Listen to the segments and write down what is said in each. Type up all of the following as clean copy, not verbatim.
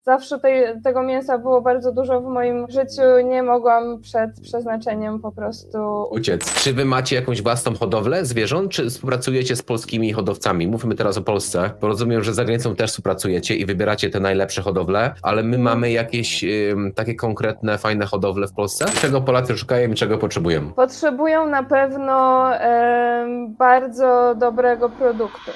zawsze tego mięsa było bardzo dużo w moim życiu, nie mogłam przed przeznaczeniem po prostu uciec. Czy wy macie jakąś własną hodowlę zwierząt, czy współpracujecie z polskimi hodowcami? Mówmy teraz o Polsce, bo rozumiem, że za granicą też współpracujecie i wybieracie te najlepsze hodowle, ale my mamy jakieś takie konkretne, fajne hodowle w Polsce? Czego Polacy szukają i czego potrzebują? Potrzebują na pewno bardzo dobrego produktu.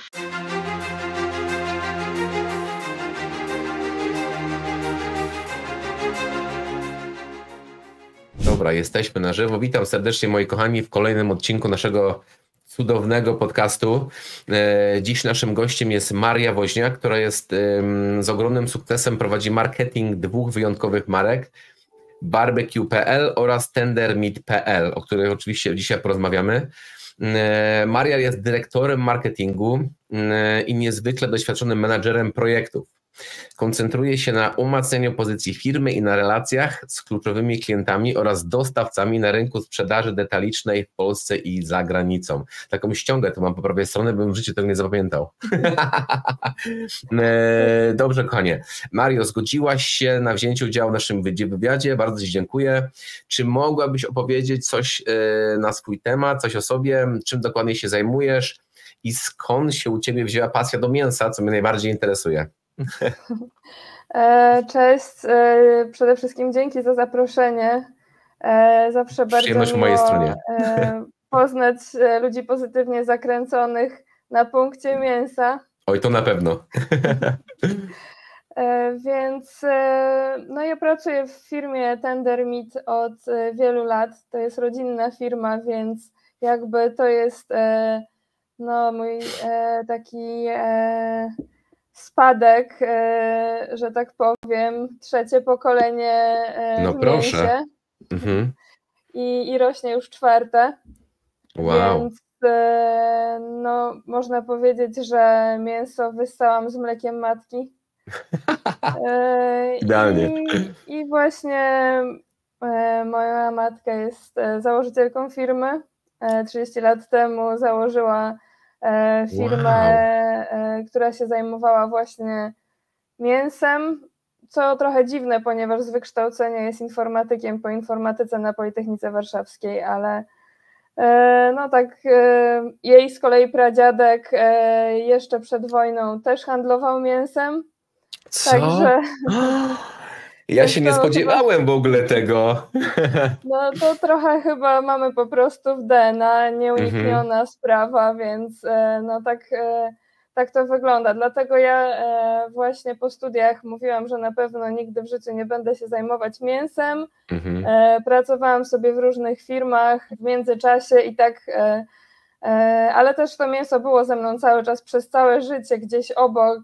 Dobra, jesteśmy na żywo. Witam serdecznie, moi kochani, w kolejnym odcinku naszego cudownego podcastu. Dziś naszym gościem jest Maria Woźniak, która jest z ogromnym sukcesem prowadzi marketing dwóch wyjątkowych marek, barbecue.pl oraz tendermeat.pl, o których oczywiście dzisiaj porozmawiamy. Maria jest dyrektorem marketingu i niezwykle doświadczonym menadżerem projektów. Koncentruje się na umacnianiu pozycji firmy i na relacjach z kluczowymi klientami oraz dostawcami na rynku sprzedaży detalicznej w Polsce i za granicą. Taką ściągę tu mam po prawej stronie, bym w życiu tego nie zapamiętał. Dobrze, kochanie. Mario, zgodziłaś się na wzięcie udziału w naszym wywiadzie. Bardzo Ci dziękuję. Czy mogłabyś opowiedzieć coś na swój temat, coś o sobie, czym dokładnie się zajmujesz i skąd się u Ciebie wzięła pasja do mięsa, co mnie najbardziej interesuje? Cześć, przede wszystkim dzięki za zaproszenie. Zawsze bardzo po mojej stronie. Poznać ludzi pozytywnie zakręconych na punkcie mięsa. Oj, to na pewno. Więc no ja pracuję w firmie Tender Meat od wielu lat. To jest rodzinna firma, więc jakby to jest no, mój taki spadek, że tak powiem, trzecie pokolenie no w proszę. mięsie. Mhm. I rośnie już czwarte. Wow. Więc no, można powiedzieć, że mięso wyssałam z mlekiem matki. Idealnie. I właśnie moja matka jest założycielką firmy. 30 lat temu założyła firmę, która się zajmowała właśnie mięsem, co trochę dziwne, ponieważ z wykształcenia jest informatykiem po informatyce na Politechnice Warszawskiej, ale no tak, jej z kolei pradziadek jeszcze przed wojną też handlował mięsem. Co? Także ja się nie spodziewałem w ogóle tego. No to trochę chyba mamy po prostu w DNA nieunikniona sprawa, więc no tak to wygląda. Dlatego ja właśnie po studiach mówiłam, że na pewno nigdy w życiu nie będę się zajmować mięsem. Pracowałam sobie w różnych firmach w międzyczasie i tak, ale też to mięso było ze mną cały czas przez całe życie, gdzieś obok,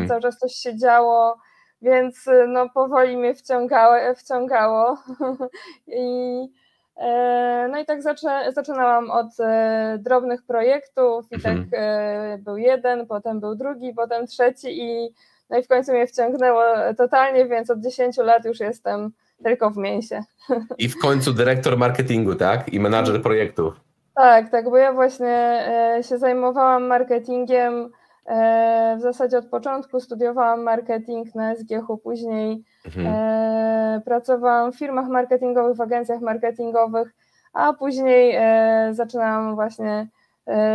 cały czas coś się działo. Więc no, powoli mnie wciągało. No i tak zaczynałam od drobnych projektów i tak był jeden, potem był drugi, potem trzeci no i w końcu mnie wciągnęło totalnie, więc od 10 lat już jestem tylko w mięsie. I w końcu dyrektor marketingu, tak? I menadżer projektów. Tak, bo ja właśnie się zajmowałam marketingiem. W zasadzie od początku studiowałam marketing na SGH-u, później pracowałam w firmach marketingowych, w agencjach marketingowych, a później zaczynałam właśnie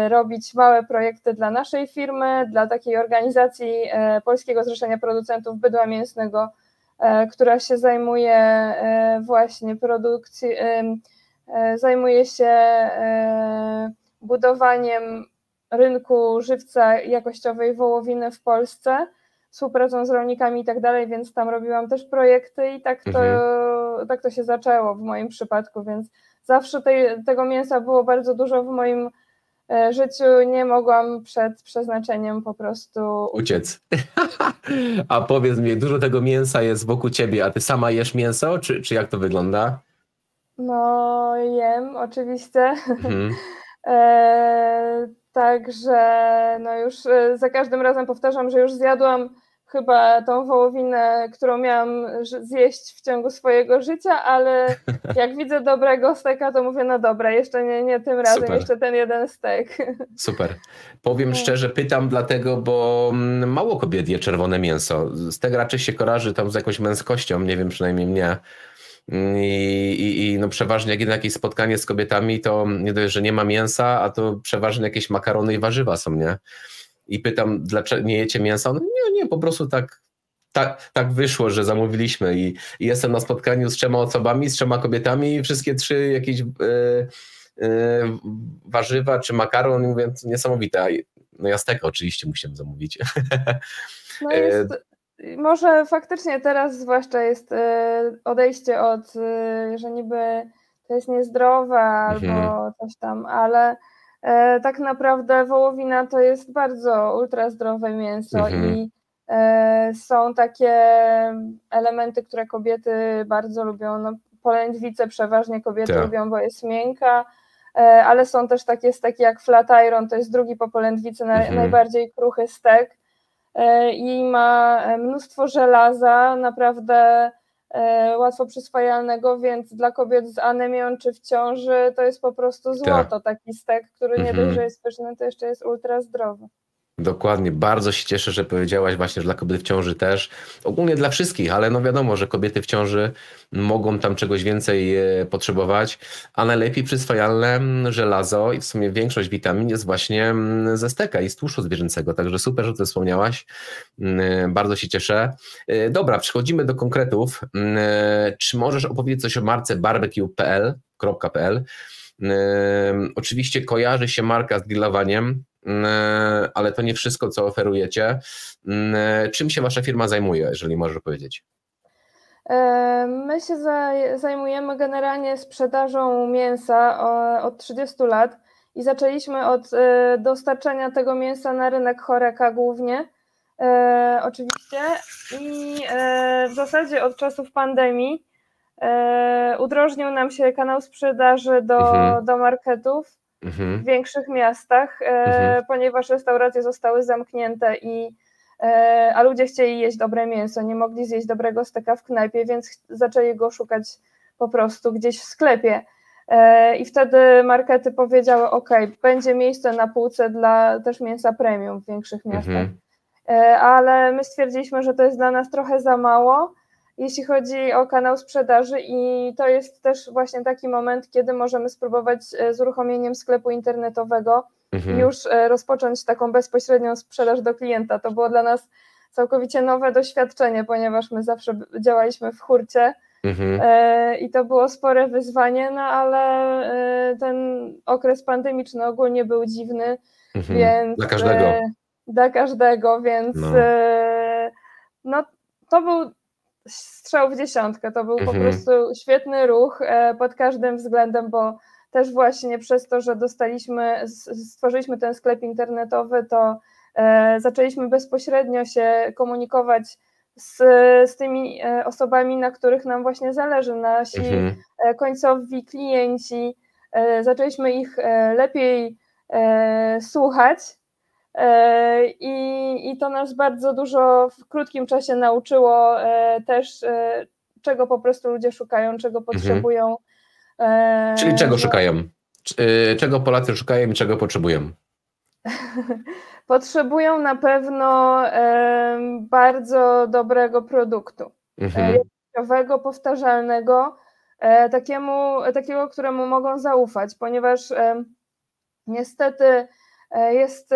robić małe projekty dla naszej firmy, dla takiej organizacji Polskiego Zrzeszenia Producentów Bydła Mięsnego, która się zajmuje właśnie zajmuje się budowaniem rynku żywca jakościowej wołowiny w Polsce, współpracą z rolnikami i tak dalej, więc tam robiłam też projekty i tak to się zaczęło w moim przypadku, więc zawsze tego mięsa było bardzo dużo w moim życiu, nie mogłam przed przeznaczeniem po prostu uciec. A powiedz mi, dużo tego mięsa jest wokół ciebie, a ty sama jesz mięso, czy jak to wygląda? No jem, oczywiście. Także no już za każdym razem powtarzam, że już zjadłam chyba tą wołowinę, którą miałam zjeść w ciągu swojego życia, ale jak widzę dobrego steka, to mówię, no dobra, jeszcze nie tym razem, Super. jeszcze ten jeden stek. Super. Powiem szczerze, pytam dlatego, bo mało kobiet je czerwone mięso. Stek raczej się kojarzy tam z jakąś męskością, nie wiem, przynajmniej mnie. I no przeważnie jak jakieś spotkanie z kobietami, to nie dość, że nie ma mięsa, a to przeważnie jakieś makarony i warzywa są, nie? I pytam, dlaczego nie jecie mięsa? No nie, po prostu tak wyszło, że zamówiliśmy i jestem na spotkaniu z 3 osobami, z 3 kobietami i wszystkie 3 jakieś warzywa czy makaron i mówię, niesamowite. No ja steka oczywiście musiałem zamówić. No jest, może faktycznie teraz zwłaszcza jest odejście od, że niby to jest niezdrowe albo coś tam, ale tak naprawdę wołowina to jest bardzo ultrazdrowe mięso i są takie elementy, które kobiety bardzo lubią. No, polędwicę przeważnie kobiety lubią, bo jest miękka, ale są też takie steki jak flat iron, to jest drugi po polędwicy najbardziej kruchy stek i ma mnóstwo żelaza, naprawdę łatwo przyswajalnego, więc dla kobiet z anemią czy w ciąży to jest po prostu złoto, taki stek, który nie dość, że jest pyszny, to jeszcze jest ultra zdrowy. Dokładnie, bardzo się cieszę, że powiedziałaś właśnie, że dla kobiet w ciąży też, ogólnie dla wszystkich, ale no wiadomo, że kobiety w ciąży mogą tam czegoś więcej potrzebować, a najlepiej przyswajalne żelazo i w sumie większość witamin jest właśnie ze steka i z tłuszczu zwierzęcego, także super, że to wspomniałaś, bardzo się cieszę. Dobra, przechodzimy do konkretów. Czy możesz opowiedzieć coś o marce barbecue.pl? Oczywiście kojarzy się marka z grillowaniem, ale to nie wszystko, co oferujecie. Czym się wasza firma zajmuje, jeżeli możesz powiedzieć? My się zajmujemy generalnie sprzedażą mięsa od 30 lat i zaczęliśmy od dostarczania tego mięsa na rynek Horeca głównie, oczywiście, i w zasadzie od czasów pandemii udrożnił nam się kanał sprzedaży do marketów w większych miastach, ponieważ restauracje zostały zamknięte a ludzie chcieli jeść dobre mięso, nie mogli zjeść dobrego steka w knajpie, więc zaczęli go szukać po prostu gdzieś w sklepie. I wtedy markety powiedziały, ok, będzie miejsce na półce dla też mięsa premium w większych miastach. Ale my stwierdziliśmy, że to jest dla nas trochę za mało, jeśli chodzi o kanał sprzedaży, i to jest też właśnie taki moment, kiedy możemy spróbować z uruchomieniem sklepu internetowego i już rozpocząć taką bezpośrednią sprzedaż do klienta. To było dla nas całkowicie nowe doświadczenie, ponieważ my zawsze działaliśmy w hurcie i to było spore wyzwanie, no ale ten okres pandemiczny ogólnie był dziwny, więc dla każdego, więc no to był strzał w dziesiątkę, to był po prostu świetny ruch pod każdym względem, bo też właśnie przez to, że stworzyliśmy ten sklep internetowy, to zaczęliśmy bezpośrednio się komunikować z tymi osobami, na których nam właśnie zależy, nasi końcowi klienci, zaczęliśmy ich lepiej słuchać. I to nas bardzo dużo w krótkim czasie nauczyło też, czego po prostu ludzie szukają, czego potrzebują. Czyli czego szukają? Czego Polacy szukają i czego potrzebują? Potrzebują na pewno bardzo dobrego produktu, jakościowego, powtarzalnego, takiego, któremu mogą zaufać, ponieważ niestety jest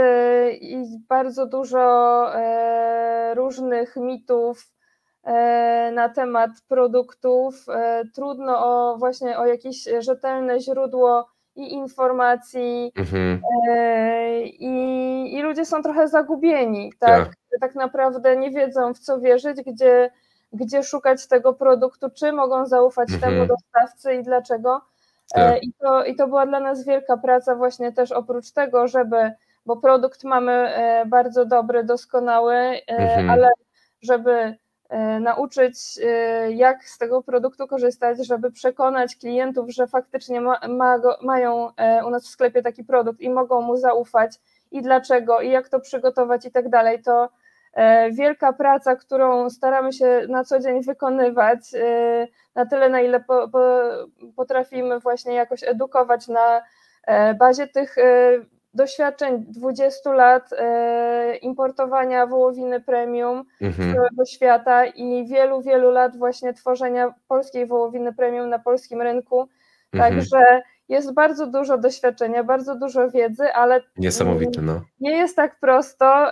bardzo dużo różnych mitów na temat produktów. Trudno właśnie o jakieś rzetelne źródło i informacji i ludzie są trochę zagubieni. Tak naprawdę nie wiedzą, w co wierzyć, gdzie szukać tego produktu, czy mogą zaufać temu dostawcy i dlaczego. I to była dla nas wielka praca właśnie też oprócz tego, bo produkt mamy bardzo dobry, doskonały, ale żeby nauczyć, jak z tego produktu korzystać, żeby przekonać klientów, że faktycznie mają u nas w sklepie taki produkt i mogą mu zaufać i dlaczego, i jak to przygotować i tak dalej, to wielka praca, którą staramy się na co dzień wykonywać, na tyle, na ile potrafimy właśnie jakoś edukować na bazie tych doświadczeń 20 lat importowania wołowiny premium z całego świata i wielu, wielu lat właśnie tworzenia polskiej wołowiny premium na polskim rynku. Także jest bardzo dużo doświadczenia, bardzo dużo wiedzy, ale niesamowite, no. Nie jest tak prosto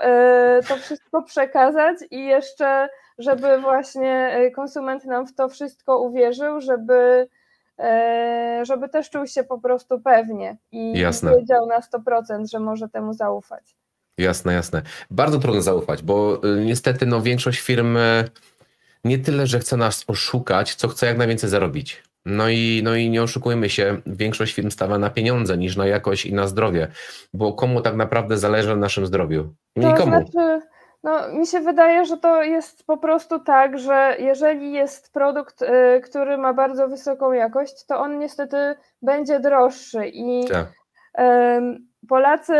to wszystko przekazać i jeszcze, żeby właśnie konsument nam w to wszystko uwierzył, żeby też czuł się po prostu pewnie i wiedział na 100%, że może temu zaufać. Jasne. Bardzo trudno zaufać, bo niestety większość firm nie tyle, że chce nas oszukać, co chce jak najwięcej zarobić. No i nie oszukujmy się, większość firm stawia na pieniądze niż na jakość i na zdrowie, bo komu tak naprawdę zależy na naszym zdrowiu? Nikomu. To znaczy, mi się wydaje, że to jest po prostu tak, że jeżeli jest produkt, który ma bardzo wysoką jakość, to on niestety będzie droższy i tak. Polacy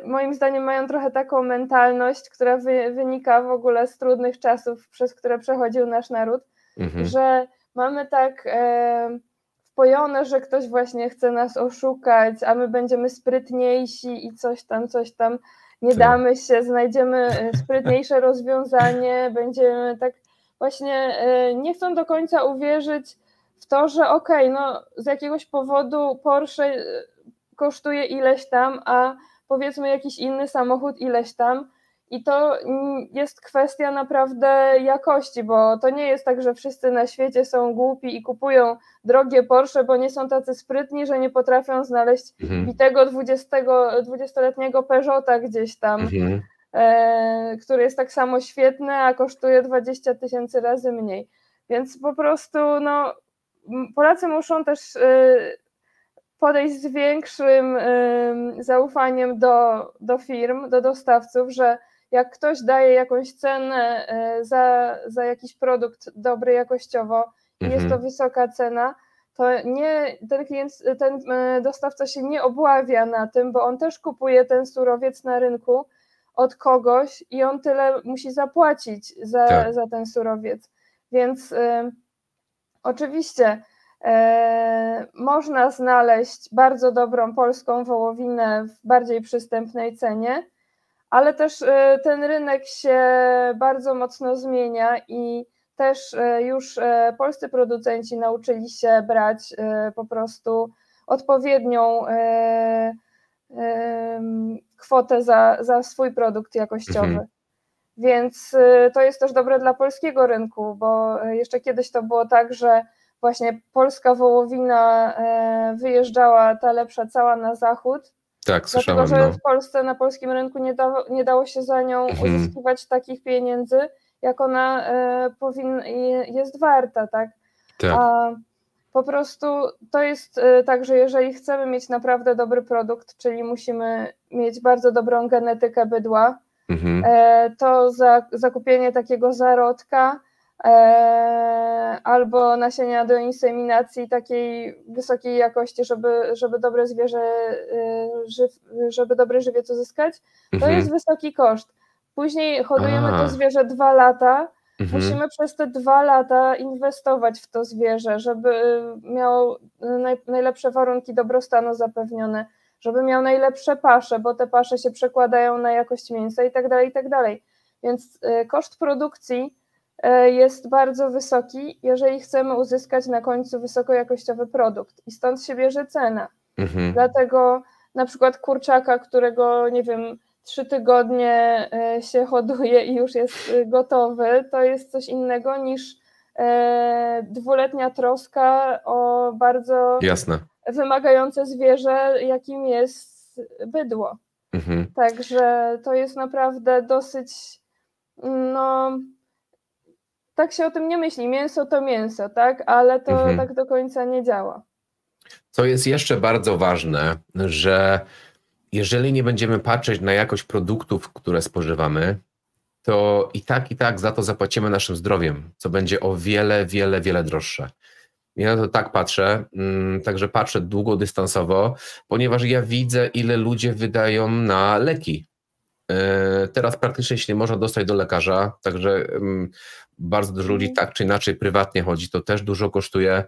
moim zdaniem mają trochę taką mentalność, która wynika w ogóle z trudnych czasów, przez które przechodził nasz naród, że mamy tak wpojone, że ktoś właśnie chce nas oszukać, a my będziemy sprytniejsi i coś tam, nie damy się, znajdziemy sprytniejsze rozwiązanie, będziemy tak właśnie, nie chcą do końca uwierzyć w to, że z jakiegoś powodu Porsche kosztuje ileś tam, a powiedzmy jakiś inny samochód ileś tam. I to jest kwestia naprawdę jakości, bo to nie jest tak, że wszyscy na świecie są głupi i kupują drogie Porsche, bo nie są tacy sprytni, że nie potrafią znaleźć bitego 20-letniego Peugeota gdzieś tam, który jest tak samo świetny, a kosztuje 20 000 razy mniej. Więc po prostu Polacy muszą też podejść z większym zaufaniem do firm, do dostawców, że jak ktoś daje jakąś cenę za jakiś produkt dobry jakościowo i jest to wysoka cena, to ten dostawca się nie obławia na tym, bo on też kupuje ten surowiec na rynku od kogoś i on tyle musi zapłacić za ten surowiec. Więc oczywiście można znaleźć bardzo dobrą polską wołowinę w bardziej przystępnej cenie, ale też ten rynek się bardzo mocno zmienia i też już polscy producenci nauczyli się brać po prostu odpowiednią kwotę za swój produkt jakościowy. Więc to jest też dobre dla polskiego rynku, bo jeszcze kiedyś to było tak, że właśnie polska wołowina wyjeżdżała, ta lepsza, cała na zachód. Tak, słyszałem. Dlatego, że w Polsce na polskim rynku nie dało się za nią uzyskiwać takich pieniędzy, jak ona jest warta, tak? A po prostu to jest tak, że jeżeli chcemy mieć naprawdę dobry produkt, czyli musimy mieć bardzo dobrą genetykę bydła, to zakupienie takiego zarodka albo nasienia do inseminacji takiej wysokiej jakości, żeby dobre zwierzę, żeby dobry żywiec uzyskać, to jest wysoki koszt. Później hodujemy to zwierzę 2 lata, musimy przez te 2 lata inwestować w to zwierzę, żeby miało najlepsze warunki dobrostanu zapewnione, żeby miał najlepsze pasze, bo te pasze się przekładają na jakość mięsa i tak dalej. Więc koszt produkcji jest bardzo wysoki, jeżeli chcemy uzyskać na końcu wysokojakościowy produkt i stąd się bierze cena. Dlatego na przykład kurczaka, którego 3 tygodnie się hoduje i już jest gotowy, to jest coś innego niż 2-letnia troska o bardzo wymagające zwierzę, jakim jest bydło. Także to jest naprawdę dosyć, tak się o tym nie myśli, mięso to mięso, tak? Ale to tak do końca nie działa. Co jest jeszcze bardzo ważne, że jeżeli nie będziemy patrzeć na jakość produktów, które spożywamy, to i tak za to zapłacimy naszym zdrowiem, co będzie o wiele droższe. Ja na to tak patrzę, także patrzę długodystansowo, ponieważ ja widzę, ile ludzie wydają na leki. Teraz praktycznie się nie można dostać do lekarza, także bardzo dużo ludzi tak czy inaczej prywatnie chodzi, to też dużo kosztuje.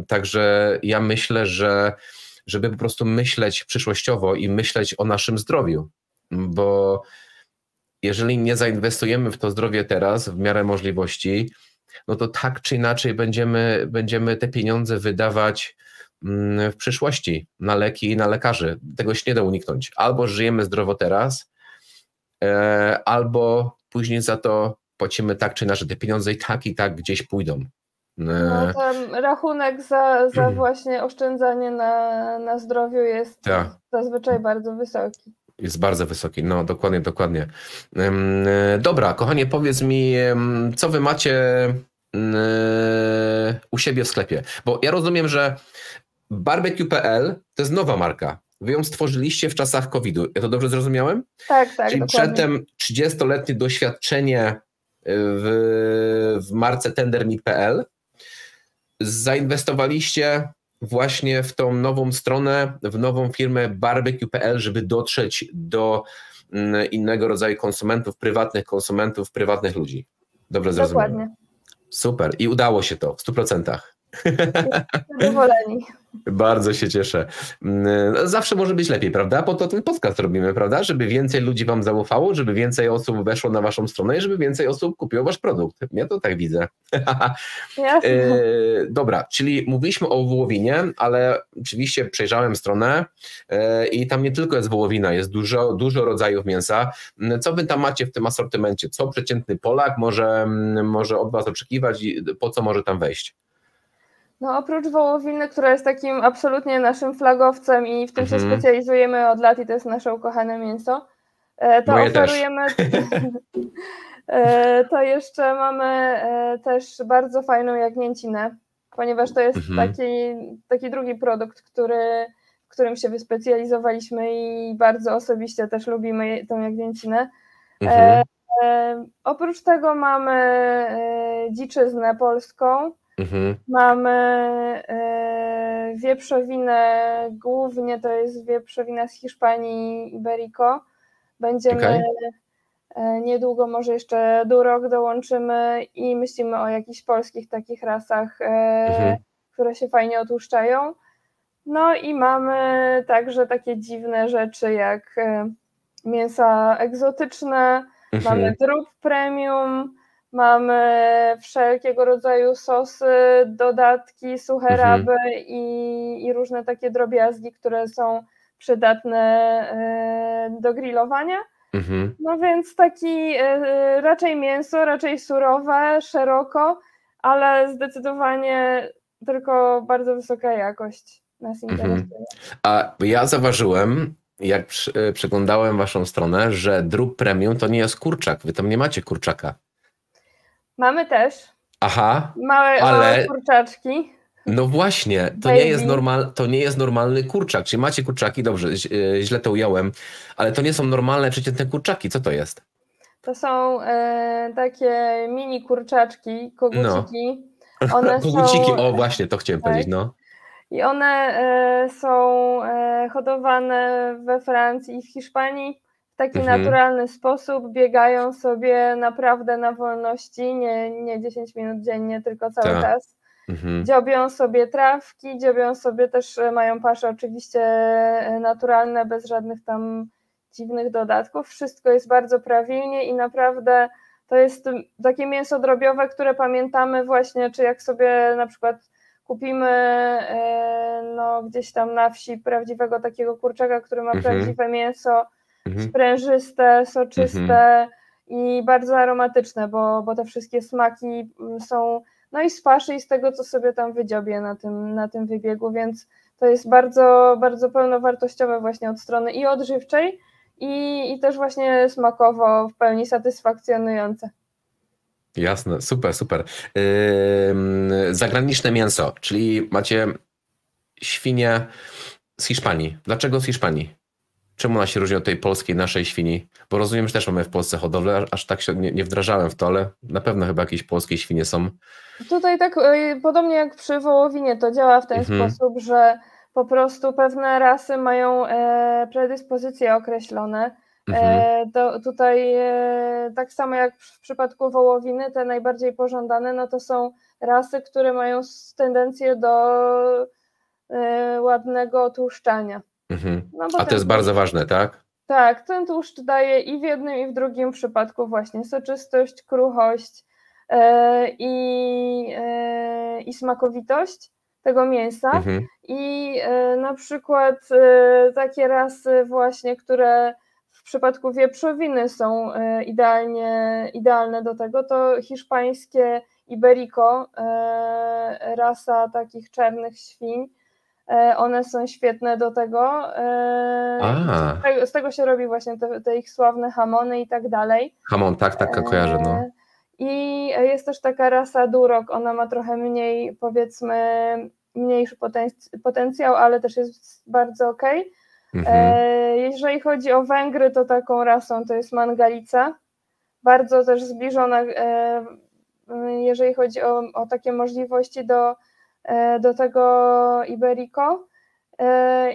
Także ja myślę, że żeby po prostu myśleć przyszłościowo i myśleć o naszym zdrowiu, bo jeżeli nie zainwestujemy w to zdrowie teraz w miarę możliwości, no to tak czy inaczej będziemy te pieniądze wydawać w przyszłości na leki i na lekarzy. Tego się nie da uniknąć. Albo żyjemy zdrowo teraz, albo później za to płacimy tak czy inaczej. Te pieniądze i tak gdzieś pójdą. No ten rachunek za właśnie oszczędzanie na zdrowiu jest zazwyczaj bardzo wysoki. Jest bardzo wysoki, no dokładnie. Dobra, kochanie, powiedz mi, co wy macie u siebie w sklepie? Bo ja rozumiem, że barbecue.pl to jest nowa marka. Wy ją stworzyliście w czasach COVID-u. Ja to dobrze zrozumiałem? Tak, Czyli dokładnie. przedtem 30-letnie doświadczenie w marce tendermeat.pl. Zainwestowaliście właśnie w tą nową stronę, w nową firmę barbecue.pl, żeby dotrzeć do innego rodzaju konsumentów, prywatnych ludzi. Dobrze zrozumiałem. Dokładnie. Super. I udało się to w 100%. Zadowoleni. Bardzo się cieszę. Zawsze może być lepiej, prawda? Po to ten podcast robimy, prawda? Żeby więcej ludzi wam zaufało, żeby więcej osób weszło na waszą stronę i żeby więcej osób kupiło wasz produkt. Ja to tak widzę. Jasne. Dobra, czyli mówiliśmy o wołowinie, ale oczywiście przejrzałem stronę i tam nie tylko jest wołowina, jest dużo rodzajów mięsa. Co wy tam macie w tym asortymencie? Co przeciętny Polak może od was oczekiwać i po co może tam wejść? No oprócz wołowiny, która jest takim absolutnie naszym flagowcem i w tym się specjalizujemy od lat i to jest nasze ukochane mięso, to moje oferujemy to jeszcze mamy też bardzo fajną jagnięcinę, ponieważ to jest taki drugi produkt, w którym się wyspecjalizowaliśmy i bardzo osobiście też lubimy tą jagnięcinę. Oprócz tego mamy dziczyznę polską. Mamy wieprzowinę, głównie to jest wieprzowina z Hiszpanii, Iberico. Będziemy niedługo, może jeszcze Duroc dołączymy i myślimy o jakichś polskich takich rasach, które się fajnie otłuszczają. No i mamy także takie dziwne rzeczy jak mięsa egzotyczne, mamy drób premium, mamy wszelkiego rodzaju sosy, dodatki, suche raby i różne takie drobiazgi, które są przydatne do grillowania. No więc taki raczej mięso, raczej surowe, szeroko, ale zdecydowanie tylko bardzo wysoka jakość nas interesuje. A ja zauważyłem, jak przeglądałem waszą stronę, że drób premium to nie jest kurczak. Wy tam nie macie kurczaka. Mamy też. Małe kurczaczki. No właśnie, to nie jest normalny kurczak. Czyli macie kurczaki, dobrze, źle to ująłem, ale to nie są normalne, przeciętne kurczaki. Co to jest? To są takie mini kurczaczki, koguciki. One koguciki, o właśnie, to chciałem powiedzieć, no. I one są hodowane we Francji i w Hiszpanii w taki naturalny sposób, biegają sobie naprawdę na wolności, nie 10 minut dziennie, tylko cały czas. Dziobią sobie trawki, dziobią sobie też, mają pasze oczywiście naturalne, bez żadnych tam dziwnych dodatków. Wszystko jest bardzo prawilnie i naprawdę to jest takie mięso drobiowe, które pamiętamy właśnie, czy jak sobie na przykład kupimy gdzieś tam na wsi prawdziwego takiego kurczaka, który ma prawdziwe mięso, sprężyste, soczyste i bardzo aromatyczne, bo te wszystkie smaki są i z paszy i z tego, co sobie tam wydziobię na tym wybiegu, więc to jest bardzo, bardzo pełnowartościowe właśnie od strony i odżywczej i też właśnie smakowo w pełni satysfakcjonujące. Jasne, super. Zagraniczne mięso, czyli macie świnię z Hiszpanii. Dlaczego z Hiszpanii? Czemu ona się różni od tej polskiej, naszej świni? Bo rozumiem, że też mamy w Polsce hodowlę, aż tak się nie wdrażałem w to, ale na pewno chyba jakieś polskie świnie są. Tutaj tak podobnie jak przy wołowinie to działa w ten sposób, że po prostu pewne rasy mają predyspozycje określone. Tutaj tak samo jak w przypadku wołowiny, te najbardziej pożądane, no to są rasy, które mają tendencję do ładnego tłuszczania. No, a to jest bardzo ważne, tak? Tak, ten tłuszcz daje i w jednym, i w drugim przypadku właśnie soczystość, kruchość i smakowitość tego mięsa. I na przykład takie rasy właśnie, które w przypadku wieprzowiny są idealne do tego, to hiszpańskie Iberico, rasa takich czarnych świń. One są świetne do tego. Z tego się robi właśnie te ich sławne hamony i tak dalej. Hamon, tak, kojarzę. No. I jest też taka rasa Duroc, ona ma trochę mniej, powiedzmy, mniejszy potencjał, ale też jest bardzo okej. Jeżeli chodzi o Węgry, to taką rasą to jest Mangalica, bardzo też zbliżona, jeżeli chodzi o takie możliwości do tego Iberico.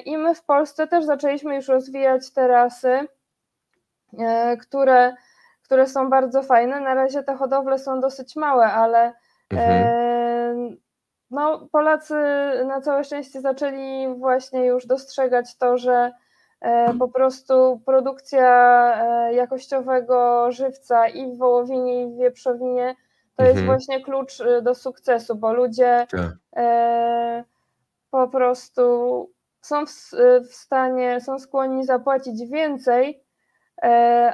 I my w Polsce też zaczęliśmy już rozwijać te rasy, które są bardzo fajne. Na razie te hodowle są dosyć małe, ale no, Polacy na całe szczęście zaczęli właśnie już dostrzegać to, że po prostu produkcja jakościowego żywca i w wołowinie, i w wieprzowinie to jest właśnie klucz do sukcesu, bo ludzie po prostu są w stanie, są skłonni zapłacić więcej,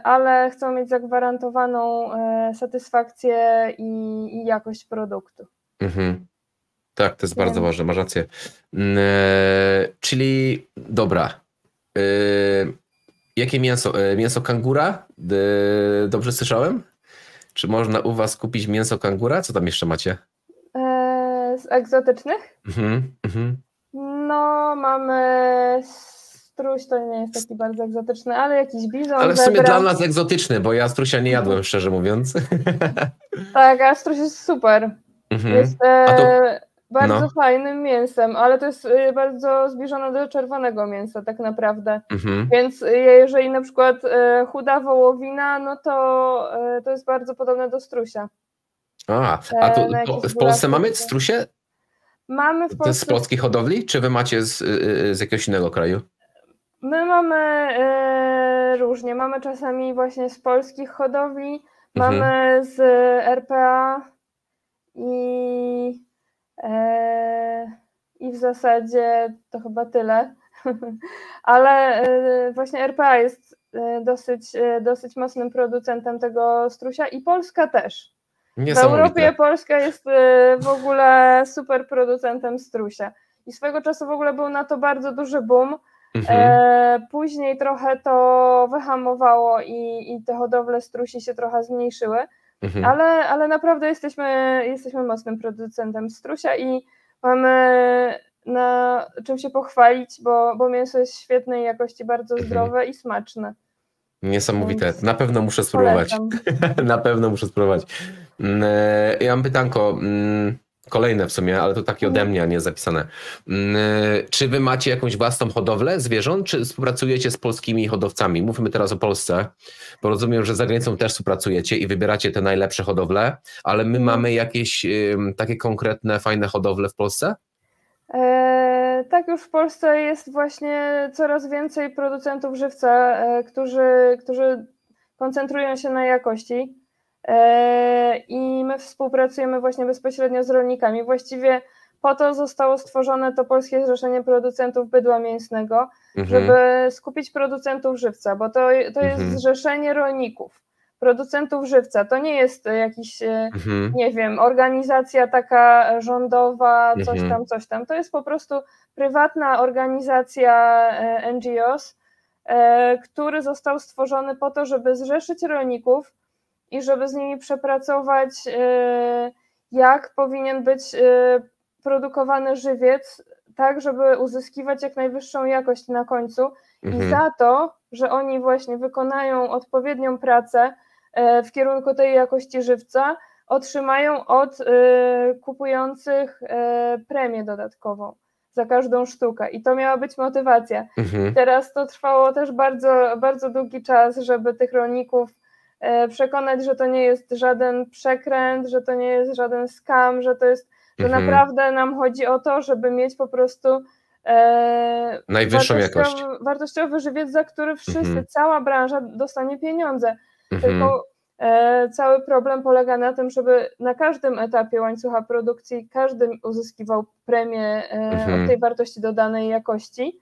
ale chcą mieć zagwarantowaną satysfakcję i jakość produktu. Tak, to jest bardzo ważne, masz rację. Czyli dobra. Jakie mięso? Mięso kangura? Dobrze słyszałem? Czy można u was kupić mięso kangura? Co tam jeszcze macie? Z egzotycznych? No, mamy struś, to nie jest taki bardzo egzotyczny, ale jakiś bizon, ale w sumie zebra. dla nas egzotyczny, bo ja strusia nie jadłem, szczerze mówiąc. Tak, a struś jest super. Jest bardzo fajnym mięsem, ale to jest bardzo zbliżone do czerwonego mięsa tak naprawdę. Więc jeżeli na przykład chuda wołowina, no to jest bardzo podobne do strusia. A to w Polsce mamy strusie? Mamy w Polsce. To jest z polskiej hodowli, czy wy macie z jakiegoś innego kraju? My mamy różnie. Mamy czasami właśnie z polskich hodowli, mamy z RPA i w zasadzie to chyba tyle. Ale właśnie RPA jest dosyć mocnym producentem tego strusia i Polska też. W Europie Polska jest w ogóle super producentem strusia. I swego czasu w ogóle był na to bardzo duży boom. Później trochę to wyhamowało i te hodowle strusi się trochę zmniejszyły, ale naprawdę jesteśmy mocnym producentem strusia i mamy na czym się pochwalić, bo mięso jest świetnej jakości, bardzo zdrowe i smaczne. Niesamowite. Więc na pewno muszę spróbować. Na pewno muszę spróbować. Ja mam pytanko, kolejne w sumie, ale to takie ode mnie, a nie zapisane. Czy wy macie jakąś własną hodowlę zwierząt, czy współpracujecie z polskimi hodowcami? Mówmy teraz o Polsce, bo rozumiem, że za granicą też współpracujecie i wybieracie te najlepsze hodowle, ale my mamy jakieś takie konkretne, fajne hodowle w Polsce? Tak, już w Polsce jest właśnie coraz więcej producentów żywca, którzy koncentrują się na jakości i my współpracujemy właśnie bezpośrednio z rolnikami. Właściwie po to zostało stworzone to Polskie Zrzeszenie Producentów Bydła Mięsnego, żeby skupić producentów żywca, bo to jest zrzeszenie rolników, producentów żywca. To nie jest jakiś, nie wiem, organizacja taka rządowa, coś tam. To jest po prostu prywatna organizacja NGOs, który został stworzony po to, żeby zrzeszyć rolników i żeby z nimi przepracować, jak powinien być produkowany żywiec, tak, żeby uzyskiwać jak najwyższą jakość na końcu. I za to, że oni właśnie wykonają odpowiednią pracę w kierunku tej jakości żywca, otrzymają od kupujących premię dodatkową. za każdą sztukę i to miała być motywacja. Teraz to trwało też bardzo, bardzo długi czas, żeby tych rolników przekonać, że to nie jest żaden przekręt, że to nie jest żaden scam, że to jest, że naprawdę nam chodzi o to, żeby mieć po prostu najwyższą jakość. Wartościowy żywiec, za który wszyscy, cała branża dostanie pieniądze. Tylko cały problem polega na tym, żeby na każdym etapie łańcucha produkcji każdy uzyskiwał premię od tej wartości dodanej jakości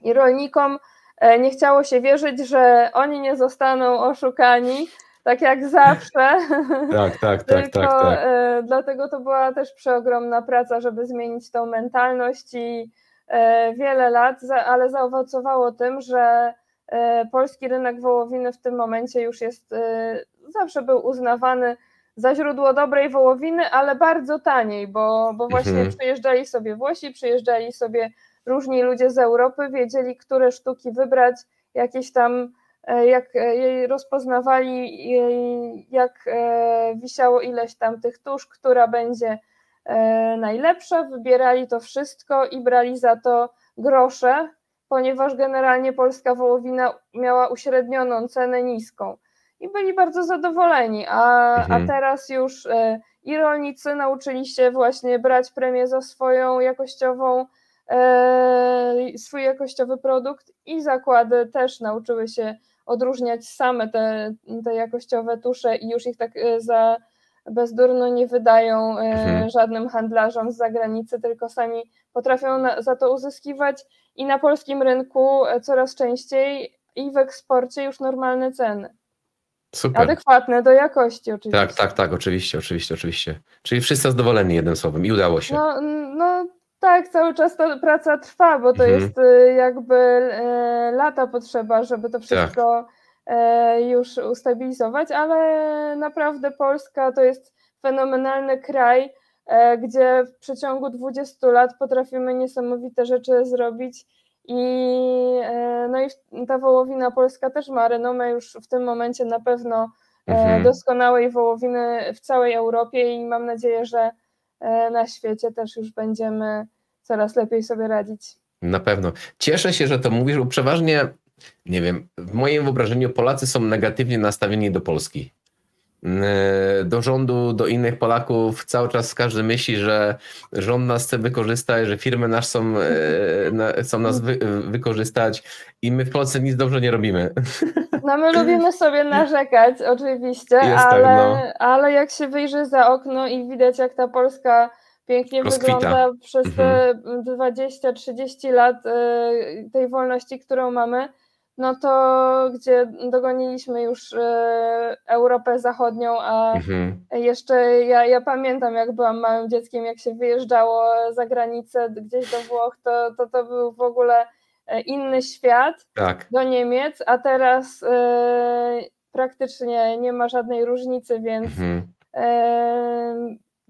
i rolnikom nie chciało się wierzyć, że oni nie zostaną oszukani, tak jak zawsze. Tak. Dlatego to była też przeogromna praca, żeby zmienić tą mentalność i wiele lat, ale zaowocowało tym, że polski rynek wołowiny w tym momencie już jest, zawsze był uznawany za źródło dobrej wołowiny, ale bardzo taniej, bo właśnie przyjeżdżali sobie Włosi, przyjeżdżali sobie różni ludzie z Europy, wiedzieli, które sztuki wybrać, jakieś tam, jak jej rozpoznawali, jak wisiało ileś tam tych tusz, która będzie najlepsza, wybierali to wszystko i brali za to grosze, ponieważ generalnie polska wołowina miała uśrednioną cenę niską i byli bardzo zadowoleni, a teraz już i rolnicy nauczyli się właśnie brać premię za swój jakościowy produkt i zakłady też nauczyły się odróżniać same te jakościowe tusze i już ich tak za bezdurno nie wydają żadnym handlarzom z zagranicy, tylko sami potrafią za to uzyskiwać i na polskim rynku coraz częściej i w eksporcie już normalne ceny. Super. Adekwatne do jakości oczywiście. Tak, oczywiście. Czyli wszyscy zadowoleni jednym słowem i udało się. No tak, cały czas ta praca trwa, bo to jest jakby lata potrzeba, żeby to wszystko już ustabilizować, ale naprawdę Polska to jest fenomenalny kraj, gdzie w przeciągu 20 lat potrafimy niesamowite rzeczy zrobić i ta wołowina polska też ma renomę już w tym momencie na pewno doskonałej wołowiny w całej Europie i mam nadzieję, że na świecie też już będziemy coraz lepiej sobie radzić. Na pewno. Cieszę się, że to mówisz, bo przeważnie, nie wiem, w moim wyobrażeniu Polacy są negatywnie nastawieni do Polski. Do rządu, do innych Polaków cały czas każdy myśli, że rząd nas chce wykorzystać, że firmy nasze chcą nas wykorzystać i my w Polsce nic dobrze nie robimy. No my lubimy sobie narzekać oczywiście, ale jak się wyjrzy za okno i widać jak ta Polska pięknie wygląda przez te 20-30 lat tej wolności, którą mamy, no to gdzie dogoniliśmy już Europę Zachodnią, a jeszcze ja pamiętam, jak byłam małym dzieckiem, jak się wyjeżdżało za granicę gdzieś do Włoch, to był w ogóle inny świat do Niemiec, a teraz praktycznie nie ma żadnej różnicy, więc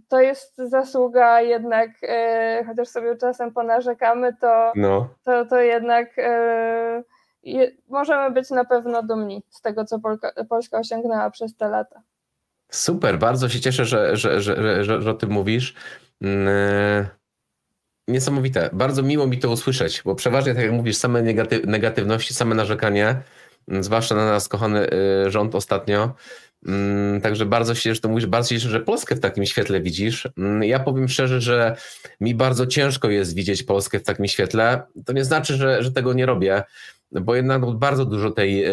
to jest zasługa jednak, chociaż sobie czasem ponarzekamy, to jednak możemy być na pewno dumni z tego, co Polska osiągnęła przez te lata. Super, bardzo się cieszę, że o tym mówisz. Niesamowite, bardzo miło mi to usłyszeć, bo przeważnie, tak jak mówisz, same negatywności, same narzekanie, zwłaszcza na nas kochany rząd ostatnio. Także bardzo się cieszę, że to mówisz, bardzo się cieszę, że Polskę w takim świetle widzisz. Ja powiem szczerze, że mi bardzo ciężko jest widzieć Polskę w takim świetle. To nie znaczy, że tego nie robię, bo jednak bardzo dużo tej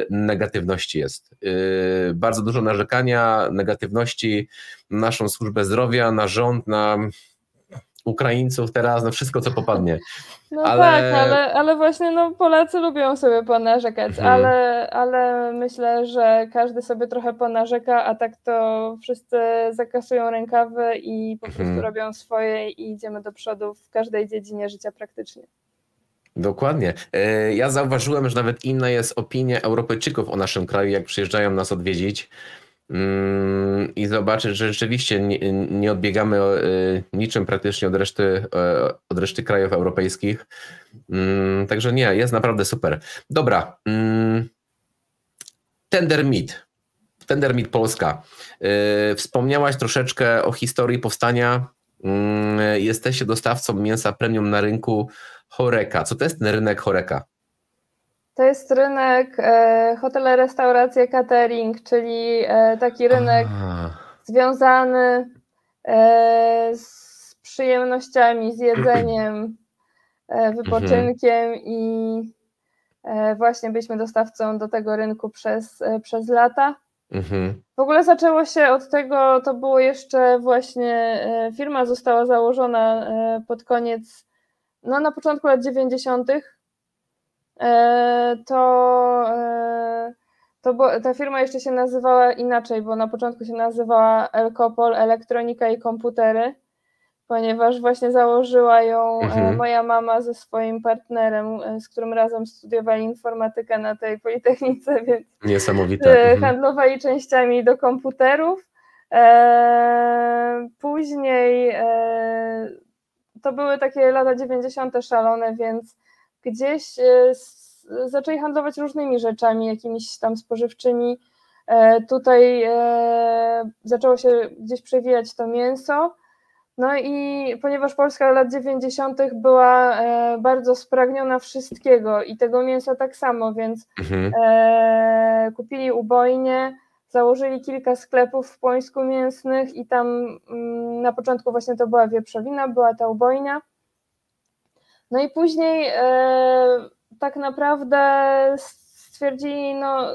negatywności jest. Bardzo dużo narzekania, negatywności na naszą służbę zdrowia, na rząd, na Ukraińców teraz, na wszystko, co popadnie. No ale właśnie Polacy lubią sobie ponarzekać, ale myślę, że każdy sobie trochę ponarzeka, a tak to wszyscy zakasują rękawy i po prostu robią swoje i idziemy do przodu w każdej dziedzinie życia praktycznie. Dokładnie. Ja zauważyłem, że nawet inna jest opinia Europejczyków o naszym kraju, jak przyjeżdżają nas odwiedzić i zobaczyć, że rzeczywiście nie odbiegamy niczym praktycznie od reszty krajów europejskich. Także nie, jest naprawdę super. Dobra. Tender Meat Polska. Wspomniałaś troszeczkę o historii powstania. Jesteście dostawcą mięsa premium na rynku Horeca. Co to jest ten rynek Horeca? To jest rynek hotele, restauracje, catering, czyli taki rynek związany z przyjemnościami, z jedzeniem, wypoczynkiem i właśnie byliśmy dostawcą do tego rynku przez lata. W ogóle zaczęło się od tego, to było jeszcze właśnie, firma została założona pod koniec, no na początku lat 90. Ta firma jeszcze się nazywała inaczej, bo na początku się nazywała Elkopol, Elektronika i Komputery, ponieważ właśnie założyła ją moja mama ze swoim partnerem, z którym razem studiowali informatykę na tej Politechnice, więc niesamowite. Handlowali częściami do komputerów. Później to były takie lata 90. szalone, więc gdzieś zaczęli handlować różnymi rzeczami, jakimiś tam spożywczymi. Tutaj zaczęło się gdzieś przewijać to mięso. No i ponieważ Polska lat 90. była bardzo spragniona wszystkiego i tego mięsa tak samo, więc kupili ubojnie, założyli kilka sklepów w Płońsku mięsnych i tam na początku właśnie to była wieprzowina, była ta ubojnia. No i później tak naprawdę stwierdzili, no,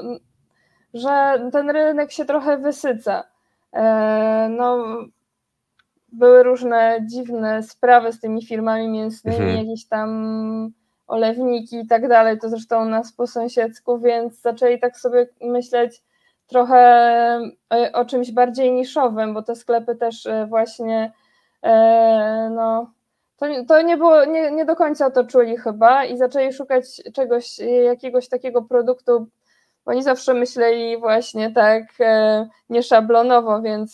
że ten rynek się trochę wysyca. No, były różne dziwne sprawy z tymi firmami mięsnymi, jakieś tam olewniki i tak dalej, to zresztą u nas po sąsiedzku, więc zaczęli tak sobie myśleć trochę o czymś bardziej niszowym, bo te sklepy też właśnie, no, to nie było, nie do końca to czuli chyba i zaczęli szukać czegoś, jakiegoś takiego produktu, bo oni zawsze myśleli właśnie tak nieszablonowo, więc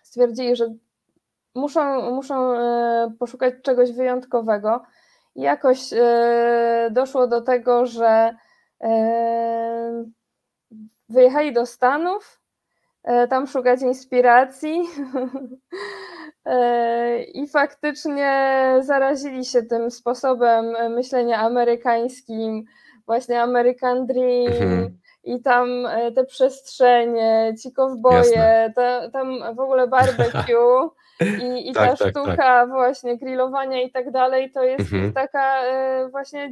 stwierdzili, że muszą poszukać czegoś wyjątkowego i jakoś doszło do tego, że wyjechali do Stanów, tam szukać inspiracji i faktycznie zarazili się tym sposobem myślenia amerykańskim, właśnie American Dream i tam te przestrzenie, ci kowboje, tam w ogóle barbecue i ta sztuka właśnie grillowania i tak dalej, to jest taka właśnie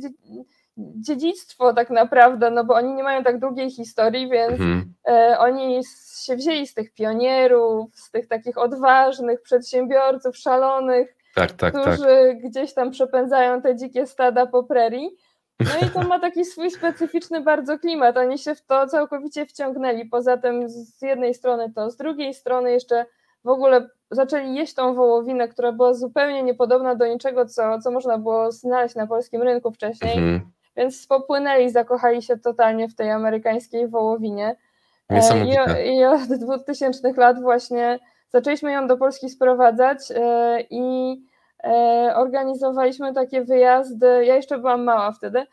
dziedzictwo tak naprawdę, no bo oni nie mają tak długiej historii, więc oni się wzięli z tych pionierów, z tych takich odważnych przedsiębiorców, szalonych, którzy gdzieś tam przepędzają te dzikie stada po prerii. No i to ma taki swój specyficzny bardzo klimat, oni się w to całkowicie wciągnęli, poza tym z jednej strony to, z drugiej strony jeszcze w ogóle zaczęli jeść tą wołowinę, która była zupełnie niepodobna do niczego, co można było znaleźć na polskim rynku wcześniej, więc popłynęli, zakochali się totalnie w tej amerykańskiej wołowinie. I od 2000 lat właśnie zaczęliśmy ją do Polski sprowadzać i organizowaliśmy takie wyjazdy, ja jeszcze byłam mała wtedy,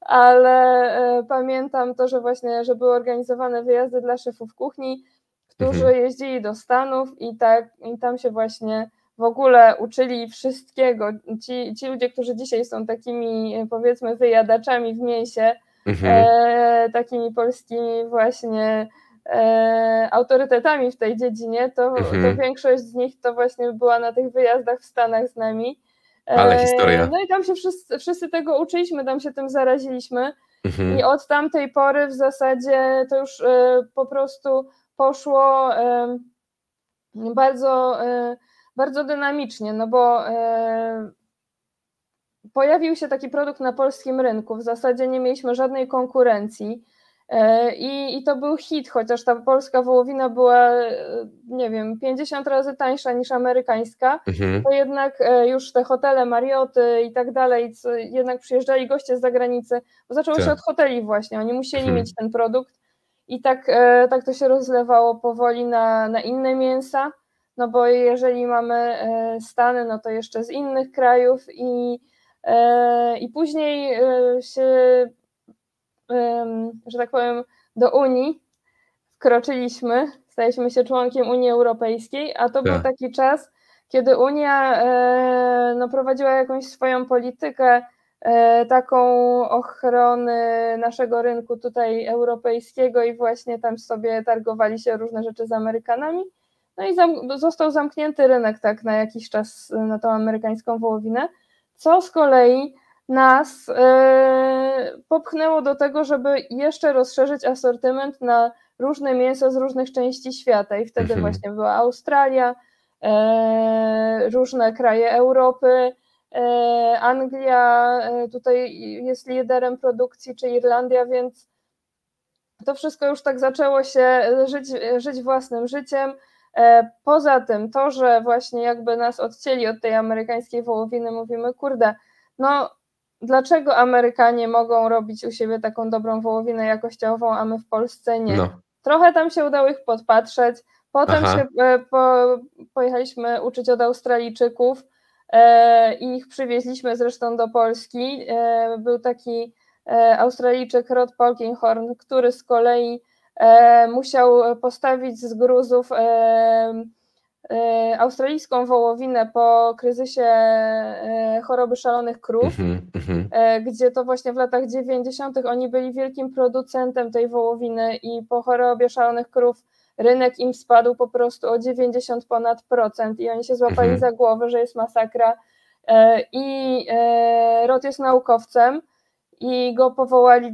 ale pamiętam to, że właśnie, że były organizowane wyjazdy dla szefów kuchni, którzy jeździli do Stanów i tam się właśnie w ogóle uczyli wszystkiego. Ci ludzie, którzy dzisiaj są takimi, powiedzmy, wyjadaczami w mięsie, takimi polskimi właśnie autorytetami w tej dziedzinie, to większość z nich to właśnie była na tych wyjazdach w Stanach z nami. Ale historia. No i tam się wszyscy tego uczyliśmy, tam się tym zaraziliśmy i od tamtej pory w zasadzie to już po prostu poszło bardzo, bardzo dynamicznie, no bo pojawił się taki produkt na polskim rynku, w zasadzie nie mieliśmy żadnej konkurencji i to był hit, chociaż ta polska wołowina była, nie wiem, 50 razy tańsza niż amerykańska, to jednak już te hotele, Marrioty i tak dalej, jednak przyjeżdżali goście z zagranicy, bo zaczęło się od hoteli właśnie, oni musieli mieć ten produkt i tak to się rozlewało powoli na inne mięsa, no bo jeżeli mamy Stany, no to jeszcze z innych krajów i później się, że tak powiem, do Unii wkroczyliśmy staliśmy się członkiem Unii Europejskiej, a to był Tak. taki czas, kiedy Unia no, prowadziła jakąś swoją politykę taką ochrony naszego rynku tutaj europejskiego i właśnie tam sobie targowali się różne rzeczy z Amerykanami. No i został zamknięty rynek tak na jakiś czas na tą amerykańską wołowinę, co z kolei nas popchnęło do tego, żeby jeszcze rozszerzyć asortyment na różne mięso z różnych części świata i wtedy właśnie była Australia, różne kraje Europy, Anglia tutaj jest liderem produkcji, czy Irlandia, więc to wszystko już tak zaczęło się żyć własnym życiem. Poza tym to, że właśnie jakby nas odcięli od tej amerykańskiej wołowiny, mówimy, kurde, no dlaczego Amerykanie mogą robić u siebie taką dobrą wołowinę jakościową, a my w Polsce nie? No. Trochę tam się udało ich podpatrzeć, potem się pojechaliśmy uczyć od Australijczyków i ich przywieźliśmy zresztą do Polski. Był taki Australijczyk Rod Polkinghorne, który z kolei musiał postawić z gruzów australijską wołowinę po kryzysie choroby szalonych krów, gdzie to właśnie w latach 90. oni byli wielkim producentem tej wołowiny i po chorobie szalonych krów rynek im spadł po prostu o 90% i oni się złapali za głowę, że jest masakra i Rod jest naukowcem i go powołali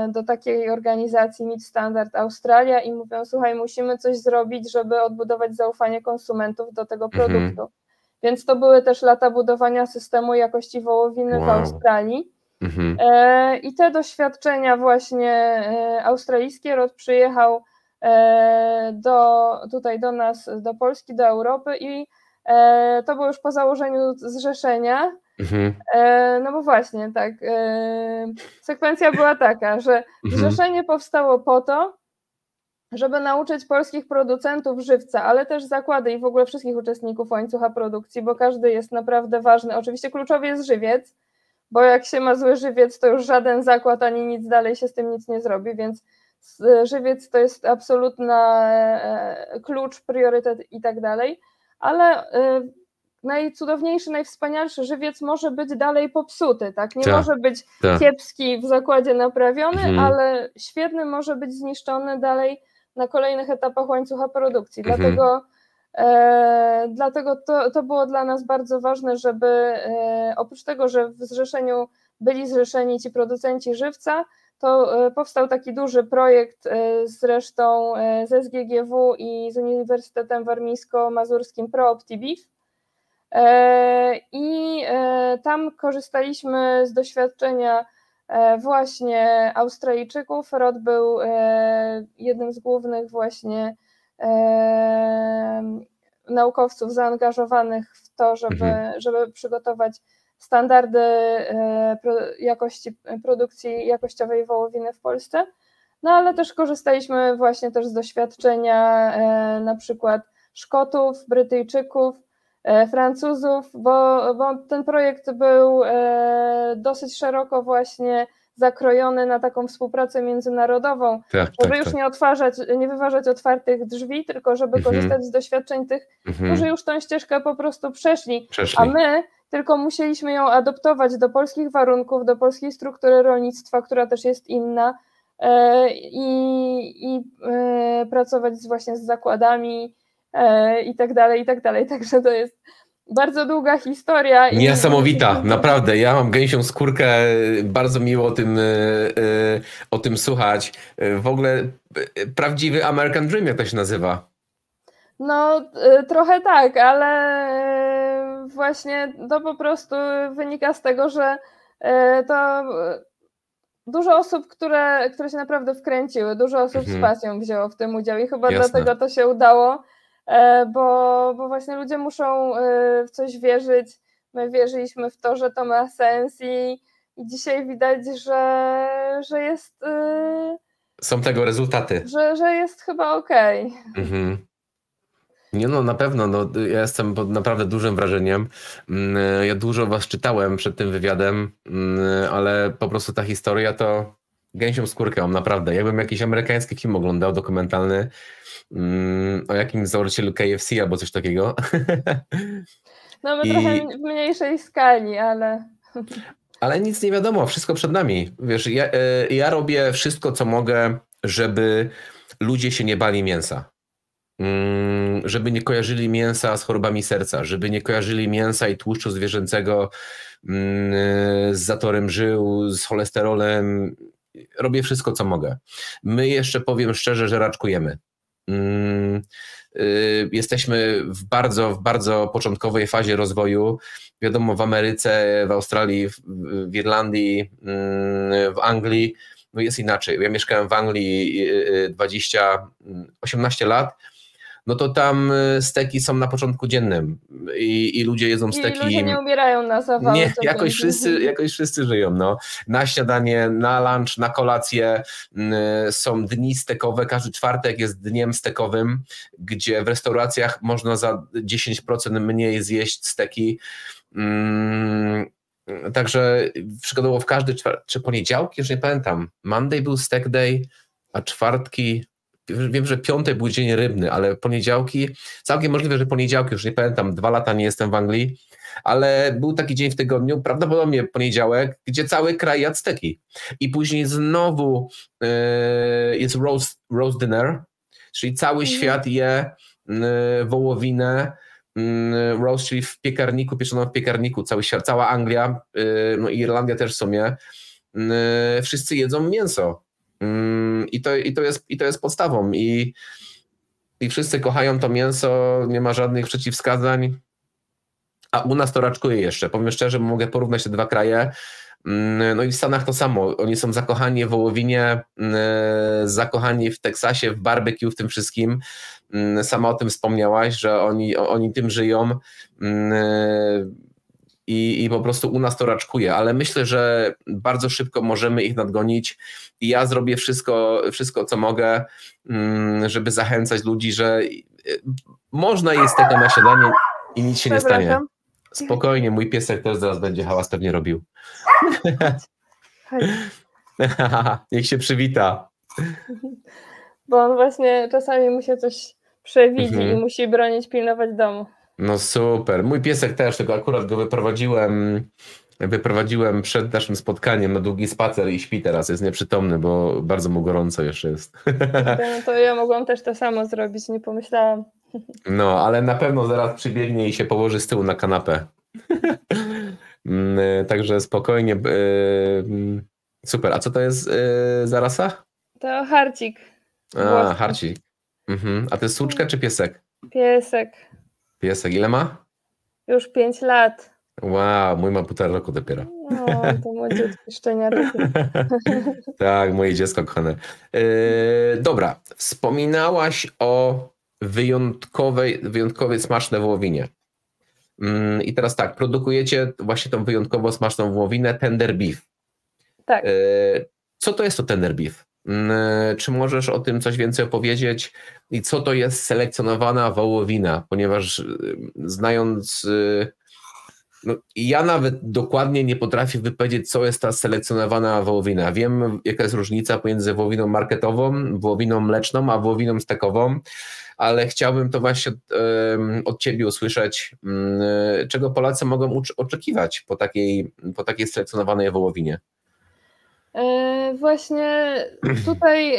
do takiej organizacji Meat Standard Australia i mówią, słuchaj, musimy coś zrobić, żeby odbudować zaufanie konsumentów do tego produktu. Więc to były też lata budowania systemu jakości wołowiny w Australii. I te doświadczenia właśnie australijskie, Rod przyjechał tutaj do nas, do Polski, do Europy i to było już po założeniu zrzeszenia. No bo właśnie tak, sekwencja była taka, że zrzeszenie powstało po to, żeby nauczyć polskich producentów żywca, ale też zakłady i w ogóle wszystkich uczestników łańcucha produkcji, bo każdy jest naprawdę ważny. Oczywiście kluczowy jest żywiec, bo jak się ma zły żywiec, to już żaden zakład ani nic dalej się z tym nic nie zrobi, więc żywiec to jest absolutny klucz, priorytet i tak dalej, ale najcudowniejszy, najwspanialszy żywiec może być dalej popsuty, tak? Nie może być kiepski w zakładzie naprawiony, ale świetny może być zniszczony dalej na kolejnych etapach łańcucha produkcji. Dlatego to było dla nas bardzo ważne, żeby oprócz tego, że w zrzeszeniu byli zrzeszeni ci producenci żywca, to powstał taki duży projekt zresztą z SGGW i z Uniwersytetem Warmińsko-Mazurskim ProOptiBeef. I tam korzystaliśmy z doświadczenia właśnie Australijczyków. Rod był jednym z głównych właśnie naukowców zaangażowanych w to, żeby przygotować standardy jakości produkcji jakościowej wołowiny w Polsce. No ale też korzystaliśmy właśnie też z doświadczenia na przykład Szkotów, Brytyjczyków, Francuzów, bo ten projekt był dosyć szeroko właśnie zakrojony na taką współpracę międzynarodową, żeby już nie wyważać otwartych drzwi, tylko żeby korzystać z doświadczeń tych, którzy już tą ścieżkę po prostu przeszli, a my tylko musieliśmy ją adoptować do polskich warunków, do polskiej struktury rolnictwa, która też jest inna i pracować właśnie z zakładami i tak dalej, także to jest bardzo długa historia. Niesamowita, naprawdę. Ja mam gęsią skórkę, bardzo miło o tym słuchać. W ogóle prawdziwy American Dream, jak to się nazywa? No trochę tak, ale właśnie to po prostu wynika z tego, że to dużo osób, które się naprawdę wkręciły, dużo osób z pasją wzięło w tym udział i chyba dlatego to się udało. Bo właśnie ludzie muszą w coś wierzyć. My wierzyliśmy w to, że to ma sens i dzisiaj widać, że jest. Są tego rezultaty. Że jest chyba okej. Nie no, na pewno. No, ja jestem pod naprawdę dużym wrażeniem. Ja dużo was czytałem przed tym wywiadem, ale po prostu ta historia to gęsią skórkę mam, naprawdę. Jakbym jakiś amerykański film oglądał, dokumentalny, o jakimś założycielu KFC albo coś takiego. No my trochę w mniejszej skali, ale... Ale nic nie wiadomo, wszystko przed nami. Wiesz, ja robię wszystko, co mogę, żeby ludzie się nie bali mięsa. Żeby nie kojarzyli mięsa z chorobami serca, żeby nie kojarzyli mięsa i tłuszczu zwierzęcego z zatorem żył, z cholesterolem. Robię wszystko, co mogę. My jeszcze, powiem szczerze, że raczkujemy. Jesteśmy w bardzo początkowej fazie rozwoju. Wiadomo, w Ameryce, w Australii, w Irlandii, w Anglii no jest inaczej. Ja mieszkałem w Anglii 18 lat, no to tam steki są na początku dziennym i ludzie jedzą steki. I ludzie nie umierają na zawały. Nie, jakoś wszyscy żyją. No. Na śniadanie, na lunch, na kolację są dni stekowe. Każdy czwartek jest dniem stekowym, gdzie w restauracjach można za 10% mniej zjeść steki. Także przykładowo w każdy czwartek, czy poniedziałki, już nie pamiętam. Monday był steak day, a czwartki... Wiem, że piątek był dzień rybny, ale poniedziałki, całkiem możliwe, że poniedziałki, już nie pamiętam, 2 lata nie jestem w Anglii, ale był taki dzień w tygodniu, prawdopodobnie poniedziałek, gdzie cały kraj jadł steki. I później znowu jest roast dinner, czyli cały świat je wołowinę, roast, czyli w piekarniku, pieczoną w piekarniku, cały świat, cała Anglia, no i Irlandia też w sumie, wszyscy jedzą mięso. I to jest podstawą i wszyscy kochają to mięso, nie ma żadnych przeciwwskazań, a u nas to raczkuje jeszcze. Powiem szczerze, mogę porównać te dwa kraje. No i w Stanach to samo. Oni są zakochani w wołowinie, zakochani w Teksasie, w barbecue, w tym wszystkim. Sama o tym wspomniałaś, że oni tym żyją. I po prostu u nas to raczkuje, ale myślę, że bardzo szybko możemy ich nadgonić i ja zrobię wszystko co mogę, żeby zachęcać ludzi, że można jeść steka na śniadanie i nic się nie stanie. Spokojnie, mój piesek też zaraz będzie hałas pewnie robił. Chodź. Niech się przywita. Bo on właśnie czasami mu się coś przewidzi i musi bronić, pilnować domu. No super. Mój piesek też, tylko akurat go wyprowadziłem przed naszym spotkaniem na długi spacer i śpi teraz, jest nieprzytomny, bo bardzo mu gorąco jeszcze jest. No to ja mogłam też to samo zrobić, nie pomyślałam. No, ale na pewno zaraz przybiegnie i się położy z tyłu na kanapę. Także spokojnie. Super. A co to jest za rasa? To harcik. A, harcik. A to jest suczka czy piesek? Piesek. Piesek. Ile ma? Już 5 lat. Wow, mój ma 1,5 roku dopiero. No, to młodziutki szczeniaczek. Tak, moje dziecko kochane. Dobra, wspominałaś o wyjątkowej smaczne wołowinie. I teraz tak, produkujecie właśnie tą wyjątkowo smaczną wołowinę tender beef. Tak. Co to jest to tender beef? Czy możesz o tym coś więcej opowiedzieć? I co to jest selekcjonowana wołowina? Ponieważ znając... No, ja nawet dokładnie nie potrafię wypowiedzieć, co jest ta selekcjonowana wołowina. Wiem, jaka jest różnica pomiędzy wołowiną marketową, wołowiną mleczną, a wołowiną stekową, ale chciałbym to właśnie od Ciebie usłyszeć, czego Polacy mogą oczekiwać po takiej selekcjonowanej wołowinie. Właśnie tutaj,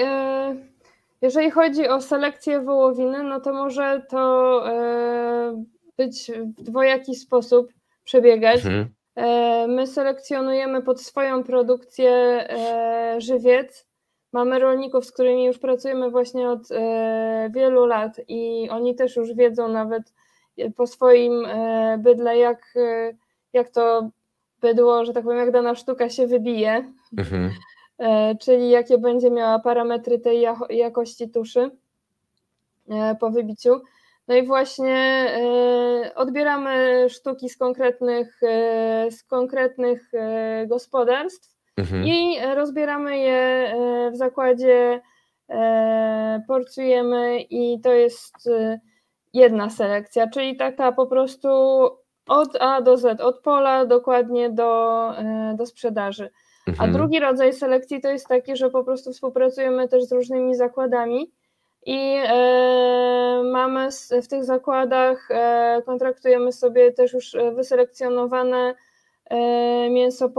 jeżeli chodzi o selekcję wołowiny, no to może to być w dwojaki sposób przebiegać. My selekcjonujemy pod swoją produkcję żywiec. Mamy rolników, z którymi już pracujemy właśnie od wielu lat i oni też już wiedzą nawet po swoim bydle, jak to bydło, że tak powiem, jak dana sztuka się wybije, czyli jakie będzie miała parametry tej jakości tuszy po wybiciu. No i właśnie odbieramy sztuki z konkretnych gospodarstw i rozbieramy je w zakładzie, porcjujemy i to jest jedna selekcja, czyli taka po prostu od A do Z, od pola dokładnie do sprzedaży. A drugi rodzaj selekcji to jest taki, że po prostu współpracujemy też z różnymi zakładami i mamy w tych zakładach, kontraktujemy sobie też już wyselekcjonowane mięso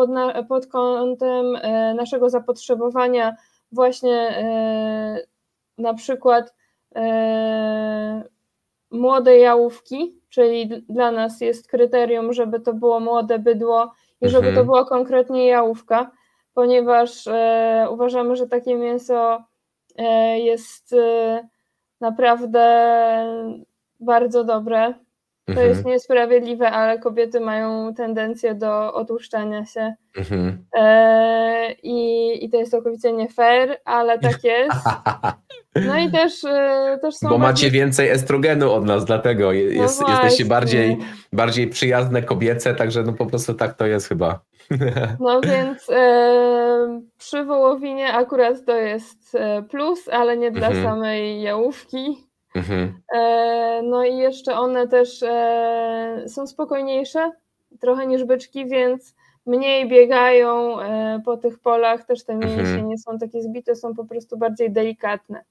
pod kątem naszego zapotrzebowania, właśnie na przykład młode jałówki, czyli dla nas jest kryterium, żeby to było młode bydło i żeby to była konkretnie jałówka, ponieważ uważamy, że takie mięso jest naprawdę bardzo dobre. To jest niesprawiedliwe, ale kobiety mają tendencję do otłuszczania się. I to jest całkowicie nie fair, ale tak jest. No i też są. Bo macie więcej estrogenu od nas, dlatego jesteście bardziej przyjazne kobiece, także no po prostu tak to jest chyba. No więc przy wołowinie akurat to jest plus, ale nie dla samej jałówki. No i jeszcze one też są spokojniejsze trochę niż byczki, więc mniej biegają po tych polach, też te mięśnie nie są takie zbite, są po prostu bardziej delikatne,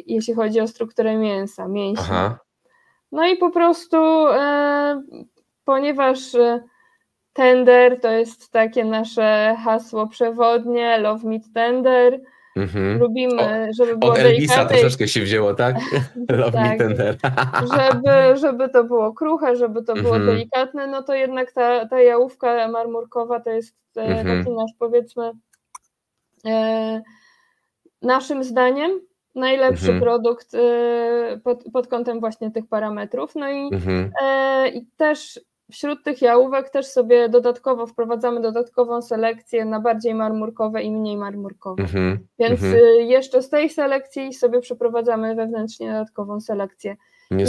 jeśli chodzi o strukturę mięsa, mięśni. No i po prostu ponieważ tender to jest takie nasze hasło przewodnie, love meat tender. Lubimy, żeby było od Elvisa delikatne. Troszeczkę się wzięło, tak? Love meat tender. Żeby to było kruche, żeby to było delikatne, no to jednak ta jałówka marmurkowa to jest taki nasz, powiedzmy, naszym zdaniem najlepszy produkt pod kątem właśnie tych parametrów. No i też wśród tych jałówek też sobie dodatkowo wprowadzamy dodatkową selekcję na bardziej marmurkowe i mniej marmurkowe. Więc jeszcze z tej selekcji sobie przeprowadzamy wewnętrznie dodatkową selekcję. I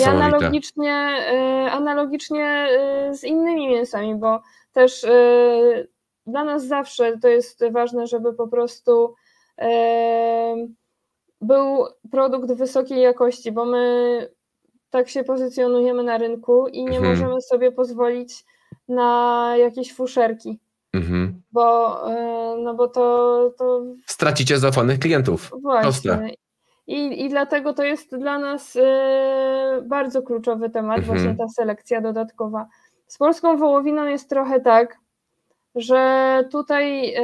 analogicznie z innymi mięsami, bo też dla nas zawsze to jest ważne, żeby po prostu był produkt wysokiej jakości, bo my tak się pozycjonujemy na rynku i nie możemy sobie pozwolić na jakieś fuszerki, bo to stracicie zaufanych klientów. Właśnie. I dlatego to jest dla nas bardzo kluczowy temat, właśnie ta selekcja dodatkowa. Z polską wołowiną jest trochę tak, że tutaj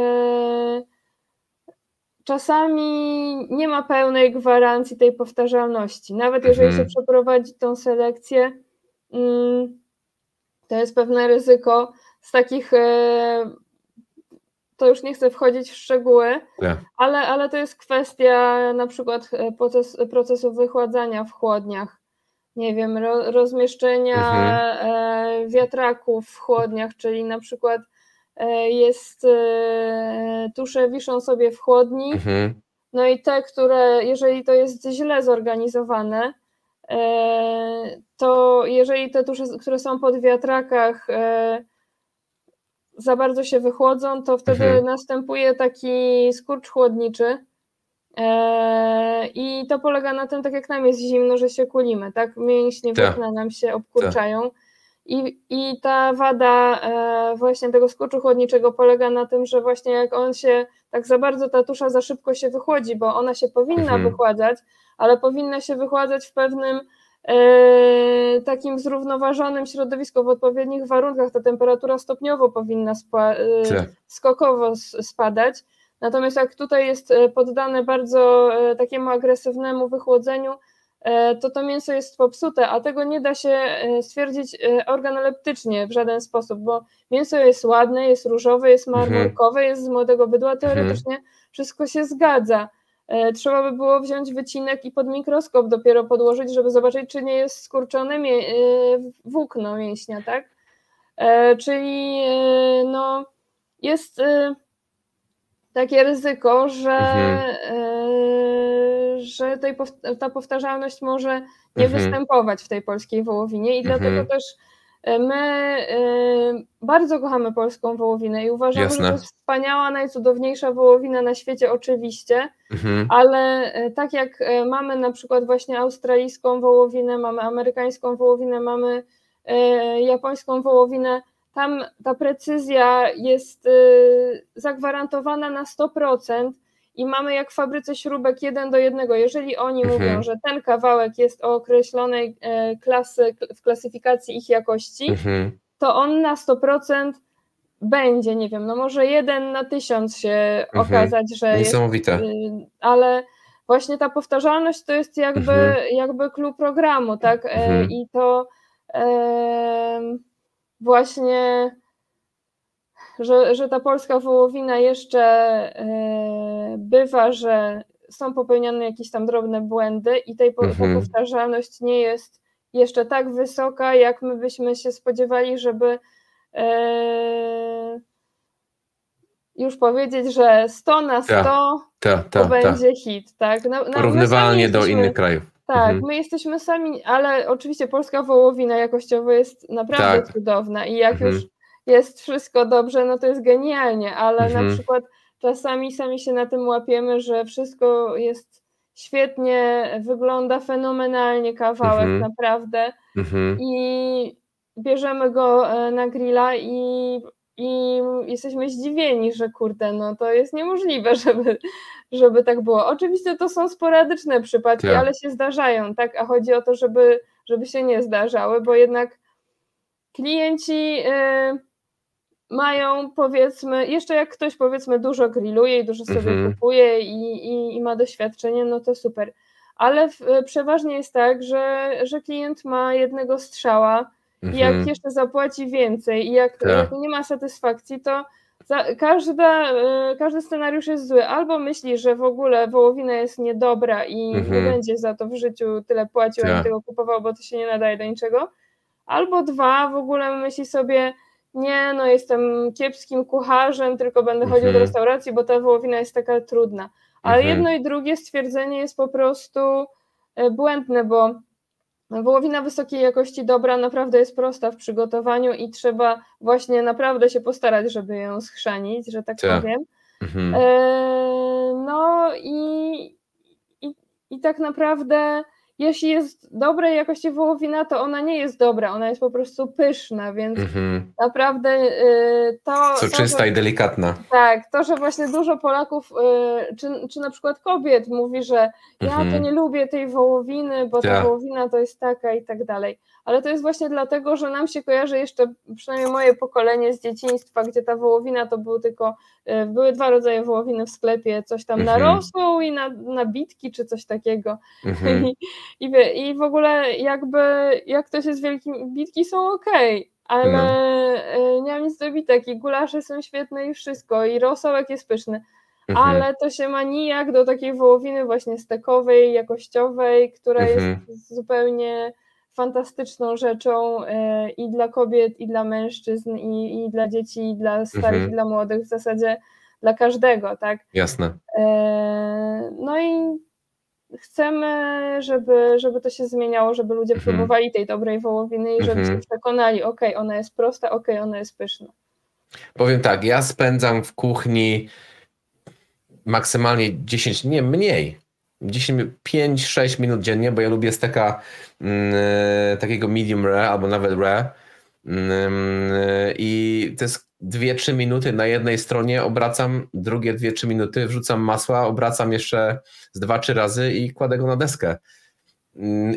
czasami nie ma pełnej gwarancji tej powtarzalności. Nawet jeżeli się przeprowadzi tą selekcję, to jest pewne ryzyko z takich, to już nie chcę wchodzić w szczegóły, ale to jest kwestia na przykład procesu wychładzania w chłodniach, nie wiem, rozmieszczenia wiatraków w chłodniach, czyli na przykład tusze wiszą sobie w chłodni, no i te, jeżeli to jest źle zorganizowane, to jeżeli te tusze, które są pod wiatrakach, za bardzo się wychłodzą, to wtedy następuje taki skurcz chłodniczy i to polega na tym, tak jak nam jest zimno, że się kulimy, tak? Mięśnie włókna nam się obkurczają. I ta wada właśnie tego skurczu chłodniczego polega na tym, że właśnie jak on się tak za bardzo, ta tusza za szybko się wychłodzi, bo ona się powinna wychładzać, ale powinna się wychładzać w pewnym takim zrównoważonym środowisku, w odpowiednich warunkach. Ta temperatura stopniowo powinna skokowo spadać. Natomiast jak tutaj jest poddane bardzo takiemu agresywnemu wychłodzeniu, to mięso jest popsute, a tego nie da się stwierdzić organoleptycznie w żaden sposób, bo mięso jest ładne, jest różowe, jest marmurkowe, jest z młodego bydła, teoretycznie wszystko się zgadza. Trzeba by było wziąć wycinek i pod mikroskop dopiero podłożyć, żeby zobaczyć, czy nie jest skurczone włókno mięśnia, tak? Czyli no, jest takie ryzyko, że ta powtarzalność może nie występować w tej polskiej wołowinie i dlatego też my bardzo kochamy polską wołowinę i uważamy, że to jest wspaniała, najcudowniejsza wołowina na świecie oczywiście, ale tak jak mamy na przykład właśnie australijską wołowinę, mamy amerykańską wołowinę, mamy japońską wołowinę, tam ta precyzja jest zagwarantowana na 100% i mamy jak w fabryce śrubek 1:1. Jeżeli oni mówią, że ten kawałek jest o określonej klasy w klasyfikacji ich jakości, to on na 100% będzie, nie wiem, no może 1 na 1000 się okazać, że niesamowite. Jest, ale właśnie ta powtarzalność to jest jakby clue programu, tak? I to właśnie, że ta polska wołowina jeszcze bywa, że są popełniane jakieś tam drobne błędy i ta powtarzalność nie jest jeszcze tak wysoka, jak my byśmy się spodziewali, żeby już powiedzieć, że 100 na 100 to będzie hit, tak? Porównywalnie do innych krajów. Tak, my jesteśmy sami, ale oczywiście polska wołowina jakościowo jest naprawdę cudowna i jak już jest wszystko dobrze, no to jest genialnie, ale na przykład czasami sami się na tym łapiemy, że wszystko jest świetnie, wygląda fenomenalnie kawałek naprawdę i bierzemy go na grilla i jesteśmy zdziwieni, że kurde, no to jest niemożliwe, żeby tak było. Oczywiście to są sporadyczne przypadki, ale się zdarzają, tak? A chodzi o to, żeby się nie zdarzały, bo jednak klienci mają, powiedzmy, jeszcze jak ktoś powiedzmy dużo grilluje i dużo sobie kupuje i ma doświadczenie, no to super. Ale przeważnie jest tak, że klient ma jednego strzała i jak jeszcze zapłaci więcej i jak nie ma satysfakcji, to każdy scenariusz jest zły. Albo myśli, że w ogóle wołowina jest niedobra i nie będzie za to w życiu tyle płacił, ani tego kupował, bo to się nie nadaje do niczego. Albo dwa, w ogóle myśli sobie, nie, no jestem kiepskim kucharzem, tylko będę chodził do restauracji, bo ta wołowina jest taka trudna. Ale jedno i drugie stwierdzenie jest po prostu błędne, bo wołowina wysokiej jakości dobra naprawdę jest prosta w przygotowaniu i trzeba właśnie naprawdę się postarać, żeby ją schrzanić, że tak powiem. No i tak naprawdę jeśli jest dobrej jakości wołowina, to ona nie jest dobra, ona jest po prostu pyszna, więc naprawdę to... Soczysta i delikatna. Tak, to, że właśnie dużo Polaków, czy na przykład kobiet mówi, że ja to nie lubię tej wołowiny, bo ta wołowina to jest taka i tak dalej. Ale to jest właśnie dlatego, że nam się kojarzy jeszcze, przynajmniej moje pokolenie z dzieciństwa, gdzie ta wołowina to były dwa rodzaje wołowiny w sklepie, coś tam na rosół i na bitki, czy coś takiego. I w ogóle jakby, jak ktoś jest wielkim, bitki są okej, ale nie mam nic do bitek i gulasze są świetne i wszystko, i rosołek jest pyszny, ale to się ma nijak do takiej wołowiny właśnie stekowej, jakościowej, która jest zupełnie fantastyczną rzeczą i dla kobiet, i dla mężczyzn, i dla dzieci, i dla starych, i dla młodych, w zasadzie dla każdego, tak? Jasne. No i chcemy, żeby to się zmieniało, żeby ludzie próbowali tej dobrej wołowiny i żeby się przekonali, okej, ona jest prosta, okej, ona jest pyszna. Powiem tak, ja spędzam w kuchni maksymalnie 10, nie mniej, 5-6 minut dziennie, bo ja lubię steka takiego medium rare albo nawet rare i to jest 2-3 minuty na jednej stronie, obracam, drugie 2-3 minuty, wrzucam masła, obracam jeszcze z 2-3 razy i kładę go na deskę.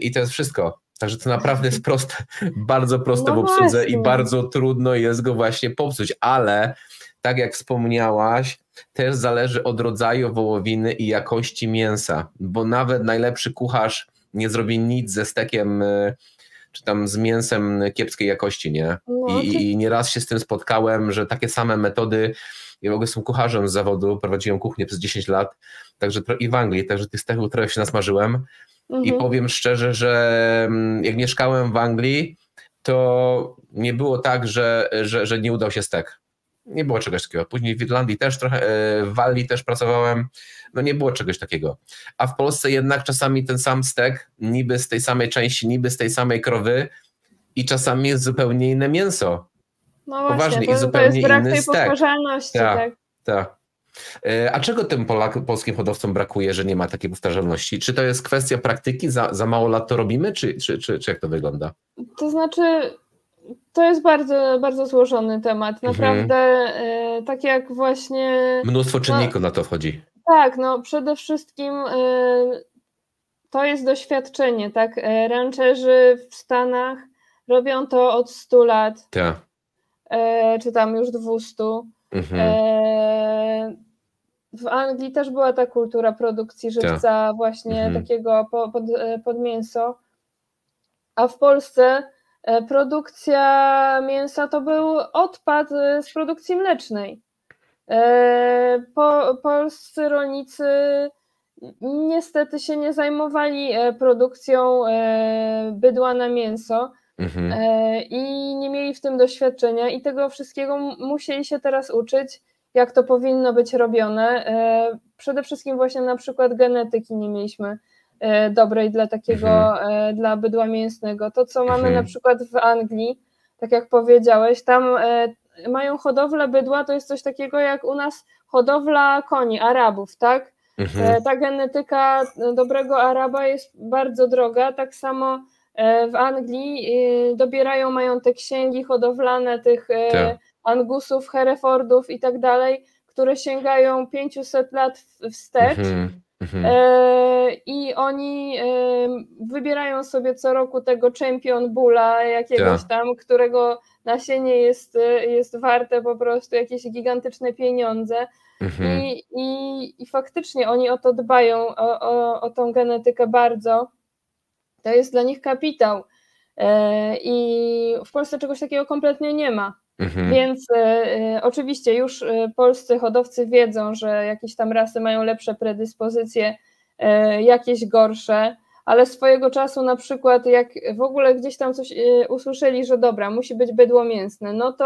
I to jest wszystko. Także to naprawdę jest proste, bardzo proste w obsłudze i bardzo trudno jest go właśnie popsuć, ale tak jak wspomniałaś, też zależy od rodzaju wołowiny i jakości mięsa, bo nawet najlepszy kucharz nie zrobi nic ze stekiem czy tam z mięsem kiepskiej jakości, nie? I nieraz się z tym spotkałem, że takie same metody, ja w ogóle jestem kucharzem z zawodu, prowadziłem kuchnię przez 10 lat, także i w Anglii, także tych steków trochę się nasmażyłem i powiem szczerze, że jak mieszkałem w Anglii, to nie było tak, że nie udał się stek. Nie było czegoś takiego. Później w Irlandii też trochę, w Walii też pracowałem, no nie było czegoś takiego. A w Polsce jednak czasami ten sam stek, niby z tej samej części, niby z tej samej krowy i czasami jest zupełnie inne mięso. No właśnie, i zupełnie to jest brak tej powtarzalności. Tak. A czego tym polskim hodowcom brakuje, że nie ma takiej powtarzalności? Czy to jest kwestia praktyki, za mało lat to robimy, czy jak to wygląda? To znaczy... To jest bardzo, bardzo złożony temat. Naprawdę, tak jak właśnie... Mnóstwo czynników na to wchodzi. Tak, no przede wszystkim to jest doświadczenie, tak? Rancherzy w Stanach robią to od 100 lat, czy tam już 200. W Anglii też była ta kultura produkcji żywca właśnie takiego pod mięso, a w Polsce produkcja mięsa to był odpad z produkcji mlecznej. Polscy rolnicy niestety się nie zajmowali produkcją bydła na mięso i nie mieli w tym doświadczenia i tego wszystkiego musieli się teraz uczyć, jak to powinno być robione. Przede wszystkim właśnie na przykład genetyki nie mieliśmy dobrej dla takiego, dla bydła mięsnego. To, co mamy na przykład w Anglii, tak jak powiedziałeś, tam mają hodowlę bydła, to jest coś takiego jak u nas hodowla koni, Arabów, tak? Ta genetyka dobrego Araba jest bardzo droga, tak samo w Anglii dobierają, mają te księgi hodowlane tych Angusów, Herefordów i tak dalej, które sięgają 500 lat wstecz. I oni wybierają sobie co roku tego Champion Bulla jakiegoś tam, którego nasienie jest warte po prostu jakieś gigantyczne pieniądze. I faktycznie oni o to dbają, o tą genetykę bardzo. To jest dla nich kapitał. I w Polsce czegoś takiego kompletnie nie ma. Więc oczywiście już polscy hodowcy wiedzą, że jakieś tam rasy mają lepsze predyspozycje, jakieś gorsze, ale swojego czasu na przykład jak w ogóle gdzieś tam coś usłyszeli, że dobra, musi być bydło mięsne, no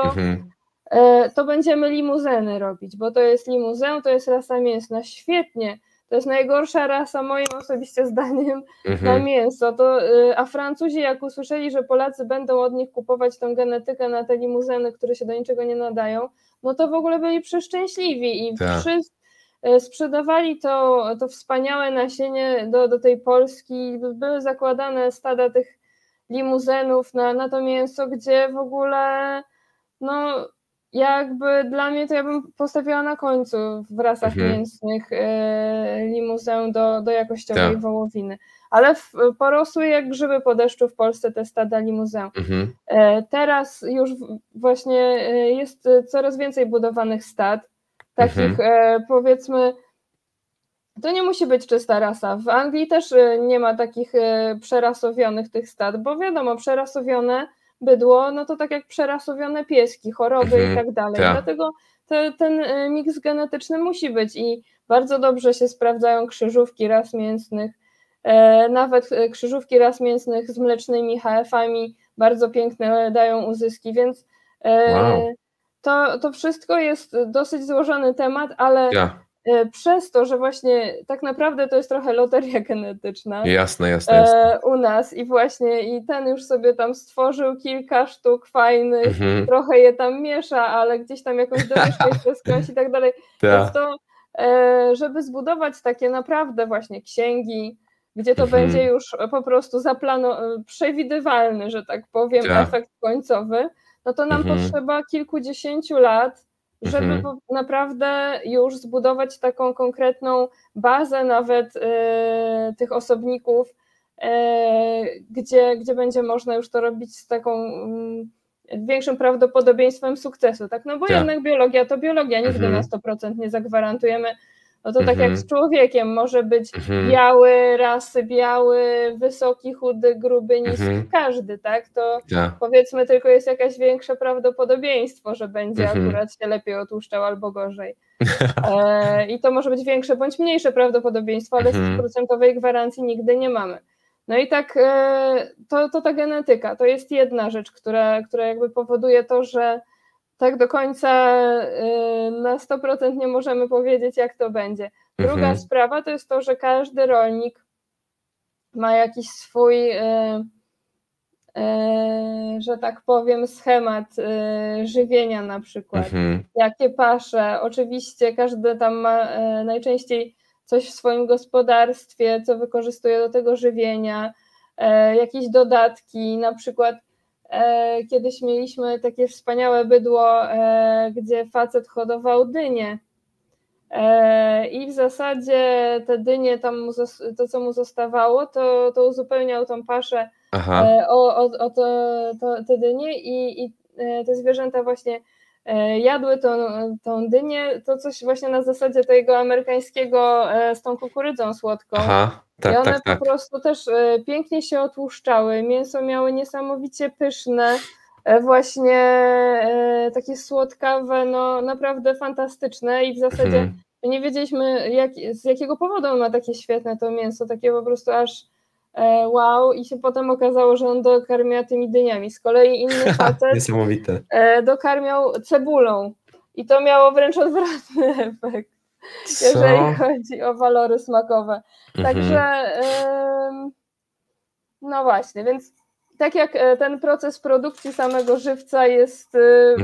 to będziemy limuzeny robić, bo to jest limuzę, to jest rasa mięsna, świetnie, to jest najgorsza rasa moim osobiście zdaniem na mięso, a Francuzi jak usłyszeli, że Polacy będą od nich kupować tą genetykę na te limuzeny, które się do niczego nie nadają, no to w ogóle byli przeszczęśliwi i wszyscy sprzedawali to wspaniałe nasienie do tej Polski, były zakładane stada tych limuzenów na to mięso, gdzie w ogóle no jakby dla mnie to ja bym postawiła na końcu w rasach mięsnych limuzę do jakościowej wołowiny, ale porosły jak grzyby po deszczu w Polsce te stada limuzę. Teraz już właśnie jest coraz więcej budowanych stad, takich powiedzmy, to nie musi być czysta rasa. W Anglii też nie ma takich przerasowionych tych stad, bo wiadomo, przerasowione bydło, no to tak jak przerasowione pieski, choroby i tak dalej. Dlatego ten miks genetyczny musi być i bardzo dobrze się sprawdzają krzyżówki ras mięsnych, nawet krzyżówki ras mięsnych z mlecznymi HF-ami bardzo piękne dają uzyski, więc to wszystko jest dosyć złożony temat, ale przez to, że właśnie tak naprawdę to jest trochę loteria genetyczna jasne. U nas i właśnie i ten już sobie tam stworzył kilka sztuk fajnych, trochę je tam miesza, ale gdzieś tam jakąś domieszkę jeszcze skądś i tak dalej. Więc to, żeby zbudować takie naprawdę właśnie księgi, gdzie to będzie już po prostu przewidywalny, że tak powiem, efekt końcowy, no to nam potrzeba kilkudziesięciu lat, żeby naprawdę już zbudować taką konkretną bazę nawet tych osobników, gdzie będzie można już to robić z taką większym prawdopodobieństwem sukcesu, tak? No bo jednak biologia to biologia, nigdy na 100% nie zagwarantujemy. No to tak jak z człowiekiem, może być biały, rasy biały, wysoki, chudy, gruby, niski, każdy, tak? To powiedzmy tylko jest jakieś większe prawdopodobieństwo, że będzie akurat się lepiej otłuszczał albo gorzej. I to może być większe bądź mniejsze prawdopodobieństwo, ale 100% gwarancji nigdy nie mamy. No i tak to ta genetyka, to jest jedna rzecz, która jakby powoduje to, że tak do końca na 100% nie możemy powiedzieć, jak to będzie. Druga sprawa to jest to, że każdy rolnik ma jakiś swój, że tak powiem, schemat żywienia na przykład. Jakie pasze, oczywiście każdy tam ma najczęściej coś w swoim gospodarstwie, co wykorzystuje do tego żywienia, jakieś dodatki, na przykład kiedyś mieliśmy takie wspaniałe bydło, gdzie facet hodował dynie. I w zasadzie te dynie, tam to co mu zostawało, to uzupełniał tą paszę o te dynie i te zwierzęta właśnie jadły tą dynię, to coś właśnie na zasadzie tego amerykańskiego z tą kukurydzą słodką. I one po prostu też pięknie się otłuszczały, mięso miały niesamowicie pyszne, właśnie takie słodkawe, no naprawdę fantastyczne i w zasadzie nie wiedzieliśmy z jakiego powodu on ma takie świetne to mięso, takie po prostu aż wow, i się potem okazało, że on dokarmia tymi dyniami. Z kolei inny facet dokarmiał cebulą i to miało wręcz odwrotny efekt, jeżeli chodzi o walory smakowe. Także no właśnie, więc tak jak ten proces produkcji samego żywca jest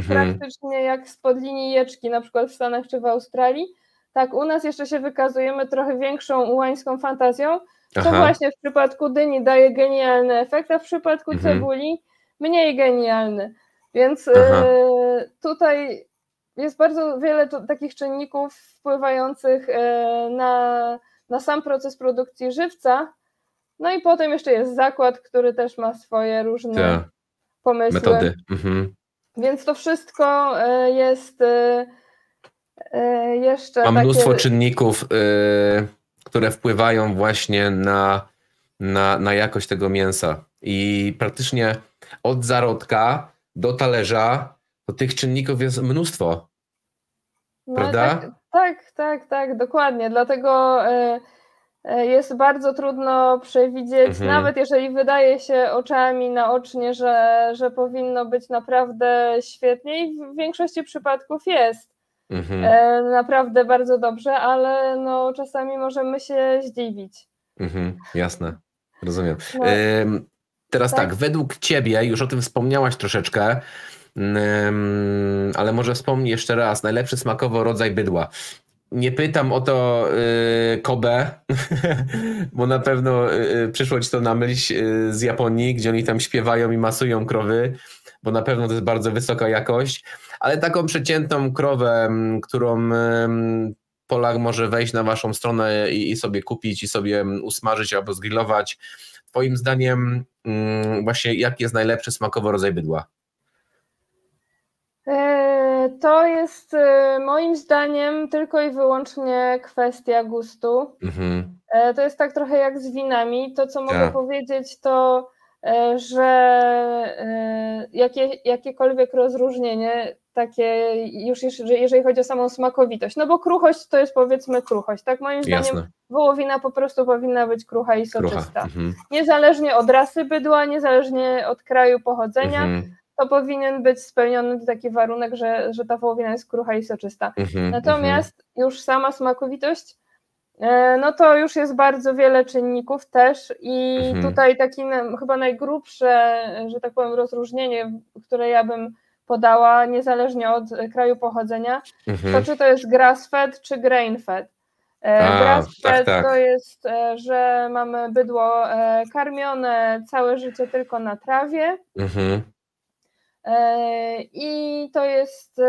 praktycznie jak spod linii jeczki, na przykład w Stanach czy w Australii, tak u nas jeszcze się wykazujemy trochę większą ułańską fantazją, co właśnie w przypadku dyni daje genialny efekt, a w przypadku cebuli mniej genialny. Więc tutaj jest bardzo wiele takich czynników wpływających na sam proces produkcji żywca. No i potem jeszcze jest zakład, który też ma swoje różne pomysły. Metody. Więc to wszystko jest jeszcze Mam mnóstwo czynników, które wpływają właśnie na jakość tego mięsa. I praktycznie od zarodka do talerza to tych czynników jest mnóstwo. Prawda? Tak, dokładnie. Dlatego jest bardzo trudno przewidzieć, nawet jeżeli wydaje się oczami naocznie, że powinno być naprawdę świetnie i w większości przypadków jest naprawdę bardzo dobrze, ale no, czasami możemy się zdziwić. Jasne, rozumiem. No, teraz tak, według Ciebie, już o tym wspomniałaś troszeczkę, ale może wspomnij jeszcze raz, najlepszy smakowo rodzaj bydła. Nie pytam o to Kobe, bo na pewno przyszło Ci to na myśl z Japonii, gdzie oni tam śpiewają i masują krowy, bo na pewno to jest bardzo wysoka jakość, ale taką przeciętną krowę, którą Polak może wejść na Waszą stronę i sobie kupić i sobie usmażyć albo zgrillować. Twoim zdaniem właśnie jaki jest najlepszy smakowo rodzaj bydła? To jest moim zdaniem tylko i wyłącznie kwestia gustu. To jest tak trochę jak z winami. To, co mogę powiedzieć, to że jakiekolwiek rozróżnienie, takie już jeżeli chodzi o samą smakowitość, no bo kruchość to jest powiedzmy kruchość, tak? Moim zdaniem wołowina po prostu powinna być krucha i soczysta. Niezależnie od rasy bydła, niezależnie od kraju pochodzenia, to powinien być spełniony taki warunek, że ta wołowina jest krucha i soczysta. Natomiast już sama smakowitość, no to już jest bardzo wiele czynników też i tutaj taki chyba najgrubsze, że tak powiem, rozróżnienie, które ja bym podała, niezależnie od kraju pochodzenia, to czy to jest grass-fed czy grain-fed. Grass-fed to jest, że mamy bydło karmione całe życie tylko na trawie i to jest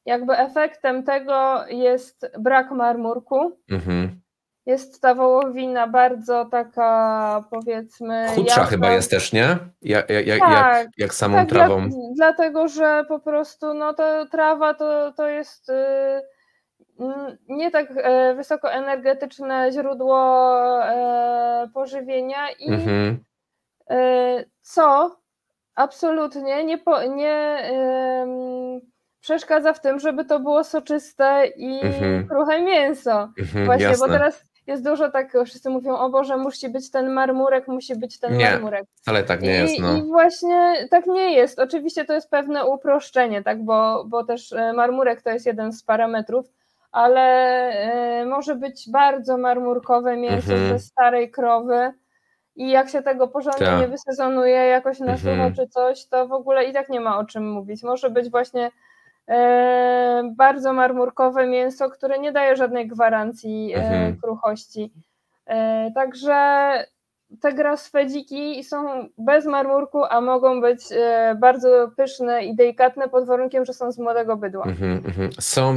jakby efektem tego jest brak marmurku. Jest ta wołowina bardzo taka, powiedzmy, chudsza jasna. Chyba jest też, nie? Jak samą trawą. Dlatego, że po prostu no, to trawa to jest nie tak wysoko energetyczne źródło pożywienia i co absolutnie nie przeszkadza w tym, żeby to było soczyste i kruche mięso. Właśnie, jasne. Bo teraz jest dużo tak, wszyscy mówią, o Boże, musi być ten marmurek. Nie, ale tak nie jest. No. I właśnie tak nie jest. Oczywiście to jest pewne uproszczenie, tak, bo też marmurek to jest jeden z parametrów, ale może być bardzo marmurkowe mięso ze starej krowy i jak się tego porządnie nie wysezonuje jakoś na sucho czy coś, to w ogóle i tak nie ma o czym mówić. Może być właśnie bardzo marmurkowe mięso, które nie daje żadnej gwarancji kruchości. Także te grass-fedziki są bez marmurku, a mogą być bardzo pyszne i delikatne pod warunkiem, że są z młodego bydła.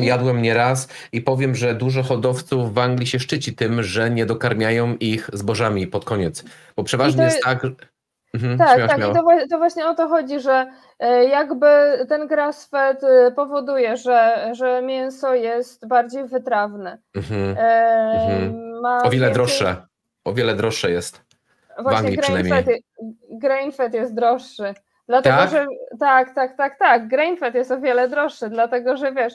Jadłem nieraz i powiem, że dużo hodowców w Anglii się szczyci tym, że nie dokarmiają ich zbożami pod koniec, bo przeważnie jest tak... Tak, i to właśnie o to chodzi, że jakby ten grass-fed powoduje, że mięso jest bardziej wytrawne. O wiele droższe jest. Właśnie grain-fed jest droższy. Dlatego, tak? że tak. Grain-fed jest o wiele droższy, dlatego, że wiesz,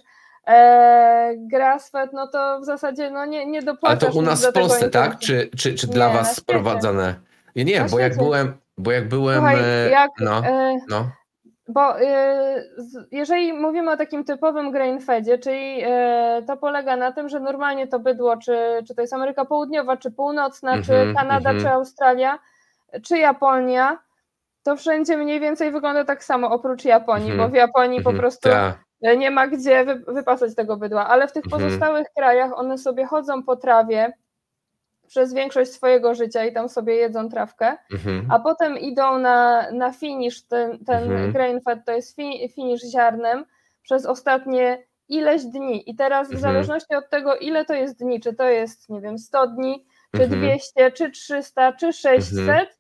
grass-fed, no to w zasadzie no nie dopłacasz. Ale to u nas w Polsce, tak? Czy dla was sprowadzane? Nie, bo jak byłem... Słuchaj, Bo jeżeli mówimy o takim typowym grain-fedzie, czyli to polega na tym, że normalnie to bydło, czy to jest Ameryka Południowa, czy Północna, czy Kanada, czy Australia, czy Japonia, to wszędzie mniej więcej wygląda tak samo, oprócz Japonii, bo w Japonii po prostu nie ma gdzie wypasać tego bydła, ale w tych pozostałych krajach one sobie chodzą po trawie przez większość swojego życia i tam sobie jedzą trawkę, a potem idą na finish, ten grain-fed to jest finish ziarnem przez ostatnie ileś dni i teraz w zależności od tego, ile to jest dni, czy to jest, nie wiem, 100 dni, czy 200, czy 300, czy 600,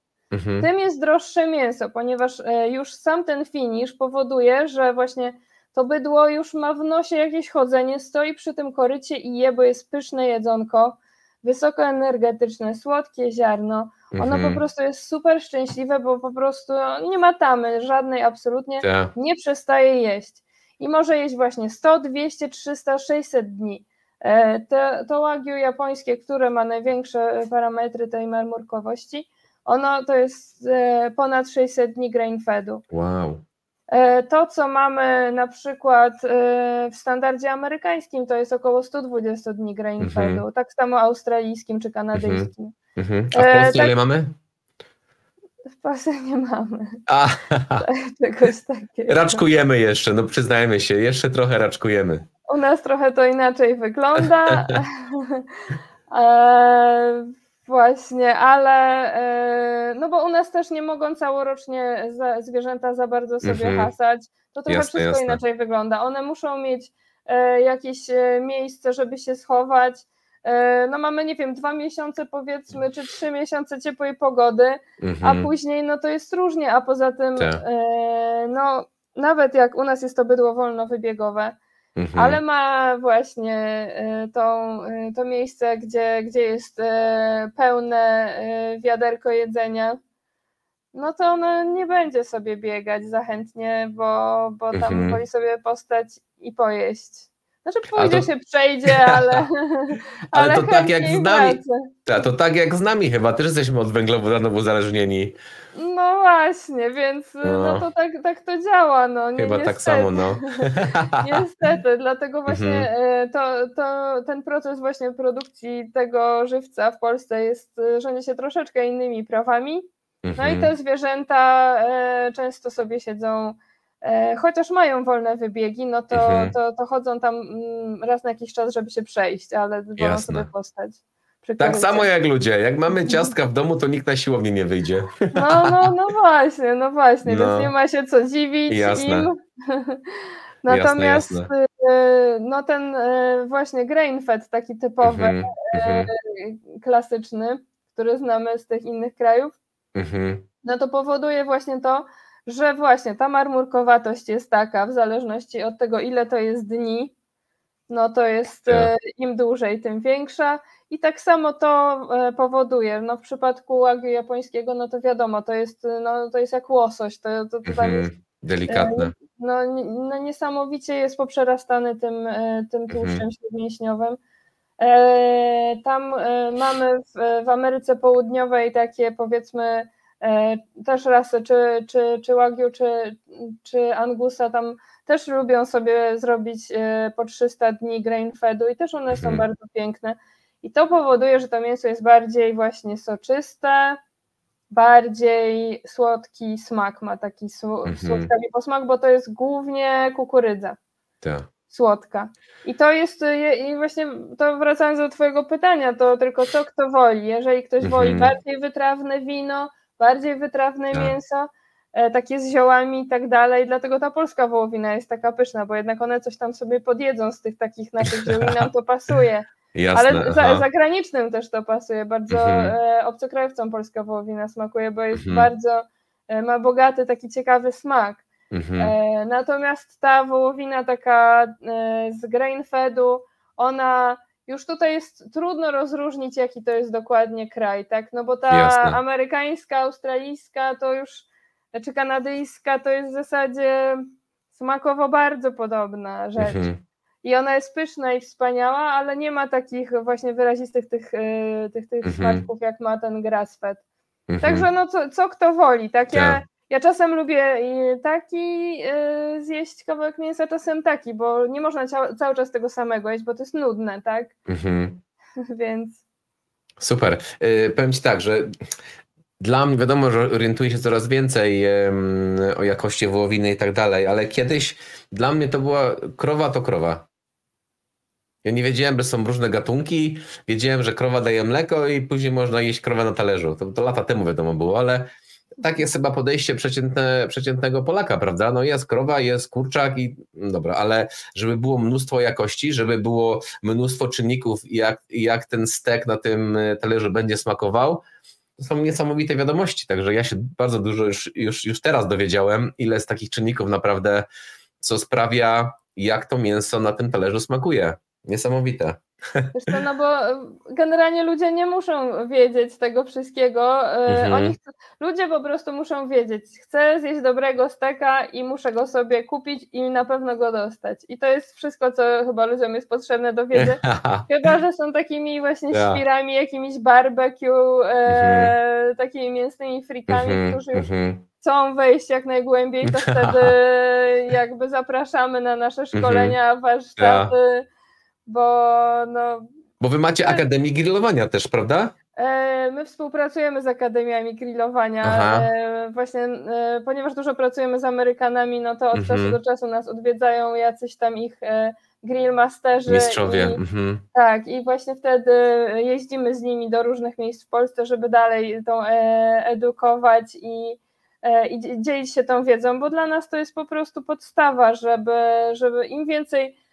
tym jest droższe mięso, ponieważ już sam ten finish powoduje, że właśnie to bydło już ma w nosie jakieś chodzenie, stoi przy tym korycie i je, bo jest pyszne jedzonko, wysokoenergetyczne, słodkie ziarno, ono po prostu jest super szczęśliwe, bo po prostu nie ma tamy żadnej absolutnie, nie przestaje jeść i może jeść właśnie 100, 200, 300, 600 dni. To wagyu japońskie, które ma największe parametry tej marmurkowości, ono to jest ponad 600 dni grain-fedu. Wow. To, co mamy na przykład w standardzie amerykańskim, to jest około 120 dni grain-fedu, tak samo australijskim czy kanadyjskim. A w Polsce ile mamy? W Polsce nie mamy czegoś takiego. Raczkujemy jeszcze, no przyznajmy się, jeszcze trochę raczkujemy. U nas trochę to inaczej wygląda. Właśnie, ale no bo u nas też nie mogą całorocznie zwierzęta za bardzo sobie hasać, to trochę wszystko inaczej wygląda. One muszą mieć jakieś miejsce, żeby się schować. No mamy, nie wiem, 2 miesiące powiedzmy, czy 3 miesiące ciepłej pogody, a później no to jest różnie, a poza tym no nawet jak u nas jest to bydło wolnowybiegowe, ale ma właśnie to miejsce, gdzie jest pełne wiaderko jedzenia, no to ono nie będzie sobie biegać za chętnie, bo tam woli sobie postać i pojeść. Znaczy pójdzie się przejdzie, ale to tak jak z nami. To tak jak z nami chyba, też jesteśmy od węglowodanów uzależnieni. No właśnie, więc no to tak to działa. No, chyba niestety. Tak samo, no. Niestety, dlatego właśnie ten proces właśnie produkcji tego żywca w Polsce rządzi się troszeczkę innymi prawami. No i te zwierzęta często sobie siedzą, chociaż mają wolne wybiegi, no to chodzą tam raz na jakiś czas, żeby się przejść, ale wolą sobie postać. Tak samo jak ludzie. Jak mamy ciastka w domu, to nikt na siłownię nie wyjdzie. No właśnie, więc nie ma się co dziwić im. Natomiast no ten właśnie grain-fed taki typowy, klasyczny, który znamy z tych innych krajów, no to powoduje właśnie to, że właśnie ta marmurkowatość jest taka, w zależności od tego, ile to jest dni, no to jest im dłużej, tym większa. I tak samo to powoduje, no w przypadku wagyu japońskiego, no to wiadomo, to jest jak łosoś, to tam jest delikatne. No niesamowicie jest poprzerastany tym tłuszczem śródmięśniowym. Tam mamy w Ameryce Południowej takie, powiedzmy, też rasy, czy wagyu, czy angusa, tam też lubią sobie zrobić po 300 dni grain-fedu i też one są bardzo piękne. I to powoduje, że to mięso jest bardziej właśnie soczyste, bardziej słodki smak, ma taki słodkawy posmak, bo to jest głównie kukurydza. słodka. I to jest, i właśnie to wracając do twojego pytania, to tylko co kto woli. Jeżeli ktoś woli bardziej wytrawne wino, bardziej wytrawne mięso, takie z ziołami i tak dalej, dlatego ta polska wołowina jest taka pyszna, bo jednak one coś tam sobie podjedzą z tych takich naszych ziół i nam to pasuje. Jasne, ale zagranicznym też to pasuje, bardzo obcokrajowcom polska wołowina smakuje, bo jest bardzo, ma bogaty, taki ciekawy smak. Natomiast ta wołowina taka z grain-fedu, ona już tutaj jest trudno rozróżnić, jaki to jest dokładnie kraj, tak? No bo ta amerykańska, australijska to już, czy kanadyjska to jest w zasadzie smakowo bardzo podobna rzecz. I ona jest pyszna i wspaniała, ale nie ma takich właśnie wyrazistych tych smaczków, jak ma ten grass-fed. Także no co kto woli, tak? Ja czasem lubię taki zjeść kawałek mięsa, czasem taki, bo nie można cały czas tego samego jeść, bo to jest nudne, tak? Więc... Super. Powiem ci tak, że dla mnie wiadomo, że orientuję się coraz więcej o jakości wołowiny i tak dalej, ale kiedyś dla mnie to była krowa to krowa. Ja nie wiedziałem, że są różne gatunki, wiedziałem, że krowa daje mleko i później można jeść krowę na talerzu. To lata temu wiadomo było, ale tak jest chyba podejście przeciętnego Polaka, prawda? No jest krowa, jest kurczak i dobra, ale żeby było mnóstwo jakości, żeby było mnóstwo czynników i jak ten stek na tym talerzu będzie smakował, to są niesamowite wiadomości, także ja się bardzo dużo już teraz dowiedziałem, ile z takich czynników naprawdę, co sprawia, jak to mięso na tym talerzu smakuje. Niesamowite. Wiesz co, no bo generalnie ludzie nie muszą wiedzieć tego wszystkiego. Ludzie po prostu muszą wiedzieć, chcę zjeść dobrego steka i muszę go sobie kupić i na pewno go dostać. I to jest wszystko, co chyba ludziom jest potrzebne do wiedzy. Chyba że są takimi właśnie świrami, jakimiś barbecue, takimi mięsnymi frikami, którzy już chcą wejść jak najgłębiej, to wtedy jakby zapraszamy na nasze szkolenia, warsztaty. Bo wy macie Akademię Grillowania też, prawda? My współpracujemy z Akademiami Grillowania. Właśnie, ponieważ dużo pracujemy z Amerykanami, no to od czasu do czasu nas odwiedzają jacyś tam ich grillmasterzy. Mistrzowie. Tak, i właśnie wtedy jeździmy z nimi do różnych miejsc w Polsce, żeby dalej tą edukować i dzielić się tą wiedzą, bo dla nas to jest po prostu podstawa, żeby im więcej,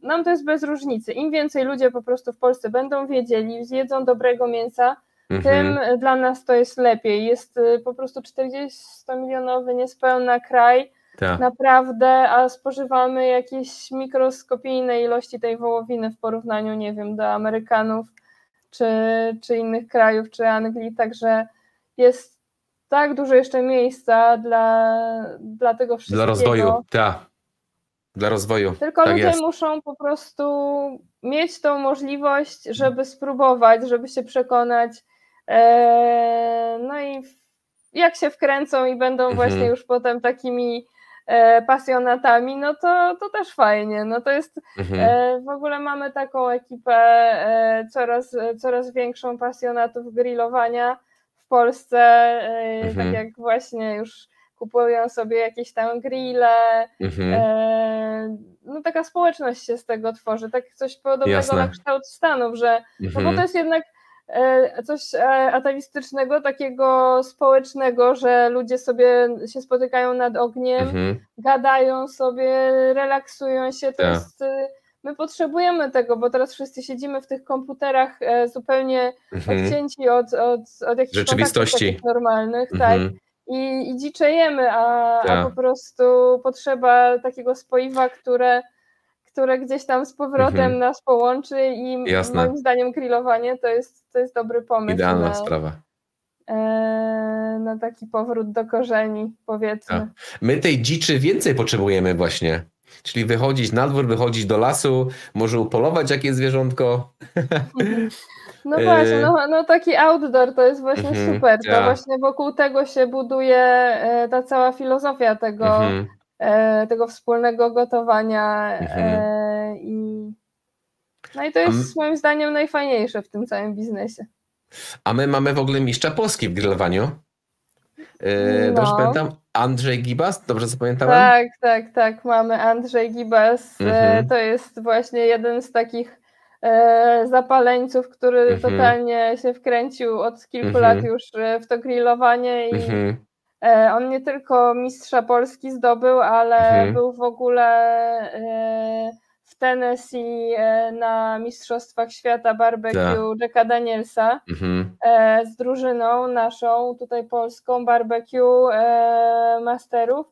nam to jest bez różnicy, im więcej ludzie po prostu w Polsce będą wiedzieli, zjedzą dobrego mięsa, tym dla nas to jest lepiej. Jest po prostu 40-milionowy niespełna kraj, naprawdę, a spożywamy jakieś mikroskopijne ilości tej wołowiny w porównaniu, nie wiem, do Amerykanów czy innych krajów, czy Anglii, także jest tak dużo jeszcze miejsca dla tego wszystkiego. Dla rozwoju, Dla rozwoju. Tylko tak ludzie jest. muszą po prostu mieć tą możliwość, żeby spróbować, żeby się przekonać. No i jak się wkręcą i będą właśnie już potem takimi pasjonatami, no to też fajnie. No to jest, w ogóle mamy taką ekipę coraz większą pasjonatów grillowania w Polsce, tak jak właśnie już kupują sobie jakieś tam grille, no taka społeczność się z tego tworzy, tak coś podobnego na kształt Stanów, że no bo to jest jednak coś atawistycznego, takiego społecznego, że ludzie sobie się spotykają nad ogniem, gadają sobie, relaksują się, to jest, my potrzebujemy tego, bo teraz wszyscy siedzimy w tych komputerach zupełnie odcięci od jakichś rzeczywistości normalnych, tak. I dziczejemy, a po prostu potrzeba takiego spoiwa, które gdzieś tam z powrotem nas połączy i moim zdaniem grillowanie to jest dobry pomysł. Idealna sprawa. Na taki powrót do korzeni, powiedzmy. My tej dziczy więcej potrzebujemy właśnie. Czyli wychodzić na dwór, wychodzić do lasu, może upolować jakieś zwierzątko. No właśnie, no taki outdoor to jest właśnie super. To właśnie wokół tego się buduje ta cała filozofia tego wspólnego gotowania. No i to jest moim zdaniem najfajniejsze w tym całym biznesie. A my mamy w ogóle mistrza Polski w grillowaniu. Dobrze pamiętam? Andrzej Gibas, dobrze zapamiętałem? Tak, mamy Andrzej Gibas, to jest właśnie jeden z takich zapaleńców, który totalnie się wkręcił od kilku lat już w to grillowanie i on nie tylko mistrza Polski zdobył, ale był w ogóle w Tennessee na Mistrzostwach Świata Barbecue Jacka Danielsa z drużyną naszą, tutaj polską, Barbecue Masterów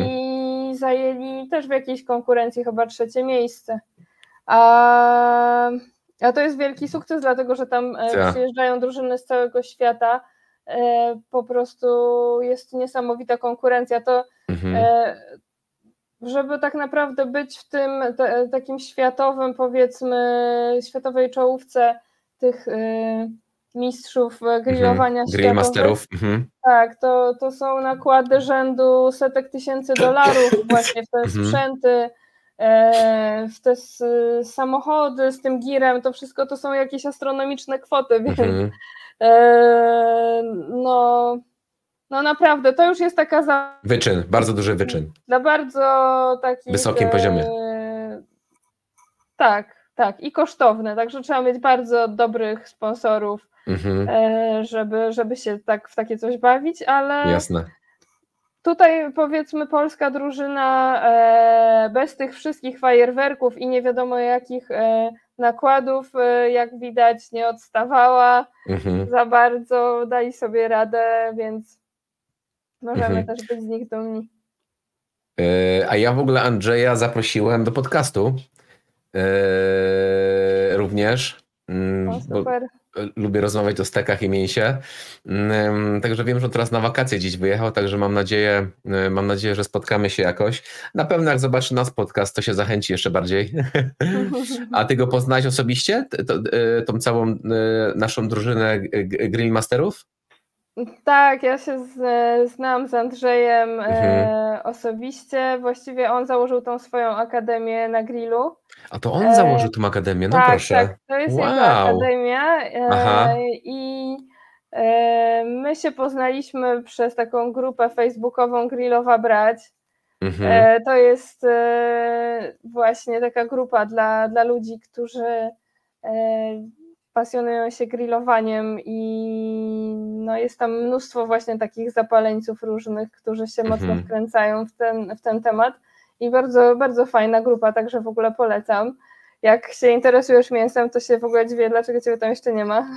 i zajęli też w jakiejś konkurencji chyba 3. miejsce. A to jest wielki sukces, dlatego że tam przyjeżdżają drużyny z całego świata. Po prostu jest niesamowita konkurencja. To żeby tak naprawdę być w tym takim światowym, powiedzmy, światowej czołówce tych mistrzów grillowania Grill Masterów. Tak, to są nakłady rzędu setek tysięcy dolarów właśnie w te sprzęty, w te samochody z tym girem, to wszystko to są jakieś astronomiczne kwoty, więc no naprawdę, to już jest taka wyczyn, bardzo duży wyczyn. Na bardzo takim wysokim poziomie. Tak, i kosztowne, także trzeba mieć bardzo dobrych sponsorów, żeby się tak w takie coś bawić, ale jasne. Tutaj powiedzmy polska drużyna bez tych wszystkich fajerwerków i nie wiadomo jakich nakładów, jak widać, nie odstawała za bardzo, dali sobie radę, więc możemy też być z nich dumni. A ja w ogóle Andrzeja zaprosiłem do podcastu również. Super. Lubię rozmawiać o stekach i mięsie. Także wiem, że teraz na wakacje gdzieś wyjechał, także mam nadzieję, że spotkamy się jakoś. Na pewno jak zobaczy nas podcast, to się zachęci jeszcze bardziej. A ty go poznałeś osobiście? Tą całą naszą drużynę Grill Masterów? Tak, ja się znam z Andrzejem osobiście. Właściwie on założył tą swoją akademię na grillu. A to on założył tą akademię, no tak, proszę. Tak, to jest jego akademia i my się poznaliśmy przez taką grupę facebookową Grillowa Brać. To jest właśnie taka grupa dla ludzi, którzy pasjonują się grillowaniem i no jest tam mnóstwo właśnie takich zapaleńców różnych, którzy się mocno wkręcają w ten temat i bardzo, bardzo fajna grupa, także w ogóle polecam. Jak się interesujesz mięsem, to się w ogóle dziwię, dlaczego ciebie tam jeszcze nie ma.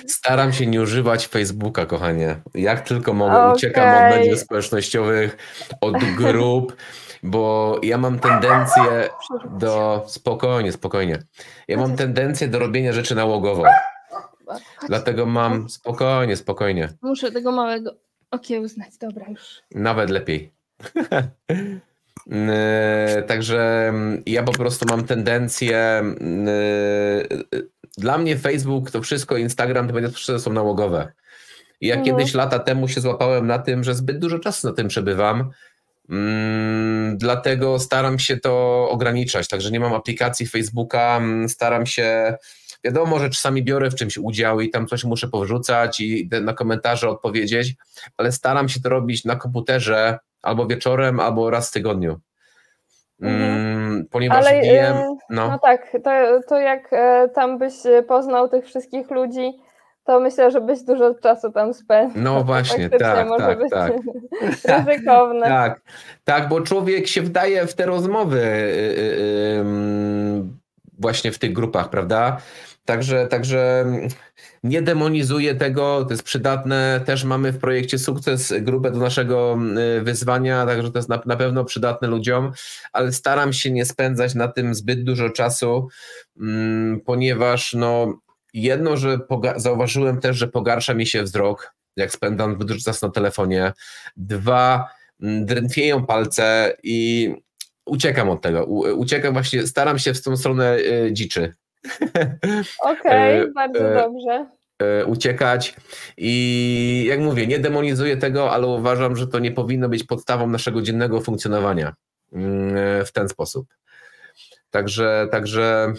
Staram się nie używać Facebooka, kochanie. Jak tylko mogę, uciekam od mediów społecznościowych, od grup, bo ja mam tendencję do... Spokojnie. Ja mam tendencję do robienia rzeczy nałogowo. Dlatego mam... Spokojnie. Muszę tego małego okiełznać, dobra już. Nawet lepiej. Także ja po prostu mam tendencję, dla mnie Facebook to wszystko, Instagram to wszystko są nałogowe. I ja kiedyś lata temu się złapałem na tym, że zbyt dużo czasu na tym przebywam, dlatego staram się to ograniczać, także nie mam aplikacji Facebooka, staram się, wiadomo, że czasami biorę w czymś udział i tam coś muszę powrzucać i na komentarze odpowiedzieć, ale staram się to robić na komputerze albo wieczorem, albo raz w tygodniu. Ponieważ ale, wiem... No tak, to jak tam byś poznał tych wszystkich ludzi, to myślę, że byś dużo czasu tam spędzał. No właśnie, może być ryzykowne. Tak, bo człowiek się wdaje w te rozmowy właśnie w tych grupach, prawda? Także nie demonizuję tego, to jest przydatne. Też mamy w projekcie Sukces grupę do naszego wyzwania, także to jest na pewno przydatne ludziom, ale staram się nie spędzać na tym zbyt dużo czasu, ponieważ jedno, że zauważyłem też, że pogarsza mi się wzrok, jak spędzam zbyt dużo czasu na telefonie. 2, drętwieją palce i uciekam od tego. Uciekam właśnie, staram się w tą stronę dziczy. Okej, bardzo dobrze. Uciekać i jak mówię, nie demonizuję tego, ale uważam, że to nie powinno być podstawą naszego dziennego funkcjonowania w ten sposób. Także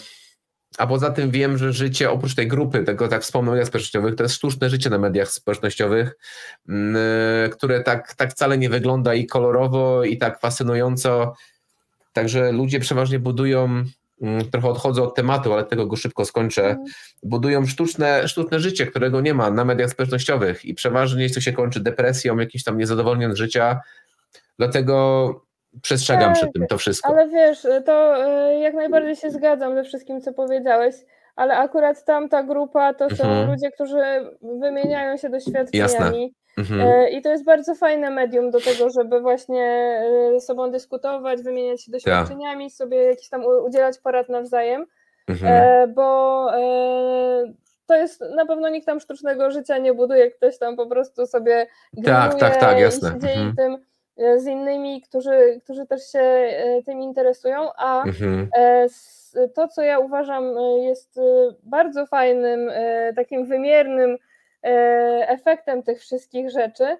A poza tym wiem, że życie oprócz tej grupy, tego tak wspomnę o mediach społecznościowych, to jest sztuczne życie na mediach społecznościowych, które tak wcale nie wygląda i kolorowo, i tak fascynująco. Także ludzie przeważnie budują, trochę odchodzę od tematu, ale tego go szybko skończę, budują sztuczne życie, którego nie ma na mediach społecznościowych i przeważnie jest to się kończy depresją, jakimś tam niezadowoleniем z życia. Dlatego przestrzegam przed tym to wszystko. Ale wiesz, to jak najbardziej się zgadzam ze wszystkim, co powiedziałeś, ale akurat tamta grupa to są ludzie, którzy wymieniają się doświadczeniami. I to jest bardzo fajne medium do tego, żeby właśnie ze sobą dyskutować, wymieniać się doświadczeniami, sobie jakieś tam udzielać porad nawzajem, bo to jest na pewno nikt tam sztucznego życia nie buduje, ktoś tam po prostu sobie grilluje i się dzieli tym z innymi, którzy też się tym interesują, a to, co ja uważam jest bardzo fajnym, takim wymiernym efektem tych wszystkich rzeczy,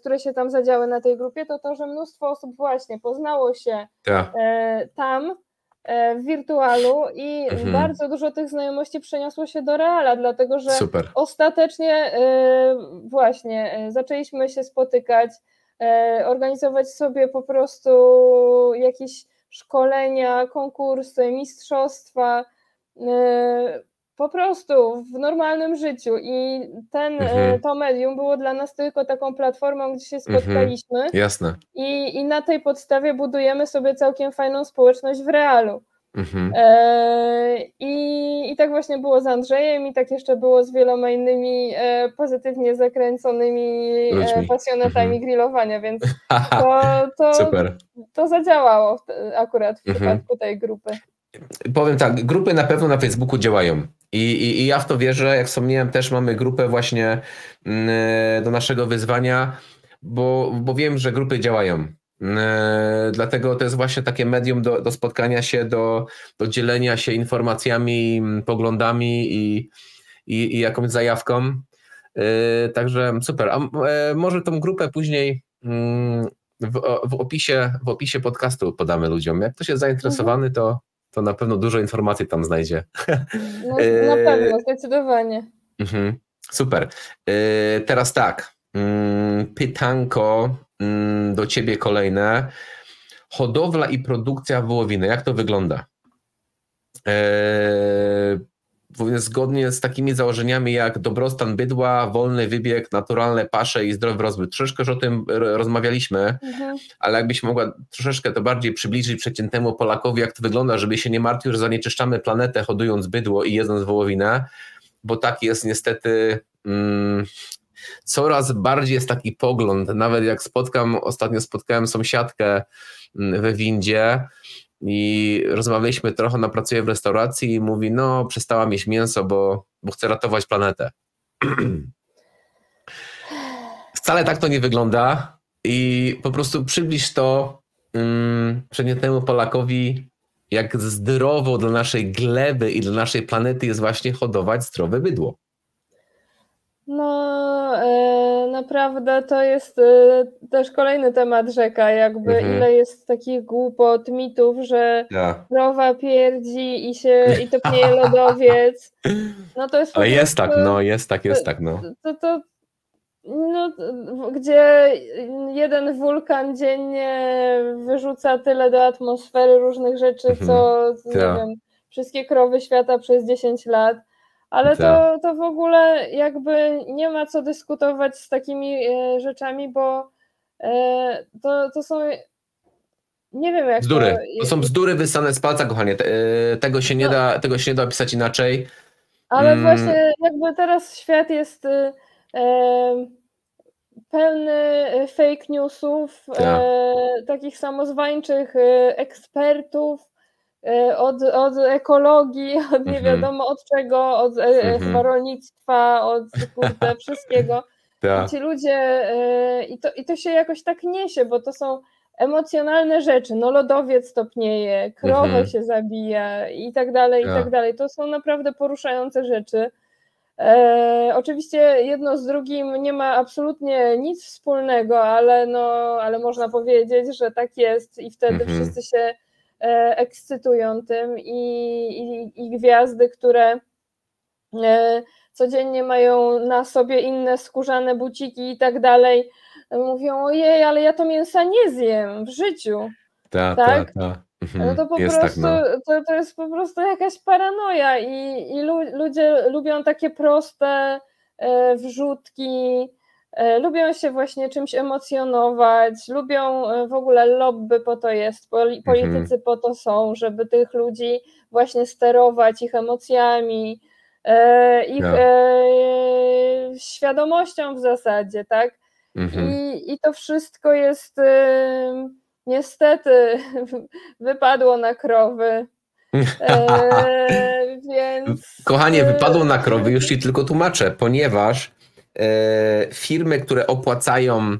które się tam zadziały na tej grupie, to to, że mnóstwo osób właśnie poznało się tam w wirtualu i bardzo dużo tych znajomości przeniosło się do reala, dlatego że ostatecznie właśnie zaczęliśmy się spotykać, organizować sobie po prostu jakieś szkolenia, konkursy, mistrzostwa, po prostu w normalnym życiu i to medium było dla nas tylko taką platformą, gdzie się spotkaliśmy. Jasne. I na tej podstawie budujemy sobie całkiem fajną społeczność w realu. I tak właśnie było z Andrzejem i tak jeszcze było z wieloma innymi pozytywnie zakręconymi pasjonatami grillowania, więc to zadziałało akurat w przypadku tej grupy. Powiem tak, grupy na pewno na Facebooku działają i ja w to wierzę, jak wspomniałem, też mamy grupę właśnie do naszego wyzwania, bo wiem, że grupy działają. Dlatego to jest właśnie takie medium do spotkania się, do dzielenia się informacjami, poglądami i jakąś zajawką. Także super. A może tą grupę później w opisie podcastu podamy ludziom. Jak ktoś jest zainteresowany, to na pewno dużo informacji tam znajdzie. No, na pewno, zdecydowanie. Super. Teraz tak. Pytanko do ciebie kolejne. Hodowla i produkcja wołowiny. Jak to wygląda? Zgodnie z takimi założeniami jak dobrostan bydła, wolny wybieg, naturalne pasze i zdrowy rozwój. Troszeczkę już o tym rozmawialiśmy, ale jakbyś mogła troszeczkę to bardziej przybliżyć przeciętnemu Polakowi, jak to wygląda, żeby się nie martwił, że zanieczyszczamy planetę hodując bydło i jedząc wołowinę, bo tak jest niestety... Coraz bardziej jest taki pogląd, nawet jak ostatnio spotkałem sąsiadkę we windzie i rozmawialiśmy trochę, ona pracuje w restauracji i mówi, no przestałam jeść mięso, bo chcę ratować planetę. Wcale tak to nie wygląda i po prostu przybliż to przeciętnemu Polakowi, jak zdrowo dla naszej gleby i dla naszej planety jest właśnie hodować zdrowe bydło. No naprawdę to jest też kolejny temat rzeka, jakby ile jest takich głupot, mitów, że krowa pierdzi i topnieje lodowiec. No to jest ale jest tak, no. No, gdzie jeden wulkan dziennie wyrzuca tyle do atmosfery różnych rzeczy, co nie wiem, wszystkie krowy świata przez 10 lat. Ale to w ogóle jakby nie ma co dyskutować z takimi rzeczami, bo to są, nie wiem jak bzdury. To są bzdury wyssane z palca, kochanie. Tego się nie da opisać inaczej. Ale właśnie jakby teraz świat jest pełny fake newsów, takich samozwańczych ekspertów, od ekologii, od nie wiadomo od czego, od chyba rolnictwa, od wszystkiego. I ci ludzie, i to się jakoś tak niesie, bo to są emocjonalne rzeczy, no lodowiec topnieje, krowę się zabija i tak dalej, i tak dalej. To są naprawdę poruszające rzeczy. Oczywiście jedno z drugim nie ma absolutnie nic wspólnego, ale można powiedzieć, że tak jest i wtedy wszyscy się ekscytują tym i gwiazdy, które codziennie mają na sobie inne skórzane buciki i tak dalej, mówią: ojej, ale ja to mięsa nie zjem w życiu. Tak? No to po prostu to jest po prostu jakaś paranoja i ludzie lubią takie proste wrzutki, lubią się właśnie czymś emocjonować, lubią w ogóle lobby, po to jest, politycy po to są, żeby tych ludzi właśnie sterować ich emocjami, ich świadomością w zasadzie, tak? I to wszystko jest niestety wypadło na krowy. Więc... Kochanie, wypadło na krowy, już ci tylko tłumaczę, ponieważ firmy, które opłacają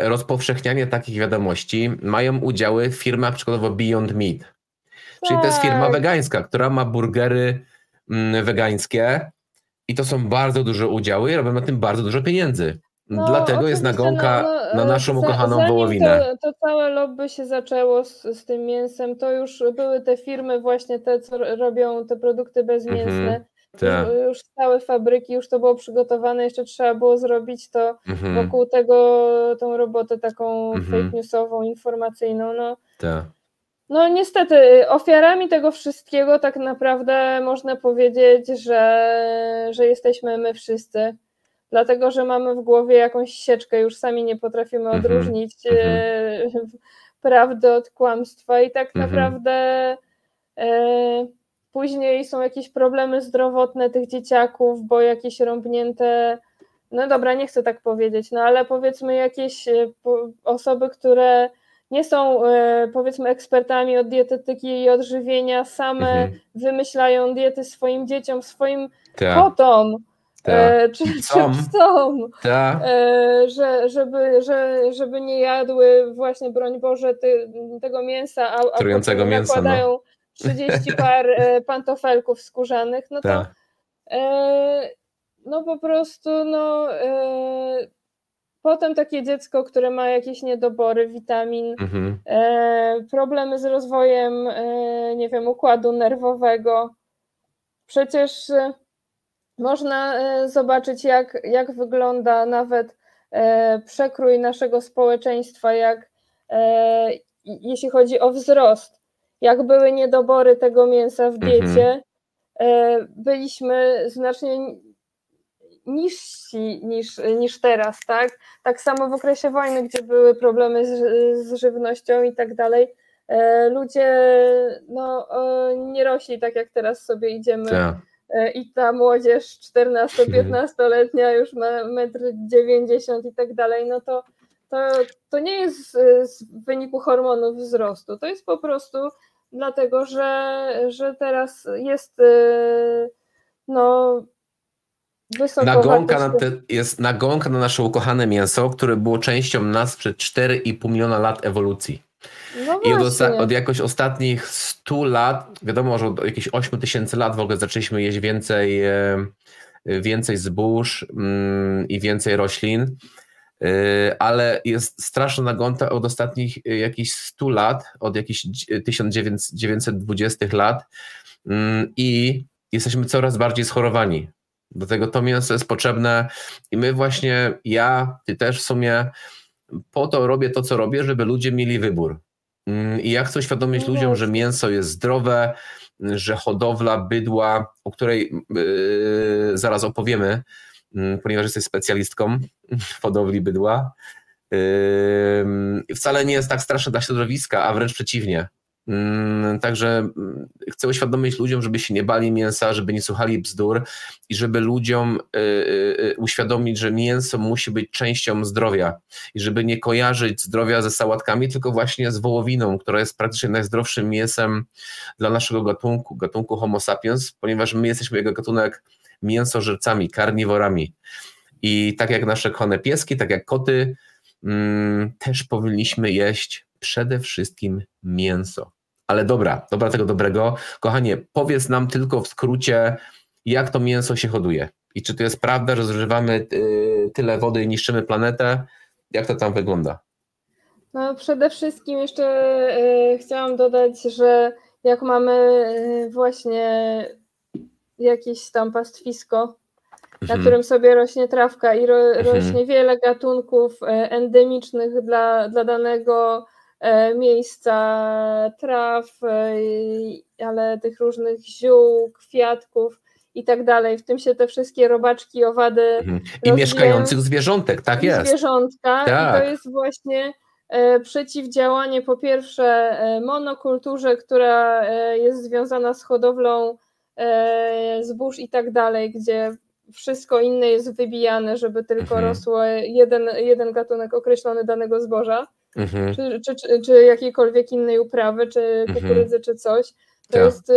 rozpowszechnianie takich wiadomości, mają udziały w firmach przykładowo Beyond Meat. Czyli to jest firma wegańska, która ma burgery wegańskie i to są bardzo duże udziały i robią na tym bardzo dużo pieniędzy. Dlatego jest nagonka na naszą ukochaną wołowinę. To całe lobby się zaczęło z tym mięsem, to już były te firmy właśnie te, co robią te produkty bezmięsne. Już całe fabryki, już to było przygotowane, jeszcze trzeba było zrobić to wokół tego, tą robotę taką fake newsową, informacyjną. No niestety ofiarami tego wszystkiego tak naprawdę można powiedzieć, że jesteśmy my wszyscy. Dlatego, że mamy w głowie jakąś sieczkę, już sami nie potrafimy odróżnić prawdy od kłamstwa i tak naprawdę później są jakieś problemy zdrowotne tych dzieciaków, bo jakieś rąbnięte, no dobra, nie chcę tak powiedzieć, no ale powiedzmy jakieś osoby, które nie są powiedzmy ekspertami od dietetyki i odżywienia, same wymyślają diety swoim dzieciom, swoim kotom, czy psom, żeby nie jadły właśnie, broń Boże, tego mięsa, a trującego mięsa, nakładają 30 par pantofelków skórzanych, no to no po prostu potem takie dziecko, które ma jakieś niedobory witamin, problemy z rozwojem, nie wiem, układu nerwowego. Przecież można zobaczyć, jak wygląda nawet przekrój naszego społeczeństwa, jeśli chodzi o wzrost. Jak były niedobory tego mięsa w diecie, byliśmy znacznie niżsi niż teraz, tak? Tak samo w okresie wojny, gdzie były problemy z żywnością i tak dalej, ludzie nie rośli tak, jak teraz sobie idziemy. I ta młodzież 14-15-letnia już ma 1,90 m i tak dalej, no to nie jest z wyniku hormonów wzrostu, to jest po prostu dlatego, że teraz jest jest nagonka na nasze ukochane mięso, które było częścią nas przed 4,5 miliona lat ewolucji. No i od jakoś ostatnich 100 lat, wiadomo, że od jakieś 8000 lat w ogóle zaczęliśmy jeść więcej zbóż i więcej roślin, ale jest straszna nagonka od ostatnich jakichś 100 lat, od jakichś 1920 lat i jesteśmy coraz bardziej schorowani. Do tego to mięso jest potrzebne i my właśnie, ty też w sumie po to robię to, co robię, żeby ludzie mieli wybór. I ja chcę uświadomić ludziom, że mięso jest zdrowe, że hodowla bydła, o której zaraz opowiemy, ponieważ jesteś specjalistką w hodowli bydła, wcale nie jest tak straszne dla środowiska, a wręcz przeciwnie. Także chcę uświadomić ludziom, żeby się nie bali mięsa, żeby nie słuchali bzdur i żeby ludziom uświadomić, że mięso musi być częścią zdrowia i żeby nie kojarzyć zdrowia ze sałatkami, tylko właśnie z wołowiną, która jest praktycznie najzdrowszym mięsem dla naszego gatunku Homo sapiens, ponieważ my jesteśmy jego gatunek mięsożercami, karniworami. I tak jak nasze kochane pieski, tak jak koty, też powinniśmy jeść przede wszystkim mięso. Ale dobra tego dobrego. Kochanie, powiedz nam tylko w skrócie, jak to mięso się hoduje i czy to jest prawda, że zużywamy tyle wody i niszczymy planetę? Jak to tam wygląda? No przede wszystkim jeszcze chciałam dodać, że jak mamy właśnie jakieś tam pastwisko, na którym sobie rośnie trawka i rośnie wiele gatunków endemicznych dla danego miejsca traw, ale tych różnych ziół, kwiatków i tak dalej. W tym się te wszystkie robaczki, owady i mieszkających zwierzątek, tak jest. Zwierzątka tak. I to jest właśnie przeciwdziałanie po pierwsze monokulturze, która jest związana z hodowlą zbóż i tak dalej, gdzie wszystko inne jest wybijane, żeby tylko rosło jeden gatunek określony danego zboża, czy jakiejkolwiek innej uprawy, czy kukurydzy, czy coś. To jest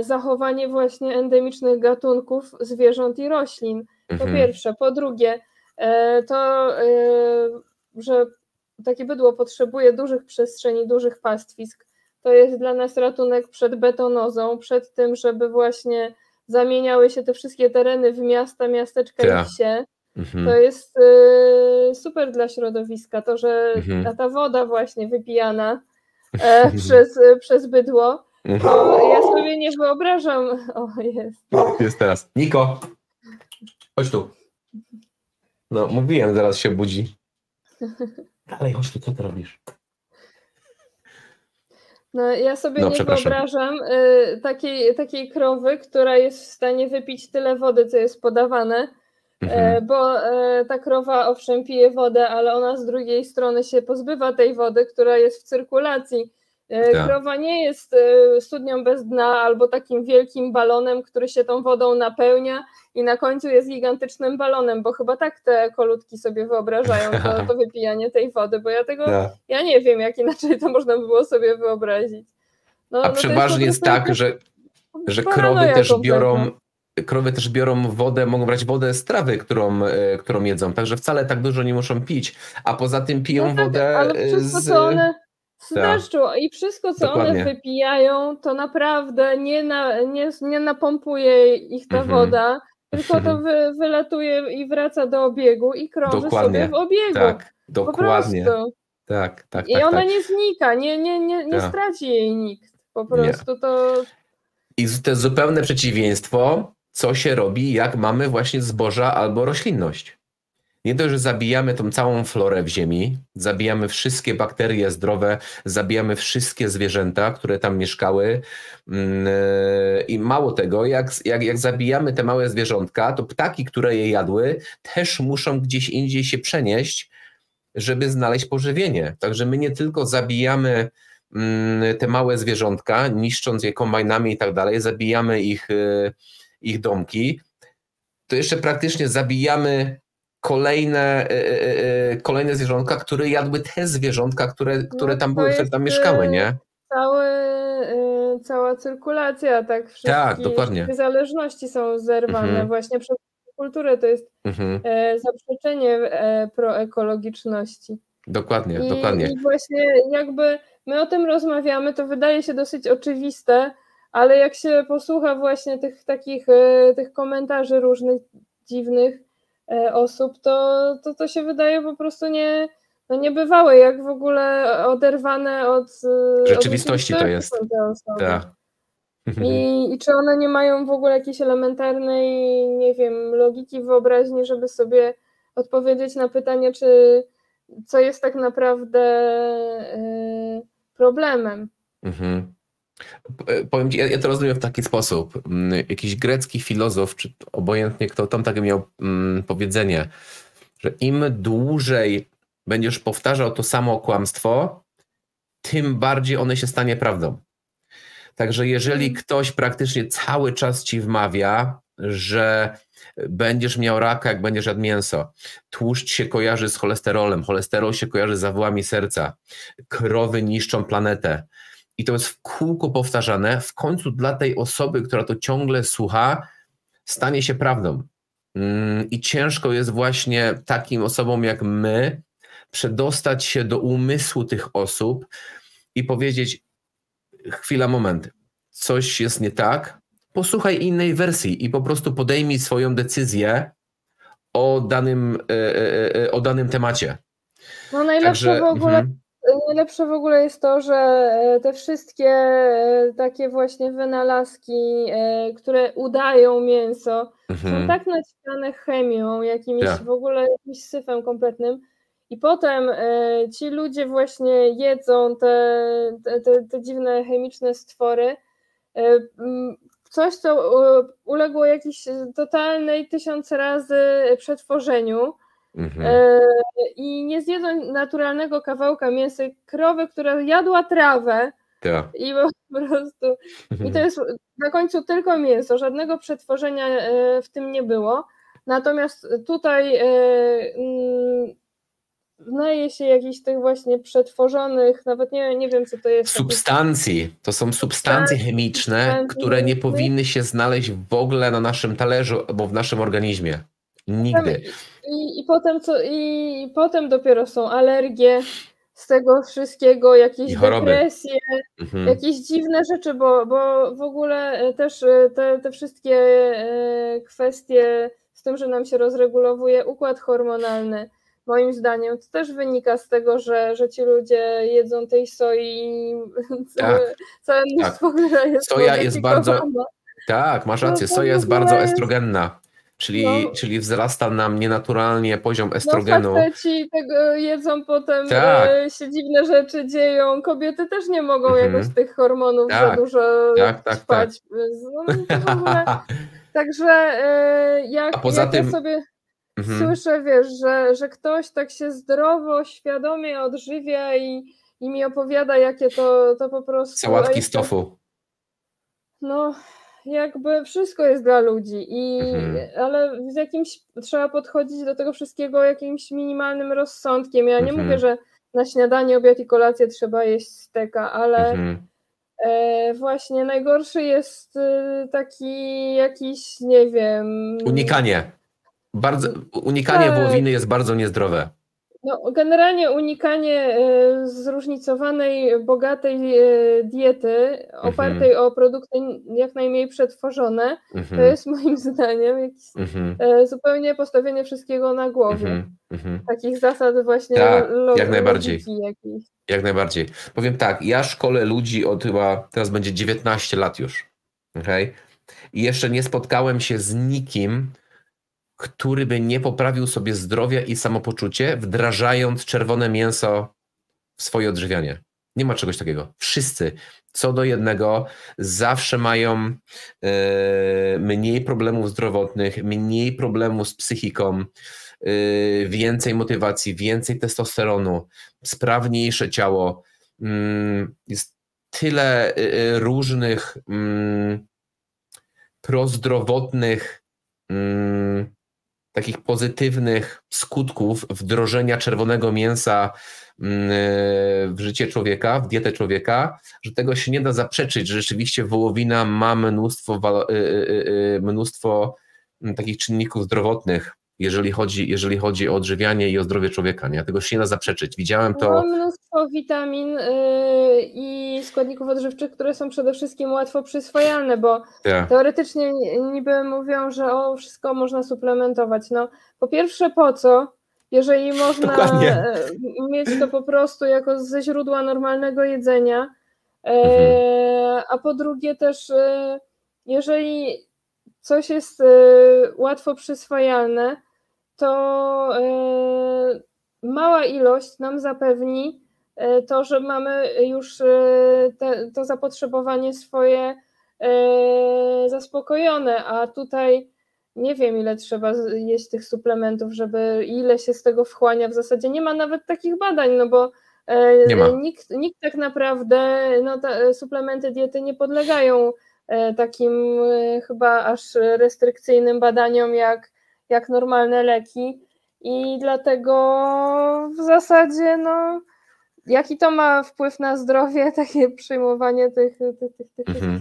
zachowanie właśnie endemicznych gatunków zwierząt i roślin. Po pierwsze. Po drugie, to, że takie bydło potrzebuje dużych przestrzeni, dużych pastwisk. To jest dla nas ratunek przed betonozą, przed tym, żeby właśnie zamieniały się te wszystkie tereny w miasta, miasteczka i wsie. To jest super dla środowiska, to, że ta woda właśnie wypijana przez bydło, to ja sobie nie wyobrażam. O, jest teraz. Niko, chodź tu. No, mówiłem, zaraz się budzi. Dalej, chodź tu, co ty robisz? No, ja sobie nie wyobrażam takiej krowy, która jest w stanie wypić tyle wody, co jest podawane, bo ta krowa owszem pije wodę, ale ona z drugiej strony się pozbywa tej wody, która jest w cyrkulacji. Krowa nie jest studnią bez dna albo takim wielkim balonem, który się tą wodą napełnia i na końcu jest gigantycznym balonem, bo chyba tak te kolutki sobie wyobrażają to wypijanie tej wody, bo ja nie wiem, jak inaczej to można by było sobie wyobrazić. A przeważnie jest tak, że krowy też biorą wodę, mogą brać wodę z trawy, którą jedzą, także wcale tak dużo nie muszą pić, a poza tym piją wodę ale wszystko, co one z deszczu i wszystko, co one wypijają, to naprawdę nie napompuje ich ta woda, tylko to wylatuje i wraca do obiegu i krąży sobie w obiegu. Tak, dokładnie. Po prostu. Tak. I ona nie znika, nie straci jej nikt. Po prostu to... I to jest zupełne przeciwieństwo, co się robi, jak mamy właśnie zboża albo roślinność. Nie dość, że zabijamy tą całą florę w ziemi, zabijamy wszystkie bakterie zdrowe, zabijamy wszystkie zwierzęta, które tam mieszkały i mało tego, jak zabijamy te małe zwierzątka, to ptaki, które je jadły, też muszą gdzieś indziej się przenieść, żeby znaleźć pożywienie. Także my nie tylko zabijamy te małe zwierzątka, niszcząc je kombajnami i tak dalej, zabijamy ich domki, to jeszcze praktycznie zabijamy kolejne zwierzątka, które jadły te zwierzątka, które tam były, które tam mieszkały, nie? Cała cyrkulacja, tak, wszystkie zależności są zerwane właśnie przez kulturę, to jest zaprzeczenie proekologiczności. Dokładnie. I właśnie jakby my o tym rozmawiamy, to wydaje się dosyć oczywiste, ale jak się posłucha właśnie tych komentarzy różnych dziwnych osób, to się wydaje po prostu niebywałe, jak w ogóle oderwane od rzeczywistości to jest. Tak. I czy one nie mają w ogóle jakiejś elementarnej, nie wiem, logiki, wyobraźni, żeby sobie odpowiedzieć na pytanie, co jest tak naprawdę problemem. Powiem ci, ja to rozumiem w taki sposób. Jakiś grecki filozof, czy obojętnie kto tam takie miał powiedzenie, że im dłużej będziesz powtarzał to samo kłamstwo, tym bardziej one się stanie prawdą. Także jeżeli ktoś praktycznie cały czas ci wmawia, że będziesz miał raka, jak będziesz jadł mięso, tłuszcz się kojarzy z cholesterolem, cholesterol się kojarzy z zawałami serca, krowy niszczą planetę, i to jest w kółko powtarzane, w końcu dla tej osoby, która to ciągle słucha, stanie się prawdą. I ciężko jest właśnie takim osobom jak my przedostać się do umysłu tych osób i powiedzieć: chwila, moment, coś jest nie tak, posłuchaj innej wersji i po prostu podejmij swoją decyzję o danym temacie. No najlepsze Także, w ogóle, najlepsze w ogóle jest to, że te wszystkie takie właśnie wynalazki, które udają mięso, są tak naćpane chemią, jakimiś w ogóle jakimś syfem kompletnym i potem ci ludzie właśnie jedzą te dziwne chemiczne stwory, coś, co uległo jakiejś totalnej 1000 razy przetworzeniu. I nie zjedzą naturalnego kawałka mięsa krowy, która jadła trawę i po prostu i to jest na końcu tylko mięso, żadnego przetworzenia w tym nie było. Natomiast tutaj znaje się jakichś tych właśnie przetworzonych, nawet nie wiem co to jest. Substancji. To są substancje chemiczne, które nie powinny się znaleźć w ogóle na naszym talerzu albo w naszym organizmie. Nigdy. I potem dopiero są alergie z tego wszystkiego, jakieś depresje, jakieś dziwne rzeczy, bo w ogóle też te wszystkie kwestie z tym, że nam się rozregulowuje układ hormonalny, moim zdaniem to też wynika z tego, że ci ludzie jedzą tej soi i całe mnóstwo jest soja jest bardzo, tak, masz rację, soja jest bardzo estrogenna. Czyli wzrasta nam nienaturalnie poziom estrogenu. No faceci tego jedzą, potem się dziwne rzeczy dzieją. Kobiety też nie mogą jakoś tych hormonów za dużo spać. Także jak ja sobie słyszę, wiesz, że ktoś tak się zdrowo, świadomie odżywia i mi opowiada, jakie to po prostu... Sałatki z tofu. No... Jakby wszystko jest dla ludzi, ale z jakimś trzeba podchodzić do tego wszystkiego jakimś minimalnym rozsądkiem. Ja nie mówię, że na śniadanie, obiad i kolację trzeba jeść steka, ale właśnie najgorszy jest taki jakiś, nie wiem... Unikanie wołowiny jest bardzo niezdrowe. No, generalnie unikanie zróżnicowanej, bogatej diety opartej o produkty jak najmniej przetworzone, to jest moim zdaniem zupełnie postawienie wszystkiego na głowie. Takich zasad właśnie jak najbardziej. Jak najbardziej. Powiem tak, ja szkolę ludzi od chyba, teraz będzie 19 lat już. I jeszcze nie spotkałem się z nikim, który by nie poprawił sobie zdrowia i samopoczucie, wdrażając czerwone mięso w swoje odżywianie. Nie ma czegoś takiego. Wszyscy, co do jednego, zawsze mają mniej problemów zdrowotnych, mniej problemów z psychiką, więcej motywacji, więcej testosteronu, sprawniejsze ciało. Jest tyle różnych prozdrowotnych takich pozytywnych skutków wdrożenia czerwonego mięsa w życie człowieka, w dietę człowieka, że tego się nie da zaprzeczyć, że rzeczywiście wołowina ma mnóstwo takich czynników zdrowotnych, jeżeli chodzi o odżywianie i o zdrowie człowieka. Nie? Tego się nie da zaprzeczyć. Widziałem to... Ma mnóstwo witamin i składników odżywczych, które są przede wszystkim łatwo przyswajalne, bo teoretycznie niby mówią, że wszystko można suplementować. No, po pierwsze po co, jeżeli można mieć to po prostu jako ze źródła normalnego jedzenia, a po drugie też jeżeli coś jest łatwo przyswajalne, to mała ilość nam zapewni to, że mamy już to zapotrzebowanie swoje zaspokojone, a tutaj nie wiem, ile trzeba jeść tych suplementów, ile się z tego wchłania. W zasadzie nie ma nawet takich badań, no bo nikt tak naprawdę, suplementy diety nie podlegają takim chyba aż restrykcyjnym badaniom jak normalne leki i dlatego w zasadzie jaki to ma wpływ na zdrowie, takie przyjmowanie tych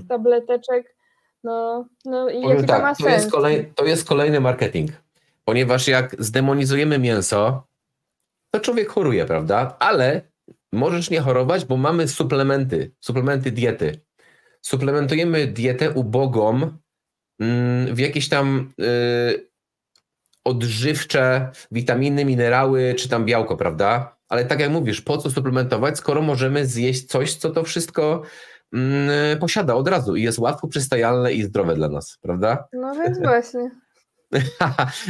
tableteczek, i jaki to ma sens. To jest kolejny marketing, ponieważ jak zdemonizujemy mięso, to człowiek choruje, prawda? Ale możesz nie chorować, bo mamy suplementy diety. Suplementujemy dietę ubogą w jakieś tam odżywcze witaminy, minerały, czy tam białko, prawda? Ale tak jak mówisz, po co suplementować, skoro możemy zjeść coś, co to wszystko posiada od razu i jest łatwo przystajalne i zdrowe dla nas, prawda? No więc właśnie.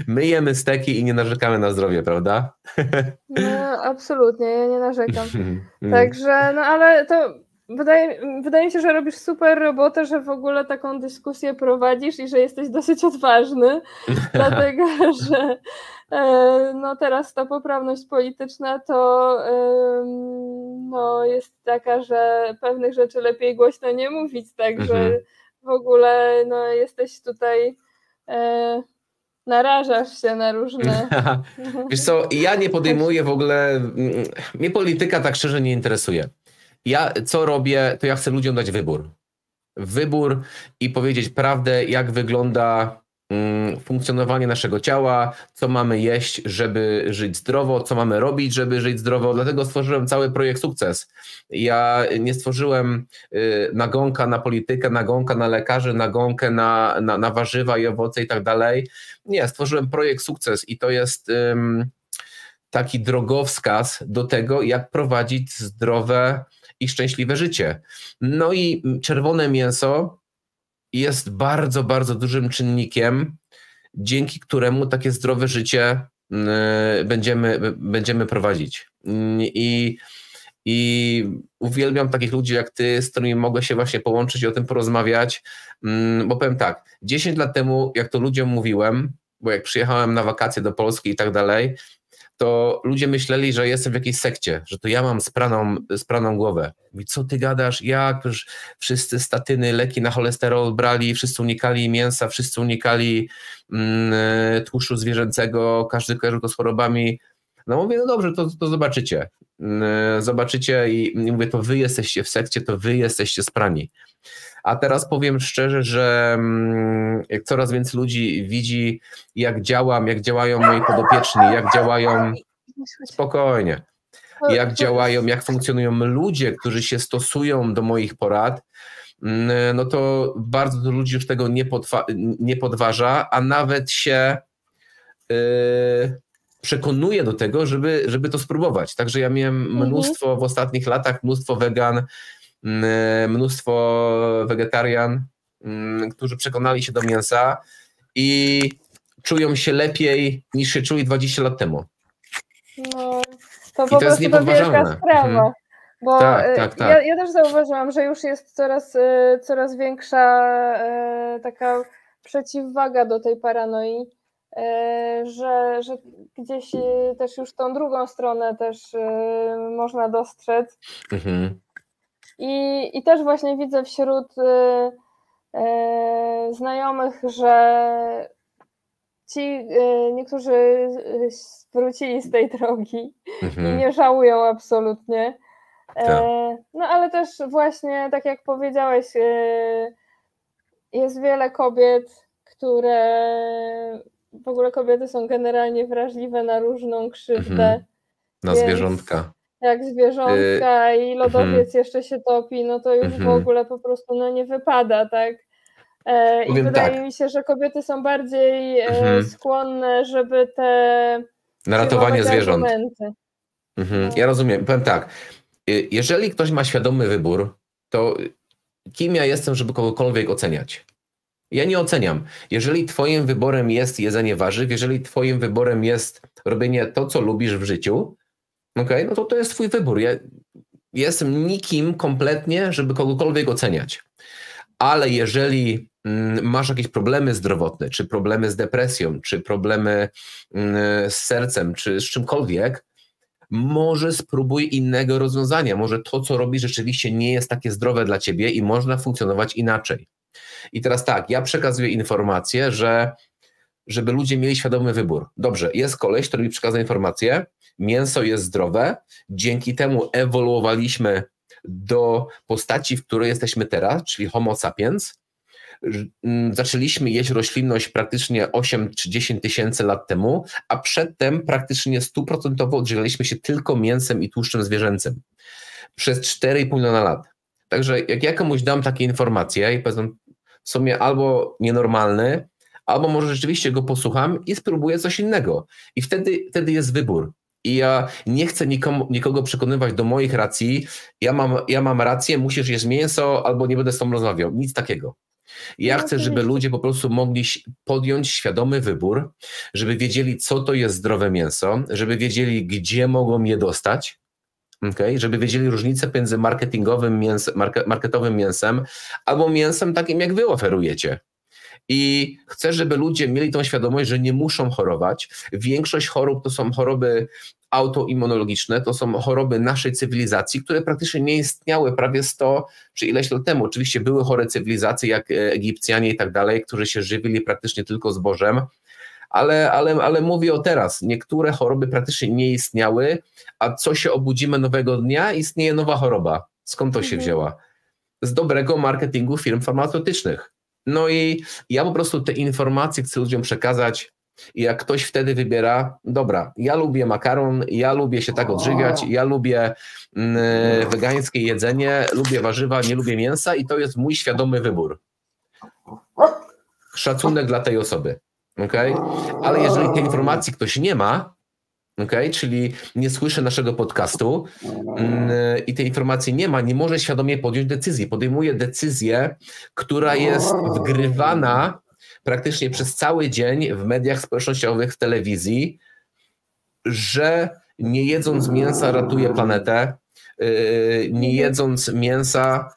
My jemy steki i nie narzekamy na zdrowie, prawda? No absolutnie, ja nie narzekam. Także, no ale to wydaje mi się, że robisz super robotę, że w ogóle taką dyskusję prowadzisz i że jesteś dosyć odważny, dlatego że no teraz ta poprawność polityczna to no jest taka, że pewnych rzeczy lepiej głośno nie mówić, także w ogóle no jesteś tutaj... narażasz się na różne... Wiesz co, ja nie podejmuję w ogóle... Mnie polityka tak szczerze nie interesuje. Ja co robię, to ja chcę ludziom dać wybór. Wybór i powiedzieć prawdę, jak wygląda funkcjonowanie naszego ciała, co mamy jeść, żeby żyć zdrowo, co mamy robić, żeby żyć zdrowo. Dlatego stworzyłem cały projekt Sukces. Ja nie stworzyłem nagonka na politykę, nagonka na lekarzy, nagonkę na warzywa i owoce i tak dalej. Nie, stworzyłem projekt Sukces i to jest taki drogowskaz do tego, jak prowadzić zdrowe i szczęśliwe życie. No i czerwone mięso jest bardzo, bardzo dużym czynnikiem, dzięki któremu takie zdrowe życie będziemy prowadzić. I uwielbiam takich ludzi jak ty, z którymi mogę się właśnie połączyć i o tym porozmawiać, bo powiem tak, 10 lat temu, jak to ludziom mówiłem, bo jak przyjechałem na wakacje do Polski i tak dalej, to ludzie myśleli, że jestem w jakiejś sekcie, że to ja mam spraną głowę. Mówi, co ty gadasz, jak? Już wszyscy statyny, leki na cholesterol brali, wszyscy unikali mięsa, wszyscy unikali tłuszczu zwierzęcego, każdy kojarzył to z chorobami. No mówię, no dobrze, to zobaczycie. Zobaczycie i mówię, to wy jesteście w sekcie, to wy jesteście sprani. A teraz powiem szczerze, że jak coraz więcej ludzi widzi, jak działam, jak działają moi podopieczni, jak działają spokojnie, jak działają, jak funkcjonują ludzie, którzy się stosują do moich porad, no to bardzo dużo ludzi już tego nie podważa, a nawet się przekonuje do tego, żeby to spróbować. Także ja miałem mnóstwo w ostatnich latach, mnóstwo wegan, mnóstwo wegetarian, którzy przekonali się do mięsa i czują się lepiej niż się czuli 20 lat temu. No, to po prostu to wielka sprawa. Bo tak. Ja też zauważyłam, że już jest coraz większa taka przeciwwaga do tej paranoi, że gdzieś też już tą drugą stronę też można dostrzec. I też właśnie widzę wśród znajomych, że ci niektórzy wrócili z tej drogi i nie żałują absolutnie. No ale też właśnie, tak jak powiedziałeś, jest wiele kobiet, które w ogóle kobiety są generalnie wrażliwe na różną krzywdę. Na zwierzątka. Jak zwierzątka i lodowiec jeszcze się topi, no to już w ogóle po prostu no, nie wypada, tak? I wydaje mi się, że kobiety są bardziej skłonne, żeby te... Na ratowanie zwierząt. Ja rozumiem. Powiem tak, jeżeli ktoś ma świadomy wybór, to kim ja jestem, żeby kogokolwiek oceniać? Ja nie oceniam. Jeżeli twoim wyborem jest jedzenie warzyw, jeżeli twoim wyborem jest robienie to, co lubisz w życiu, okej, no to jest twój wybór. Ja jestem nikim kompletnie, żeby kogokolwiek oceniać. Ale jeżeli masz jakieś problemy zdrowotne, czy problemy z depresją, czy problemy z sercem, czy z czymkolwiek, może spróbuj innego rozwiązania. Może to, co robisz, rzeczywiście nie jest takie zdrowe dla ciebie i można funkcjonować inaczej. I teraz tak, ja przekazuję informację, żeby ludzie mieli świadomy wybór. Dobrze, jest koleś, który mi przekazał informację, mięso jest zdrowe, dzięki temu ewoluowaliśmy do postaci, w której jesteśmy teraz, czyli Homo sapiens. Zaczęliśmy jeść roślinność praktycznie 8 czy 10 tysięcy lat temu, a przedtem praktycznie 100% odżywialiśmy się tylko mięsem i tłuszczem zwierzęcym przez 4,5 miliona lat. Także jak ja komuś dam takie informacje i powiedzą w sumie albo nienormalny, albo może rzeczywiście go posłucham i spróbuję coś innego. I wtedy jest wybór. I ja nie chcę nikogo przekonywać do moich racji. Ja mam rację, musisz jeść mięso albo nie będę z tobą rozmawiał. Nic takiego. Ja chcę, żeby ludzie po prostu mogli podjąć świadomy wybór, żeby wiedzieli, co to jest zdrowe mięso, żeby wiedzieli, gdzie mogą je dostać, okay? Żeby wiedzieli różnicę między marketowym mięsem albo mięsem takim, jak wy oferujecie. I chcę, żeby ludzie mieli tą świadomość, że nie muszą chorować. Większość chorób to są choroby autoimmunologiczne, to są choroby naszej cywilizacji, które praktycznie nie istniały prawie 100 czy ileś lat temu. Oczywiście były chore cywilizacje, jak Egipcjanie i tak dalej, którzy się żywili praktycznie tylko zbożem, ale mówię o teraz. Niektóre choroby praktycznie nie istniały, a co się obudzimy nowego dnia, istnieje nowa choroba. Skąd to się wzięła? Z dobrego marketingu firm farmaceutycznych. No i ja po prostu te informacje chcę ludziom przekazać i jak ktoś wtedy wybiera, dobra, ja lubię makaron, ja lubię się tak odżywiać, ja lubię wegańskie jedzenie, lubię warzywa, nie lubię mięsa i to jest mój świadomy wybór. Szacunek dla tej osoby, okay? Ale jeżeli tej informacji ktoś nie ma, okay, czyli nie słyszy naszego podcastu i tej informacji nie ma, nie może świadomie podjąć decyzji. Podejmuje decyzję, która jest wgrywana praktycznie przez cały dzień w mediach społecznościowych, w telewizji, że nie jedząc mięsa ratuje planetę, nie jedząc mięsa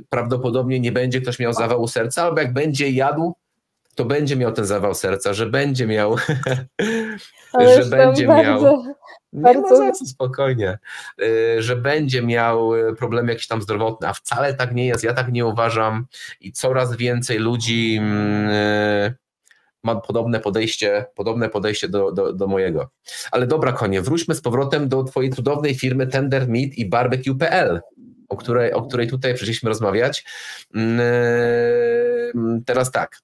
prawdopodobnie nie będzie ktoś miał zawału serca, albo jak będzie jadł, to będzie miał ten zawał serca, że będzie miał, że będzie miał, nie ma za co, spokojnie, że będzie miał problemy jakieś tam zdrowotne, a wcale tak nie jest, ja tak nie uważam i coraz więcej ludzi ma podobne podejście do mojego. Ale dobra, konie, wróćmy z powrotem do twojej cudownej firmy Tender Meat i Barbecue.pl, o której tutaj przyszliśmy rozmawiać. Teraz tak.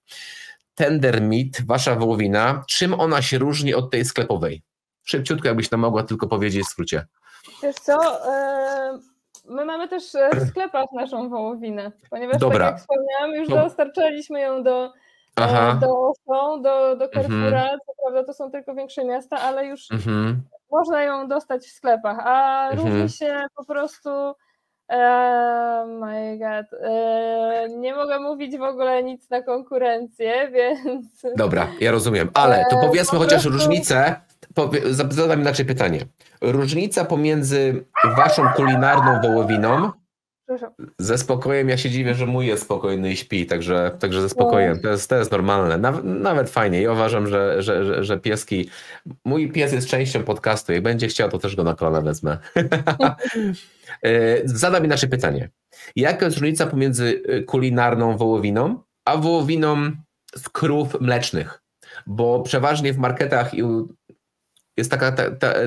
Tender Meat, wasza wołowina, czym ona się różni od tej sklepowej? Szybciutko, jakbyś nam mogła tylko powiedzieć w skrócie. Wiesz co, my mamy też w sklepach naszą wołowinę, ponieważ tak jak wspomniałam, już dostarczaliśmy ją do Carrefoura, co prawda to są tylko większe miasta, ale już można ją dostać w sklepach, a różni się po prostu. My God. Nie mogę mówić w ogóle nic na konkurencję, więc... Dobra, ja rozumiem, ale to powiedzmy chociaż różnicę, zadam inaczej pytanie. Różnica pomiędzy waszą kulinarną wołowiną, ze spokojem, ja się dziwię, że mój jest spokojny i śpi, także ze spokojem, to jest normalne, nawet fajnie. Ja uważam, że pieski, mój pies jest częścią podcastu, jak będzie chciał, to też go na kolana wezmę. Zadam inaczej pytanie. Jaka jest różnica pomiędzy kulinarną wołowiną, a wołowiną z krów mlecznych? Bo przeważnie w marketach jest taka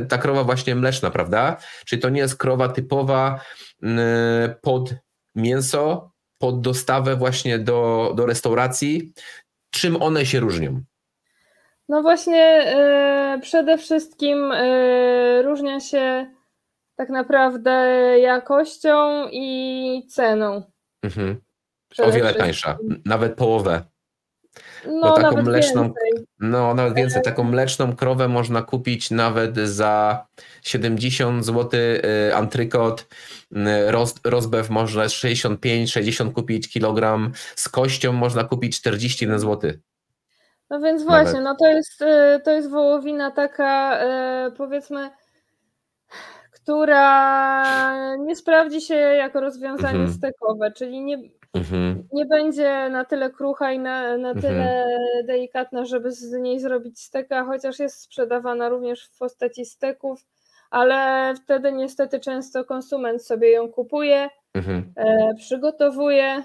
ta krowa właśnie mleczna, prawda? Czyli to nie jest krowa typowa pod mięso, pod dostawę właśnie do restauracji. Czym one się różnią? No właśnie przede wszystkim różnią się tak naprawdę jakością i ceną. O wiele tańsza, nawet połowę. No taką nawet mleczną, więcej. No nawet więcej. Taką mleczną krowę można kupić nawet za 70 zł, antrykot, rozbew można 65-60 kupić kilogram, z kością można kupić 41 zł. No więc właśnie, no to jest wołowina taka, powiedzmy, która nie sprawdzi się jako rozwiązanie stekowe, czyli nie będzie na tyle krucha i na tyle delikatna, żeby z niej zrobić steka, chociaż jest sprzedawana również w postaci steków, ale wtedy niestety często konsument sobie ją kupuje, przygotowuje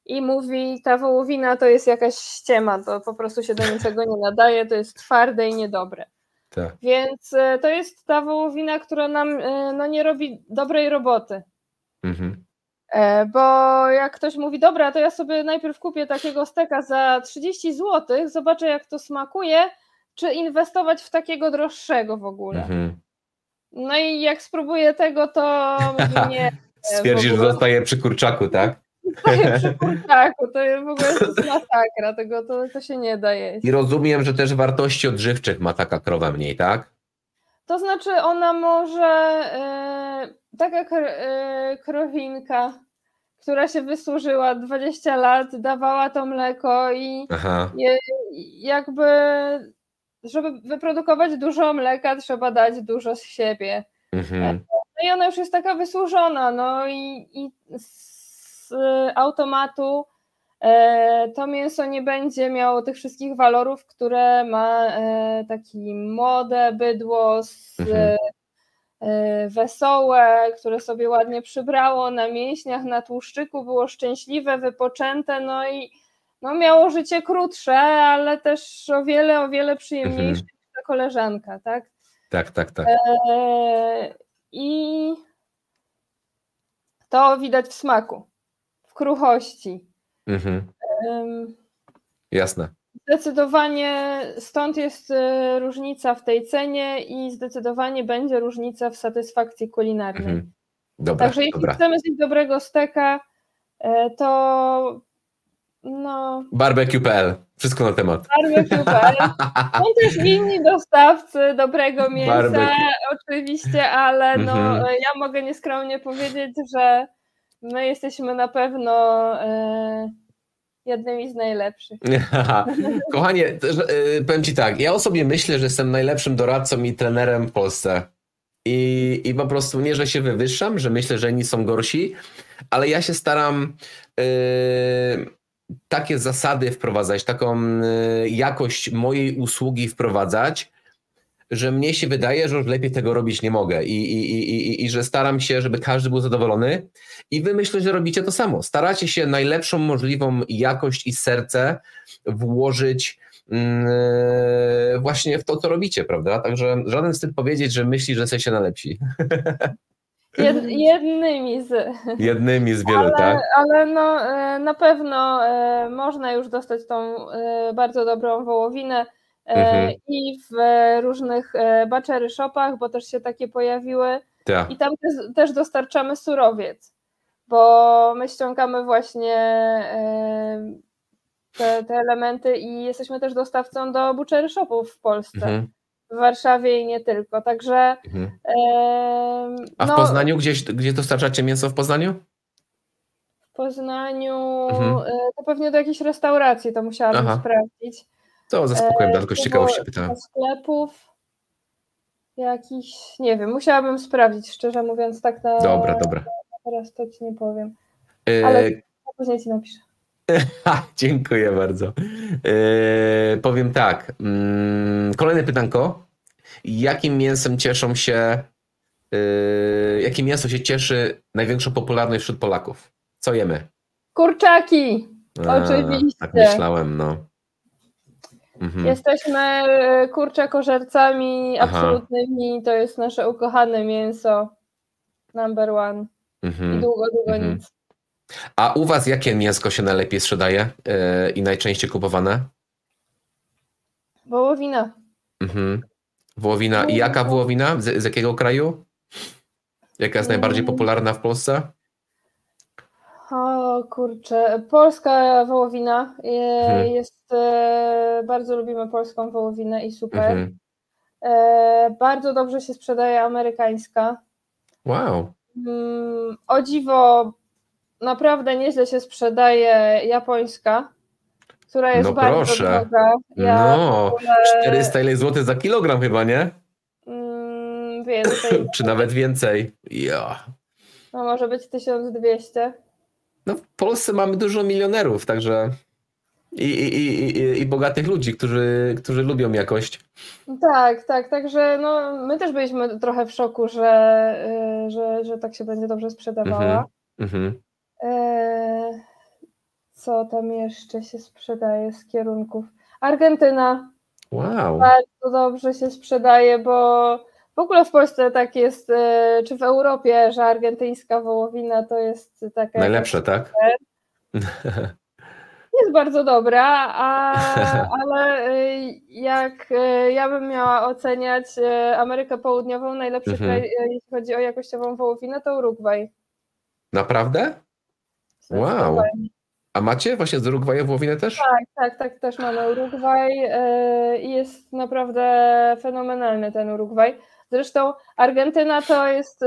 i mówi, ta wołowina to jest jakaś ściema, to po prostu się do niczego nie nadaje, to jest twarde i niedobre. Tak. Więc to jest ta wołowina, która nam nie robi dobrej roboty. Bo jak ktoś mówi, dobra, to ja sobie najpierw kupię takiego steka za 30 zł, zobaczę jak to smakuje, czy inwestować w takiego droższego w ogóle. No i jak spróbuję tego, to nie. Stwierdzisz, że zostaje przy kurczaku, tak? Zostaje przy kurczaku, to w ogóle jest masakra, to się nie da jeść. I rozumiem, że też wartości odżywczych ma taka krowa mniej, tak? To znaczy ona może, taka krowinka, która się wysłużyła 20 lat, dawała to mleko i jakby, żeby wyprodukować dużo mleka, trzeba dać dużo z siebie. No i ona już jest taka wysłużona, no i z automatu to mięso nie będzie miało tych wszystkich walorów, które ma taki młode bydło, wesołe, które sobie ładnie przybrało na mięśniach, na tłuszczyku, było szczęśliwe, wypoczęte, no i miało życie krótsze, ale też o wiele przyjemniejsze niż ta koleżanka, tak? Tak. I to widać w smaku, w kruchości. Jasne. Zdecydowanie stąd jest różnica w tej cenie i zdecydowanie będzie różnica w satysfakcji kulinarnej. Dobra, także jeśli chcemy zjeść dobrego steka, to barbecue.pl, wszystko na temat. Barbecue.pl. Są też inni dostawcy dobrego mięsa, oczywiście, ale ja mogę nieskromnie powiedzieć, że my jesteśmy na pewno jednymi z najlepszych. Kochanie, powiem Ci tak, ja o sobie myślę, że jestem najlepszym doradcą i trenerem w Polsce. I po prostu nie, że się wywyższam, że myślę, że inni są gorsi, ale ja się staram takie zasady wprowadzać, taką jakość mojej usługi wprowadzać, że mnie się wydaje, że już lepiej tego robić nie mogę i że staram się, żeby każdy był zadowolony i wy myślę, że robicie to samo. Staracie się najlepszą możliwą jakość i serce włożyć właśnie w to, co robicie, prawda? Także żaden wstyd powiedzieć, że myślisz, że jesteście najlepsi. Jednymi z wielu, tak? Ale na pewno można już dostać tą bardzo dobrą wołowinę i w różnych butchery shopach, bo też się takie pojawiły. I tam też dostarczamy surowiec, bo my ściągamy właśnie te elementy i jesteśmy też dostawcą do butchery shopów w Polsce. W Warszawie i nie tylko, także... A w Poznaniu? Gdzie dostarczacie mięso w Poznaniu? W Poznaniu to pewnie do jakiejś restauracji, to musiałabym sprawdzić. To ze spokojem, tylko z ciekawości pytałem. Sklepów jakichś, nie wiem, musiałabym sprawdzić, szczerze mówiąc, tak na... Dobra. Teraz to ci nie powiem, ale później ci napiszę. Dziękuję bardzo. Powiem tak. Kolejne pytanko. Jakie mięso się cieszy największą popularność wśród Polaków? Co jemy? Kurczaki! Oczywiście. Tak myślałem, Jesteśmy kurczakożercami absolutnymi. To jest nasze ukochane mięso. Number one. I długo nic. A u was jakie mięsko się najlepiej sprzedaje i najczęściej kupowane? Wołowina. Wołowina. I jaka wołowina? Z jakiego kraju? Jaka jest najbardziej popularna w Polsce? O kurczę, polska wołowina jest, bardzo lubimy polską wołowinę i super. Bardzo dobrze się sprzedaje amerykańska. Wow. O dziwo, naprawdę nieźle się sprzedaje japońska, która jest bardzo droga. 400 ile złotych za kilogram chyba, nie? Więcej. Czy nawet więcej. No może być 1200. No w Polsce mamy dużo milionerów, także i bogatych ludzi, którzy lubią jakość. Tak, także my też byliśmy trochę w szoku, że tak się będzie dobrze sprzedawała. Co tam jeszcze się sprzedaje z kierunków? Argentyna. Wow. Bardzo dobrze się sprzedaje, bo w ogóle w Polsce tak jest, czy w Europie, że argentyńska wołowina to jest taka... Najlepsze, tak? Jest bardzo dobra, ale jak ja bym miała oceniać Amerykę Południową, najlepszy kraj, jeśli chodzi o jakościową wołowinę, to Urugwaj. Naprawdę? Wow. A macie właśnie z Urugwaju wołowinę też? Tak, też mamy Urugwaj i jest naprawdę fenomenalny ten Urugwaj. Zresztą Argentyna to jest,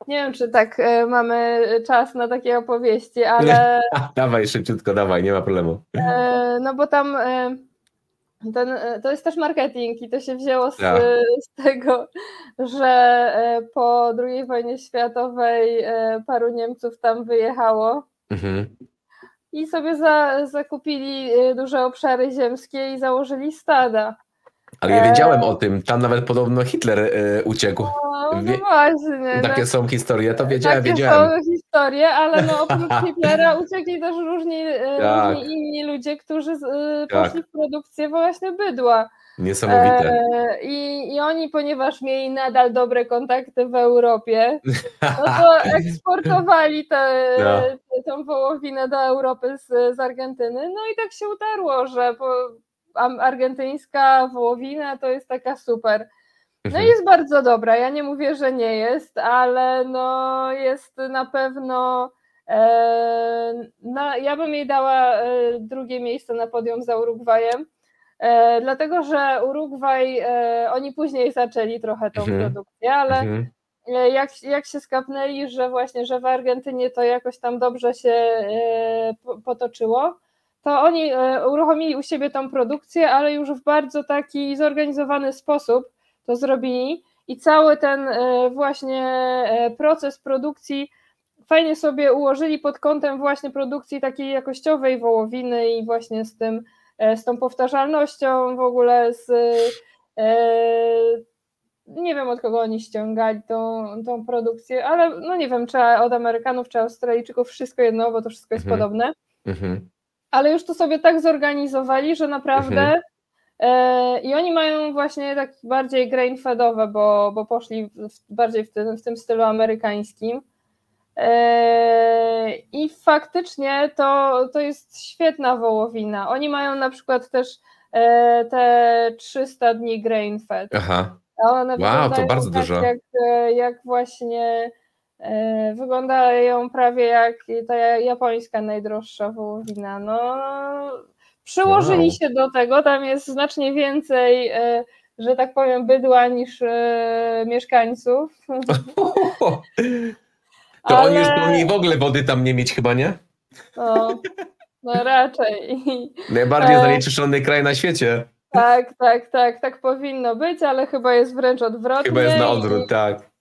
nie wiem, czy tak mamy czas na takie opowieści, ale... Dawaj szybciutko, dawaj, nie ma problemu. No bo tam to jest też marketing i to się wzięło z tego, że po II wojnie światowej paru Niemców tam wyjechało i sobie zakupili duże obszary ziemskie i założyli stada. Ale ja wiedziałem o tym, tam nawet podobno Hitler uciekł. No właśnie. Takie są historie, to wiedziałem. Takie są historie, ale no oprócz Hitlera uciekli też różni inni ludzie, którzy poszli w produkcję właśnie bydła. Niesamowite. I oni, ponieważ mieli nadal dobre kontakty w Europie, no to eksportowali tą wołowinę do Europy z Argentyny. No i tak się utarło, że argentyńska wołowina to jest taka super. No i jest bardzo dobra, ja nie mówię, że nie jest, ale no jest na pewno, ja bym jej dała drugie miejsce na podium za Urugwajem, dlatego że Urugwaj, oni później zaczęli trochę tą produkcję, ale jak się skapnęli, że właśnie, że w Argentynie to jakoś tam dobrze się potoczyło, to oni uruchomili u siebie tą produkcję, ale już w bardzo taki zorganizowany sposób to zrobili i cały ten właśnie proces produkcji fajnie sobie ułożyli pod kątem właśnie produkcji takiej jakościowej wołowiny i właśnie z tą powtarzalnością w ogóle nie wiem, od kogo oni ściągali tą produkcję, ale no nie wiem, czy od Amerykanów, czy Australijczyków, wszystko jedno, bo to wszystko jest podobne. Ale już to sobie tak zorganizowali, że naprawdę i oni mają właśnie tak bardziej grain-fedowe, bo poszli bardziej w tym stylu amerykańskim. I faktycznie to jest świetna wołowina. Oni mają na przykład też te 300 dni grain-fed. A one to bardzo tak dużo. Jak właśnie wyglądają prawie jak ta japońska najdroższa wołowina. No, przyłożyli się do tego, tam jest znacznie więcej, że tak powiem, bydła niż mieszkańców. To oni już powinni w ogóle wody tam nie mieć chyba, nie? No raczej. Najbardziej zanieczyszczony kraj na świecie. Tak powinno być, ale chyba jest wręcz odwrotnie. Chyba jest na odwrót, tak.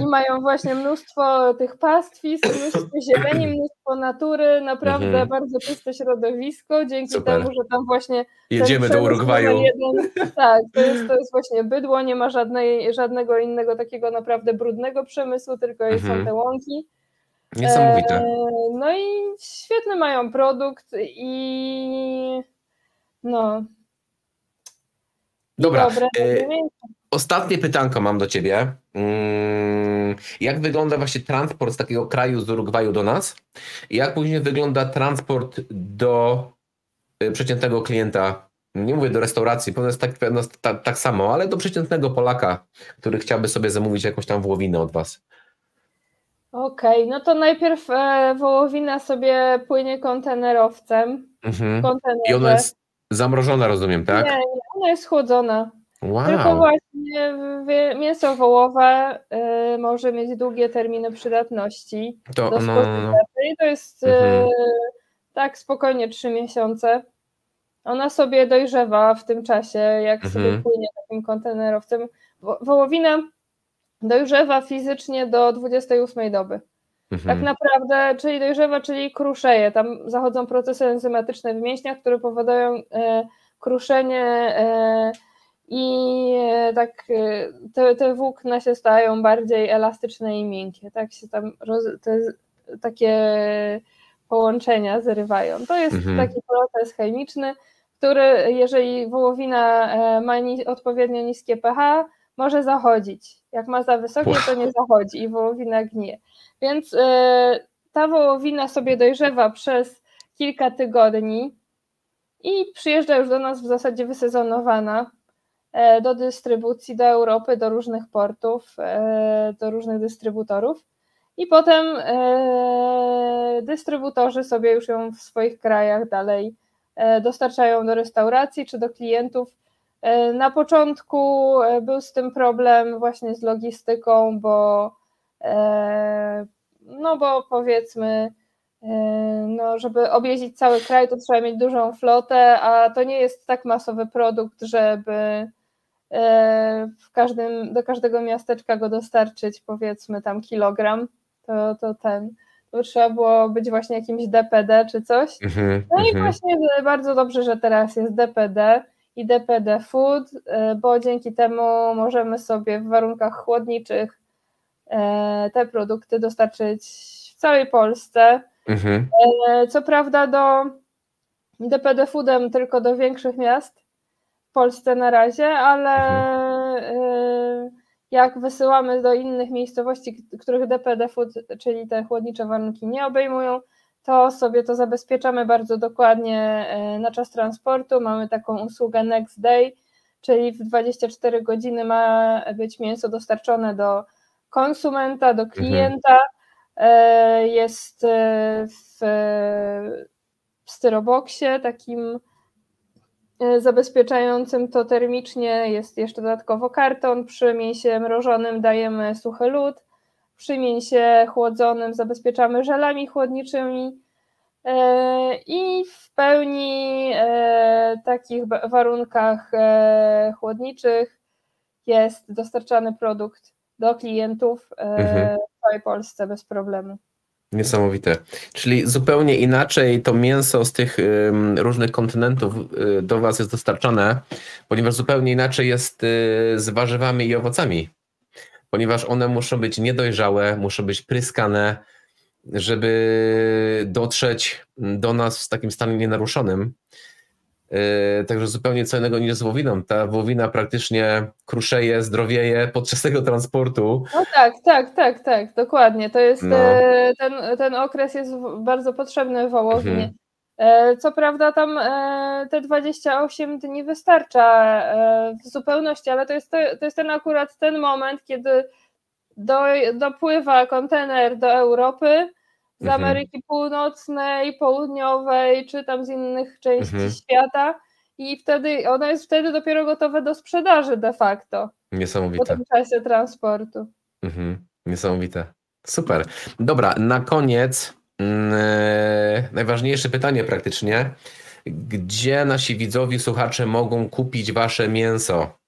I mają właśnie mnóstwo tych pastwisk, mnóstwo zieleni, mnóstwo natury, naprawdę bardzo czyste środowisko, dzięki temu, że tam właśnie jedziemy do Urugwaju. Tak, to jest właśnie bydło, nie ma żadnego innego takiego naprawdę brudnego przemysłu, tylko są te łąki. Niesamowite. No i świetny mają produkt i no. Dobra. Ostatnie pytanko mam do ciebie. Jak wygląda właśnie transport z takiego kraju, z Urugwaju do nas? Jak później wygląda transport do przeciętnego klienta? Nie mówię do restauracji, pewno jest tak samo, ale do przeciętnego Polaka, który chciałby sobie zamówić jakąś tam wołowinę od was. Okej, no to najpierw wołowina sobie płynie kontenerowcem. I ona jest zamrożona, rozumiem, tak? Nie, ona jest chłodzona. Wow. Tylko właśnie mięso wołowe może mieć długie terminy przydatności do spożycia. I to jest tak spokojnie 3 miesiące. Ona sobie dojrzewa w tym czasie, jak sobie płynie takim kontenerowcem. Wołowina dojrzewa fizycznie do 28 doby. Tak naprawdę, czyli dojrzewa, czyli kruszeje. Tam zachodzą procesy enzymatyczne w mięśniach, które powodują kruszenie i tak te włókna się stają bardziej elastyczne i miękkie. Tak się tam takie połączenia zrywają. To jest taki proces chemiczny, który, jeżeli wołowina ma odpowiednio niskie pH, może zachodzić. Jak ma za wysokie, to nie zachodzi i wołowina gnije. Więc ta wołowina sobie dojrzewa przez kilka tygodni i przyjeżdża już do nas w zasadzie wysezonowana do dystrybucji, do Europy, do różnych portów, do różnych dystrybutorów i potem dystrybutorzy sobie już ją w swoich krajach dalej dostarczają do restauracji czy do klientów Na początku był z tym problem właśnie z logistyką, bo powiedzmy, no, żeby objeździć cały kraj, to trzeba mieć dużą flotę, a to nie jest tak masowy produkt, żeby do każdego miasteczka go dostarczyć, powiedzmy tam kilogram, to trzeba było być właśnie jakimś DPD czy coś. No i właśnie bardzo dobrze, że teraz jest DPD i DPD Food, bo dzięki temu możemy sobie w warunkach chłodniczych te produkty dostarczyć w całej Polsce. Co prawda DPD Foodem tylko do większych miast w Polsce na razie, ale jak wysyłamy do innych miejscowości, których DPD Food, czyli te chłodnicze warunki nie obejmują, to sobie to zabezpieczamy bardzo dokładnie na czas transportu. Mamy taką usługę Next Day, czyli w 24 godziny ma być mięso dostarczone do konsumenta, do klienta. Jest w styroboksie takim zabezpieczającym to termicznie, jest jeszcze dodatkowo karton, przy mięsie mrożonym dajemy suchy lód, przy mięsie chłodzonym zabezpieczamy żelami chłodniczymi i w pełni takich warunkach chłodniczych jest dostarczany produkt do klientów w całej Polsce bez problemu. Niesamowite. Czyli zupełnie inaczej to mięso z tych różnych kontynentów do Was jest dostarczane, ponieważ zupełnie inaczej jest z warzywami i owocami, ponieważ one muszą być niedojrzałe, muszą być pryskane, żeby dotrzeć do nas w takim stanie nienaruszonym. Także zupełnie co innego niż z wołowiną. Ta wołowina praktycznie kruszeje, zdrowieje podczas tego transportu. No tak, dokładnie. To jest ten okres jest bardzo potrzebny wołowinie. Co prawda tam te 28 dni wystarcza w zupełności, ale to jest akurat ten moment, kiedy dopływa kontener do Europy z Ameryki Północnej, Południowej, czy tam z innych części świata i ono jest wtedy dopiero gotowe do sprzedaży de facto. Niesamowite. Po tym czasie transportu. Niesamowite. Super. Dobra, na koniec najważniejsze pytanie praktycznie. Gdzie nasi widzowie, słuchacze mogą kupić Wasze mięso?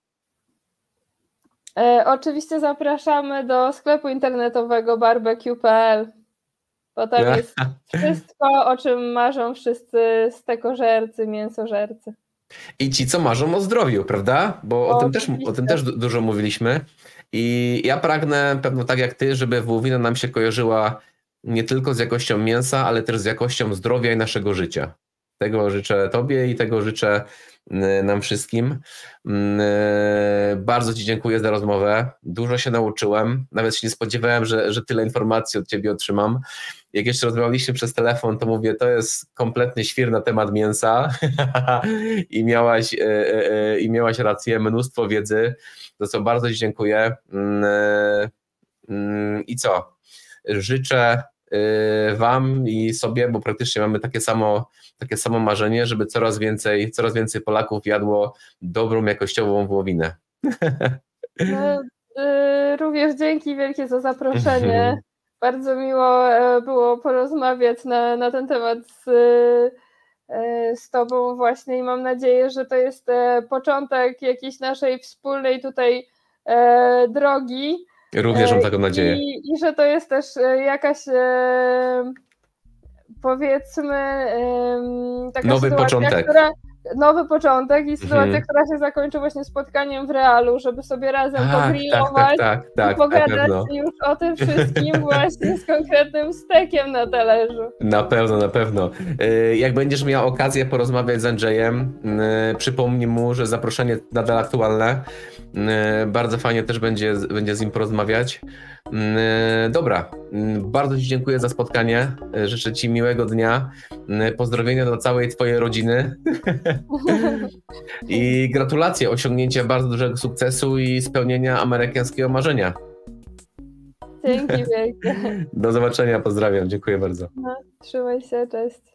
Oczywiście zapraszamy do sklepu internetowego barbecue.pl, bo tam jest wszystko, o czym marzą wszyscy stekożercy, mięsożercy. I ci, co marzą o zdrowiu, prawda? Bo o tym też dużo mówiliśmy. I ja pragnę, pewno tak jak Ty, żeby wołowina nam się kojarzyła nie tylko z jakością mięsa, ale też z jakością zdrowia i naszego życia. Tego życzę Tobie i tego życzę nam wszystkim. Bardzo Ci dziękuję za rozmowę. Dużo się nauczyłem. Nawet się nie spodziewałem, że tyle informacji od Ciebie otrzymam. Jak jeszcze rozmawialiśmy przez telefon, to mówię, to jest kompletny świr na temat mięsa i miałaś rację, mnóstwo wiedzy, za co bardzo Ci dziękuję. I co? Życzę Wam i sobie, bo praktycznie mamy takie samo marzenie, żeby coraz więcej Polaków jadło dobrą, jakościową wołowinę. No, również dzięki wielkie za zaproszenie. Bardzo miło było porozmawiać na ten temat z Tobą właśnie i mam nadzieję, że to jest początek jakiejś naszej wspólnej tutaj drogi. Również mam taką nadzieję. I że to jest też jakaś powiedzmy taka nowy początek. Nowy początek i sytuacja, która się zakończy właśnie spotkaniem w realu, że sobie razem pogrillować i pogadać już o tym wszystkim właśnie z konkretnym stekiem na talerzu. Na pewno. Jak będziesz miał okazję porozmawiać z Andrzejem, przypomnij mu, że zaproszenie nadal aktualne. Bardzo fajnie też będzie z nim porozmawiać. Dobra, bardzo Ci dziękuję za spotkanie. Życzę Ci miłego dnia. Pozdrowienia dla całej Twojej rodziny. I gratulacje osiągnięcia bardzo dużego sukcesu i spełnienia amerykańskiego marzenia. Dzięki wielkie. Do zobaczenia, pozdrawiam, dziękuję bardzo. No, trzymaj się, cześć.